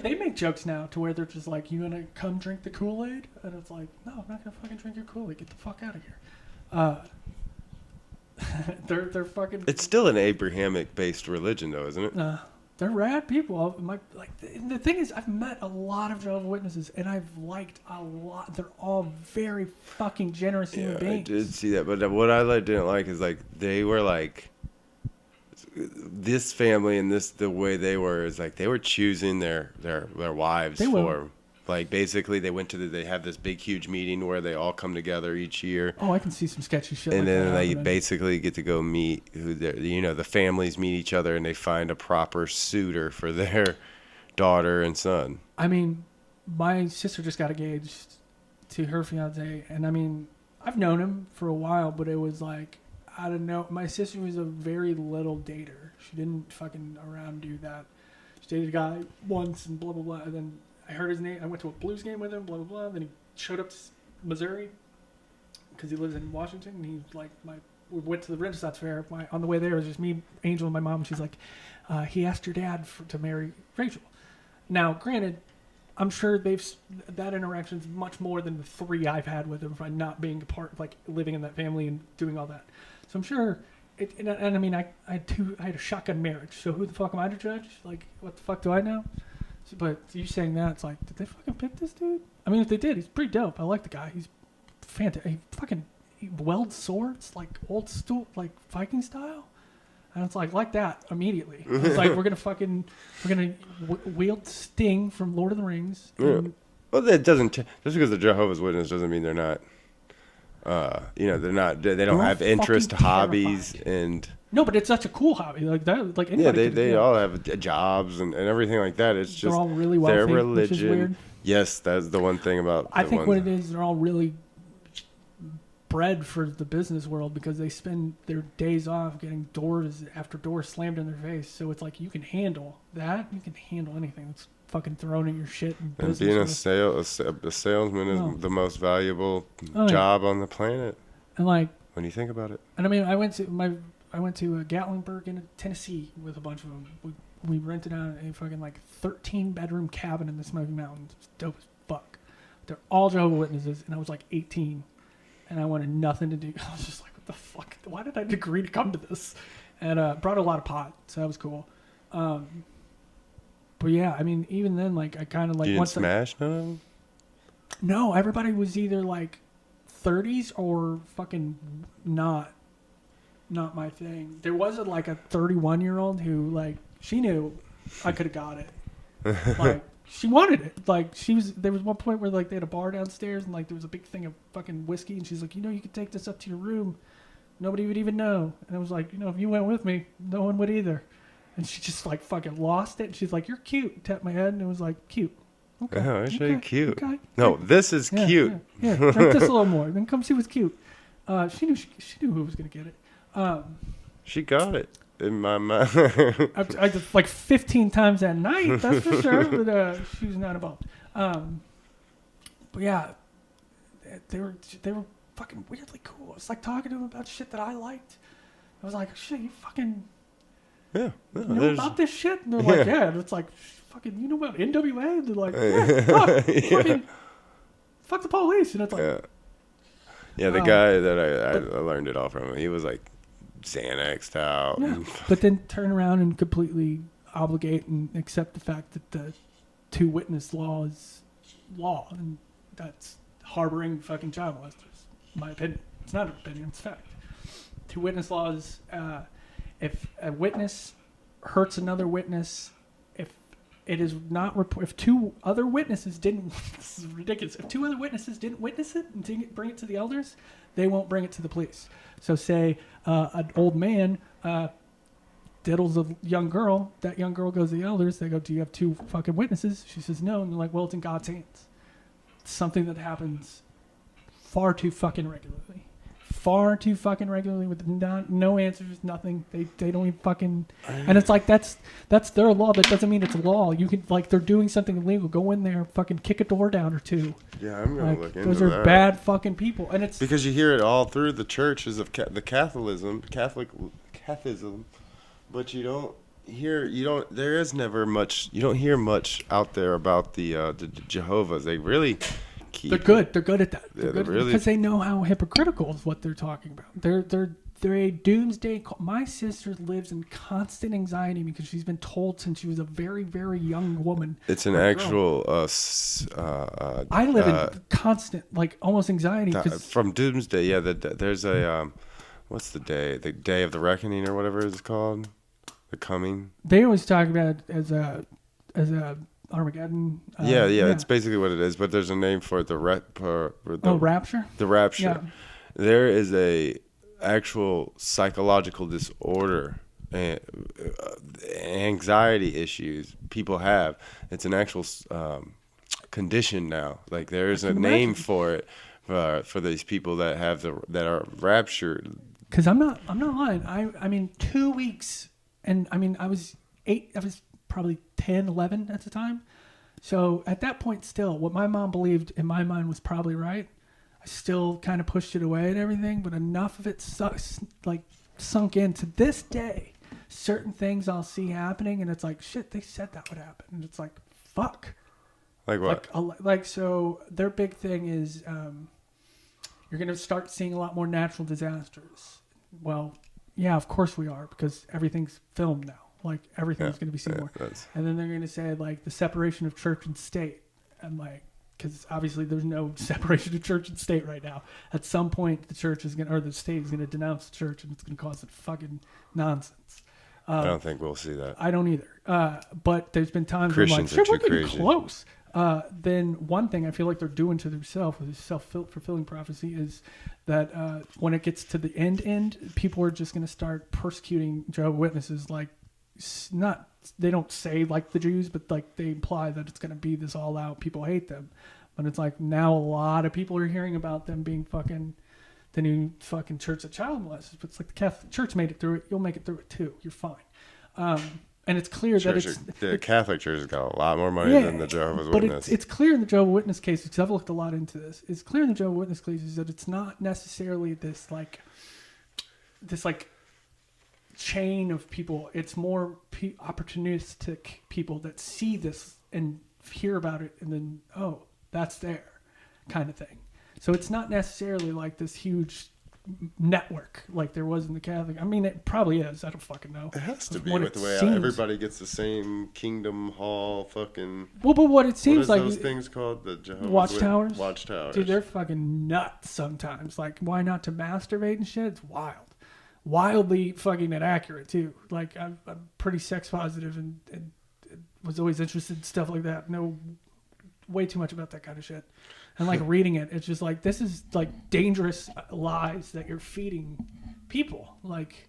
they make jokes now to where they're just like, you gonna come drink the Kool-Aid? And it's like, no, I'm not gonna fucking drink your Kool-Aid. Get the fuck out of here. They're fucking. It's still an Abrahamic-based religion, though, isn't it? They're rad people. The thing is, I've met a lot of Jehovah's Witnesses, and I've liked a lot. They're all very fucking generous human Yeah, I beings. did see that. But what I didn't like is like they were like this family and the way they were is like they were choosing their wives They for. will. Like basically, they have this big huge meeting where they all come together each year. Oh, I can see some sketchy shit. And like then that they happening. basically get to go meet the families meet each other and they find a proper suitor for their daughter and son. I mean, my sister just got engaged to her fiance, and I mean, I've known him for a while, but it was like, I don't know. My sister was a very little dater. She didn't fucking around do that. She dated a guy once and blah, blah, blah. And then I heard his name. I went to a Blues game with him, blah, blah, blah. Then he showed up to Missouri because he lives in Washington. And he's like, we went to the Renaissance Fair. On the way there, it was just me, Angel, and my mom. And she's like, he asked your dad to marry Rachel. Now, granted, I'm sure that interaction's much more than the 3 I've had with him by not being a part, like living in that family and doing all that. So I'm sure, and I mean, I had a shotgun marriage. So who the fuck am I to judge? Like, what the fuck do I know? So, but you saying that, it's like, did they fucking pick this dude? I mean, if they did, he's pretty dope. I like the guy. He's fantastic. He welds swords like old school, like Viking style. And it's like that immediately. It's like we're gonna wield Sting from Lord of the Rings. Yeah. Well, that doesn't just because they're Jehovah's Witness doesn't mean they're not. They're not. They don't have interest, fucking hobbies, terrified. and No, but it's such a cool hobby. Like that. Like yeah, anybody. they all have jobs and everything like that. It's just They're all really their wealthy, which is religion. weird. Yes, that's the one thing about. I think what it is, they're all really bred for the business world because they spend their days off getting doors after doors slammed in their face. So it's like you can handle that. You can handle anything that's fucking thrown at your shit. And business being a with. salesman is Oh. the most valuable Oh, yeah. job on the planet And like, when you think about it. and I mean, I went to Gatlinburg in Tennessee with a bunch of them. We rented out a fucking like 13-bedroom cabin in the Smoky Mountains. It was dope as fuck. They're all Jehovah's Witnesses, and I was like 18, and I wanted nothing to do. I was just like, what the fuck? Why did I agree to come to this? And brought a lot of pot, so that was cool. But yeah, I mean, even then, like I kind of like You didn't once smash none of them? no, everybody was either like 30s or fucking not my thing. There wasn't like a 31-year-old who like she knew I could have got it. Like she wanted it. Like there was one point where like they had a bar downstairs and like there was a big thing of fucking whiskey and she's like, you could take this up to your room. Nobody would even know. And I was like, if you went with me, no one would either. And she just like fucking lost it. And she's like, you're cute. Tapped my head and it was like, cute. Okay. Oh, it's really cute. Okay. No, this is cute. Yeah, drink this a little more. Then come see what's cute. She knew who was gonna get it. She got it. in my mind. I did like 15 times that night, that's for sure. But she was not involved. But yeah, they were fucking weirdly cool. It's like talking to them about shit that I liked. I was like, shit, you fucking Yeah. you know about this shit? And they're like, yeah. And it's like, fucking, you know about NWA? And they're like, yeah, fucking, fuck the police. And it's like, yeah, the guy that I learned it all from, he was like Xanaxed out. yeah. But then turn around and completely obligate and accept the fact that the two witness law is law, and that's harboring fucking child molesters. In my opinion, it's not an opinion; it's fact. Two witness laws. If a witness hurts another witness, if it is not if two other witnesses didn't, this is ridiculous. If two other witnesses didn't witness it and didn't bring it to the elders, they won't bring it to the police. So say an old man diddles a young girl. That young girl goes to the elders. They go, do you have two fucking witnesses? She says no. And they're like, well, it's in God's hands. It's something that happens far too fucking regularly. Far too fucking regularly with no answers, nothing. They don't even fucking... And it's like, that's their law. That doesn't mean it's law. You can, like, they're doing something illegal. Go in there, fucking kick a door down or two. Yeah, I'm going to look into that. Those are bad fucking people. And it's... Because you hear it all through the churches of the Catholicism, but you don't hear much out there about the Jehovah's. They really... They're good. They're good at that. Yeah, They're good really... because they know how hypocritical is what they're talking about. They're a doomsday. My sister lives in constant anxiety because she's been told since she was a very, very young woman. It's an actual. I live in constant, like almost anxiety from doomsday. Yeah, there's a what's the day? The day of the reckoning or whatever it's called. The coming. They always talk about it as a Armageddon. Yeah, it's basically what it is. But there's a name for it. Rapture. The rapture. Yeah. There is a actual psychological disorder and anxiety issues people have. It's an actual condition now. Like there is a name for it for these people that have that are raptured. Because I'm not lying. I mean 2 weeks, and I mean I was probably 10, 11 at the time. So at that point still, what my mom believed in my mind was probably right. I still kind of pushed it away and everything, but enough of it sunk in. To this day, certain things I'll see happening, and it's like, shit, they said that would happen. And it's like, fuck. Like what? So their big thing is you're going to start seeing a lot more natural disasters. Well, yeah, of course we are, because everything's filmed now. Like everything's going to be seen more. And then they're going to say like the separation of church and state. And like, because obviously there's no separation of church and state right now. At some point, the church is going to, or the state is going to denounce the church, and it's going to cause it fucking nonsense. I don't think we'll see that. I don't either. But there's been times Christians where I'm like, are too we're getting crazy. close. Then one thing I feel like they're doing to themselves with this self-fulfilling prophecy is that when it gets to the end, people are just going to start persecuting Jehovah's Witnesses. Like, they don't say like the Jews, but like they imply that it's going to be this all out. People hate them, but it's like now a lot of people are hearing about them being fucking the new fucking church of child molesters. But it's like the Catholic Church made it through it. You'll make it through it too. You're fine. And it's clear the Catholic Church has got a lot more money than the Jehovah's Witness. But it's clear in the Jehovah's Witness case, because I've looked a lot into this. It's clear in the Jehovah's Witness cases that it's not necessarily this chain of people. It's more opportunistic people that see this and hear about it and then, oh, that's there kind of thing. So it's not necessarily like this huge network like there was in the Catholic. I mean, it probably is. I don't fucking know. It has to be with the way everybody gets the same Kingdom Hall fucking... Well, but what it seems like... What is those things called? The Jehovah's Watchtowers? Watchtowers. Dude, they're fucking nuts sometimes. Like, why not to masturbate and shit? It's wild. Wildly fucking inaccurate, too. Like, I'm pretty sex positive and was always interested in stuff like that. Know way too much about that kind of shit. And, like, reading it, it's just like, this is, like, dangerous lies that you're feeding people. Like,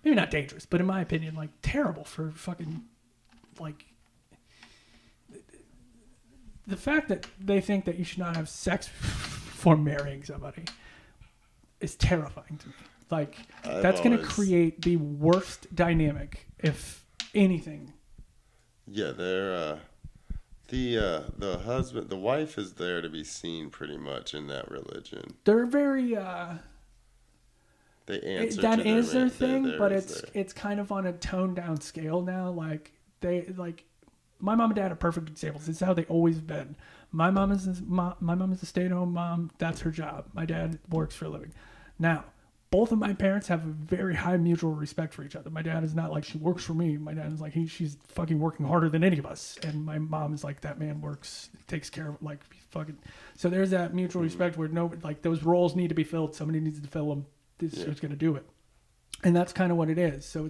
maybe not dangerous, but in my opinion, like, terrible for fucking, like... The fact that they think that you should not have sex before marrying somebody is terrifying to me. Like, I've that's going to always- create the worst dynamic, if anything. Yeah, they're the husband, the wife is there to be seen pretty much in that religion. They're very They answer that to is their they're thing, there but is it's kind of on a toned down scale now. Like my mom and dad are perfect examples. It's how they always been. My mom is a stay at home mom. That's her job. My dad works for a living. Now, both of my parents have a very high mutual respect for each other. My dad is not like, she works for me. My dad is like, she's fucking working harder than any of us. And my mom is like, that man works, takes care of, like, fucking. So there's that mutual respect where those roles need to be filled. Somebody needs to fill them. This is who's going to do it. And that's kind of what it is. So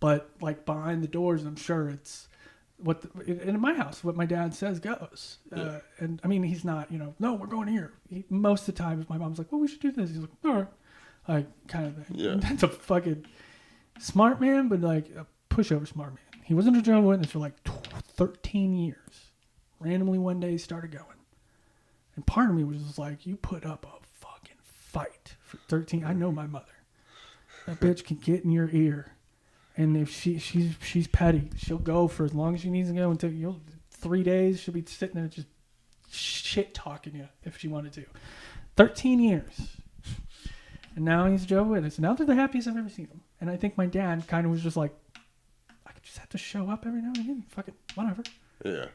but like behind the doors, I'm sure it's in my house, what my dad says goes. And I mean, he's not, no, we're going here. Most of the time, if my mom's like, well, we should do this, he's like, all right. Like, kind of thing. Yeah. And that's a fucking smart man, but like a pushover smart man. He wasn't a Jehovah's Witness for like 13 years. Randomly one day he started going. And part of me was just like, you put up a fucking fight for 13. I know my mother. That bitch can get in your ear. And if she's petty, she'll go for as long as she needs to go until 3 days. She'll be sitting there just shit talking you if she wanted to. 13 years. And now he's Jehovah's Witness. Now they're the happiest I've ever seen them. And I think my dad kind of was just like, I could just have to show up every now and again. Fuck it, whatever. Yeah.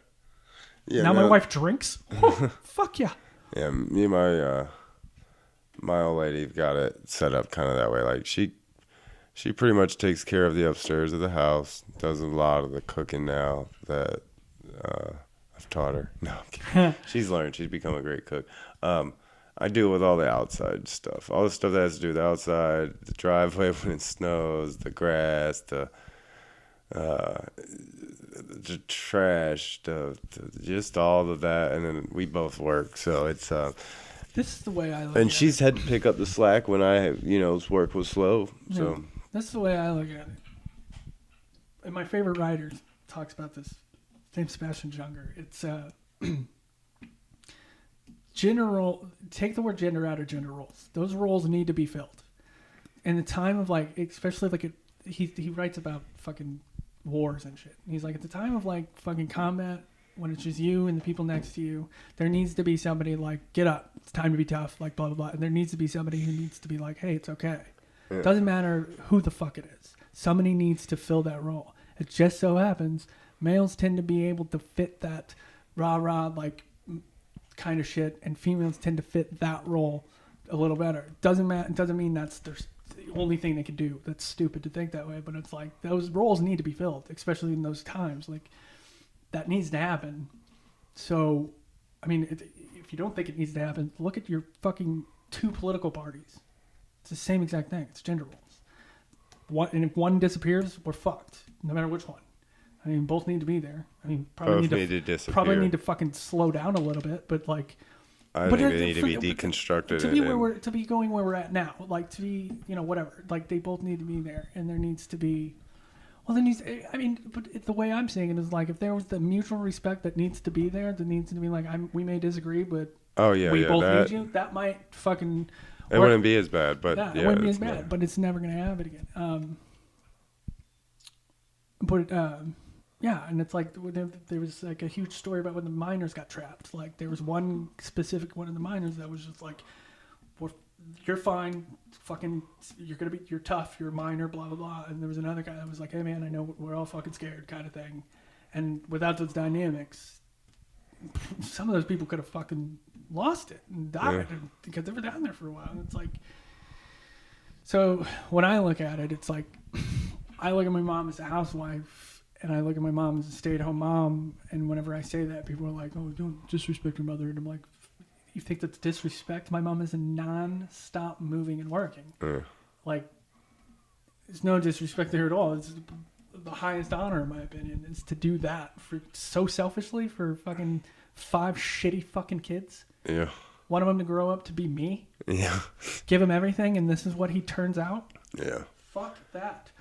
Yeah. Now my wife drinks. Oh, fuck yeah. Yeah, me and my old lady got it set up kind of that way. Like she pretty much takes care of the upstairs of the house. Does a lot of the cooking now that I've taught her. No, I'm kidding. She's learned. She's become a great cook. I deal with all the outside stuff. All the stuff that has to do with the outside, the driveway when it snows, the grass, the trash, just all of that. And then we both work. So it's... This is the way I look and at she's it. had to pick up the slack when work was slow. So... Yeah. This is the way I look at it. And my favorite writer talks about this. His name's Sebastian Junger. It's... take the word gender out of gender roles. Those roles need to be filled. In the time of especially he writes about fucking wars and shit. He's like, at the time of like fucking combat, when it's just you and the people next to you, there needs to be somebody like, get up, it's time to be tough, like blah blah blah. And there needs to be somebody who needs to be like, hey, it's okay. It doesn't matter who the fuck it is. Somebody needs to fill that role. It just so happens males tend to be able to fit that rah like kind of shit, and females tend to fit that role a little better. It doesn't mean that's the only thing they can do. That's stupid to think that way, but it's like those roles need to be filled, especially in those times. Like, that needs to happen. So, I mean, if you don't think it needs to happen, look at your fucking two political parties. It's the same exact thing. It's gender roles. And if one disappears, we're fucked, no matter which one. I mean, both need to be there. I mean, probably Both need to disappear. Probably need to fucking slow down a little bit, but like, I think they need to be deconstructed. To be going where we're at now, like to be, whatever. Like, they both need to be there, and there needs to be. Well, but the way I'm saying it is like, if there was the mutual respect that needs to be there needs to be like, we may disagree, but we both need you. That might fucking. It wouldn't be as bad, but it wouldn't be as bad, but it's never gonna happen again. Yeah, and it's like there was like a huge story about when the miners got trapped. Like, there was one specific one of the miners that was just like, "You're fine, fucking, you're tough, you're a miner, blah blah blah." And there was another guy that was like, "Hey man, I know we're all fucking scared," kind of thing. And without those dynamics, some of those people could have fucking lost it and died because they were down there for a while. And it's like, so when I look at it, it's like, I look at my mom as a housewife, and I look at my mom as a stay-at-home mom, and whenever I say that, people are like, "Oh, don't disrespect your mother." And I'm like, you think that's disrespect? My mom is a non-stop moving and working. Like, there's no disrespect to her at all. It's the highest honor, in my opinion, is to do that for so selfishly for fucking 5 shitty fucking kids. Yeah. One of them to grow up to be me. Yeah. Give him everything, and this is what he turns out. Yeah. Fuck that.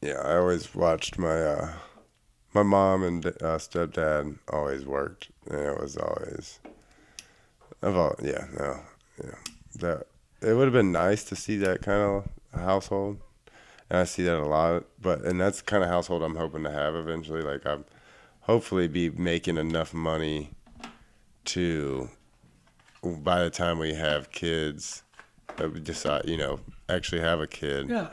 Yeah, I always watched my mom and stepdad always worked, and it was always, that it would have been nice to see that kind of household. And I see that a lot, and that's the kind of household I'm hoping to have eventually. Like I'm hopefully be making enough money to, by the time we have kids, decide, actually have a kid. Yeah.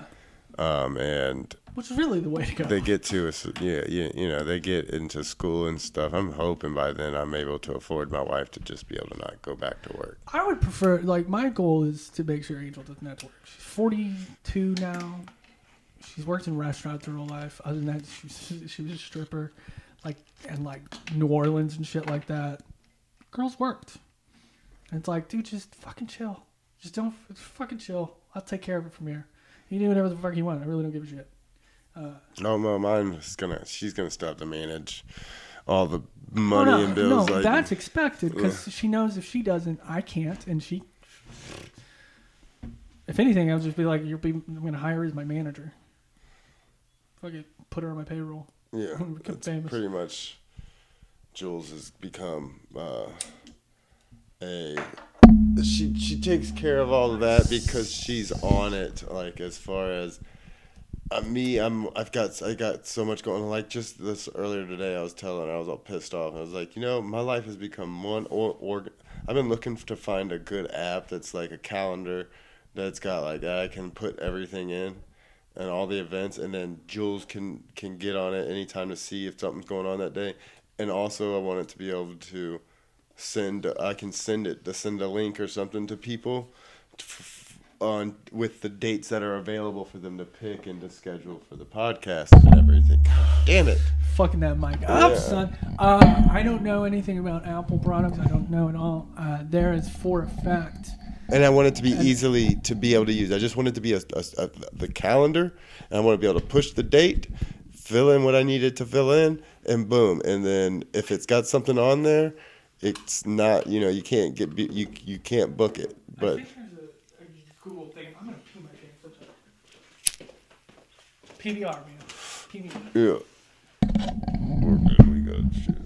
And Which is really the way to go. they get to, they get into school and stuff. I'm hoping by then I'm able to afford my wife to just be able to not go back to work. I would prefer, like, my goal is to make sure Angel doesn't have to work. She's 42 now. She's worked in restaurants her whole life. Other than that, she was a stripper, in New Orleans and shit like that. Girls worked. And it's like, dude, just fucking chill. Just fucking chill. I'll take care of it from here. You do whatever the fuck you want. I really don't give a shit. No, she's gonna still have to manage all the money and bills. No, that's expected because she knows if she doesn't, I can't. And if anything, I'll just be like, I'm gonna hire her as my manager. Fucking put her on my payroll. Yeah, that's famous. Pretty much. Jules has become she takes care of all of that because she's on it. Like as far as me, I got so much going on. Like just this earlier today, I was telling her I was all pissed off. I was like, my life has become one I've been looking to find a good app that's like a calendar that's got like that I can put everything in. And all the events, and then Jules can get on it anytime to see if something's going on that day. And also, I want it to be able to send a link or something to people with the dates that are available for them to pick and to schedule for the podcast and everything. Damn it. Fucking that mic up, son. I don't know anything about Apple products. I don't know at all. There is for a fact. And I want it to be easily to be able to use. I just want it to be the calendar, and I want to be able to push the date, fill in what I needed to fill in, and boom. And then if it's got something on there, it's not, you can't you can't book it. But I think there's a Google thing. I'm gonna pee my pants. PBR, man. PBR. Yeah. We're good. We got shit.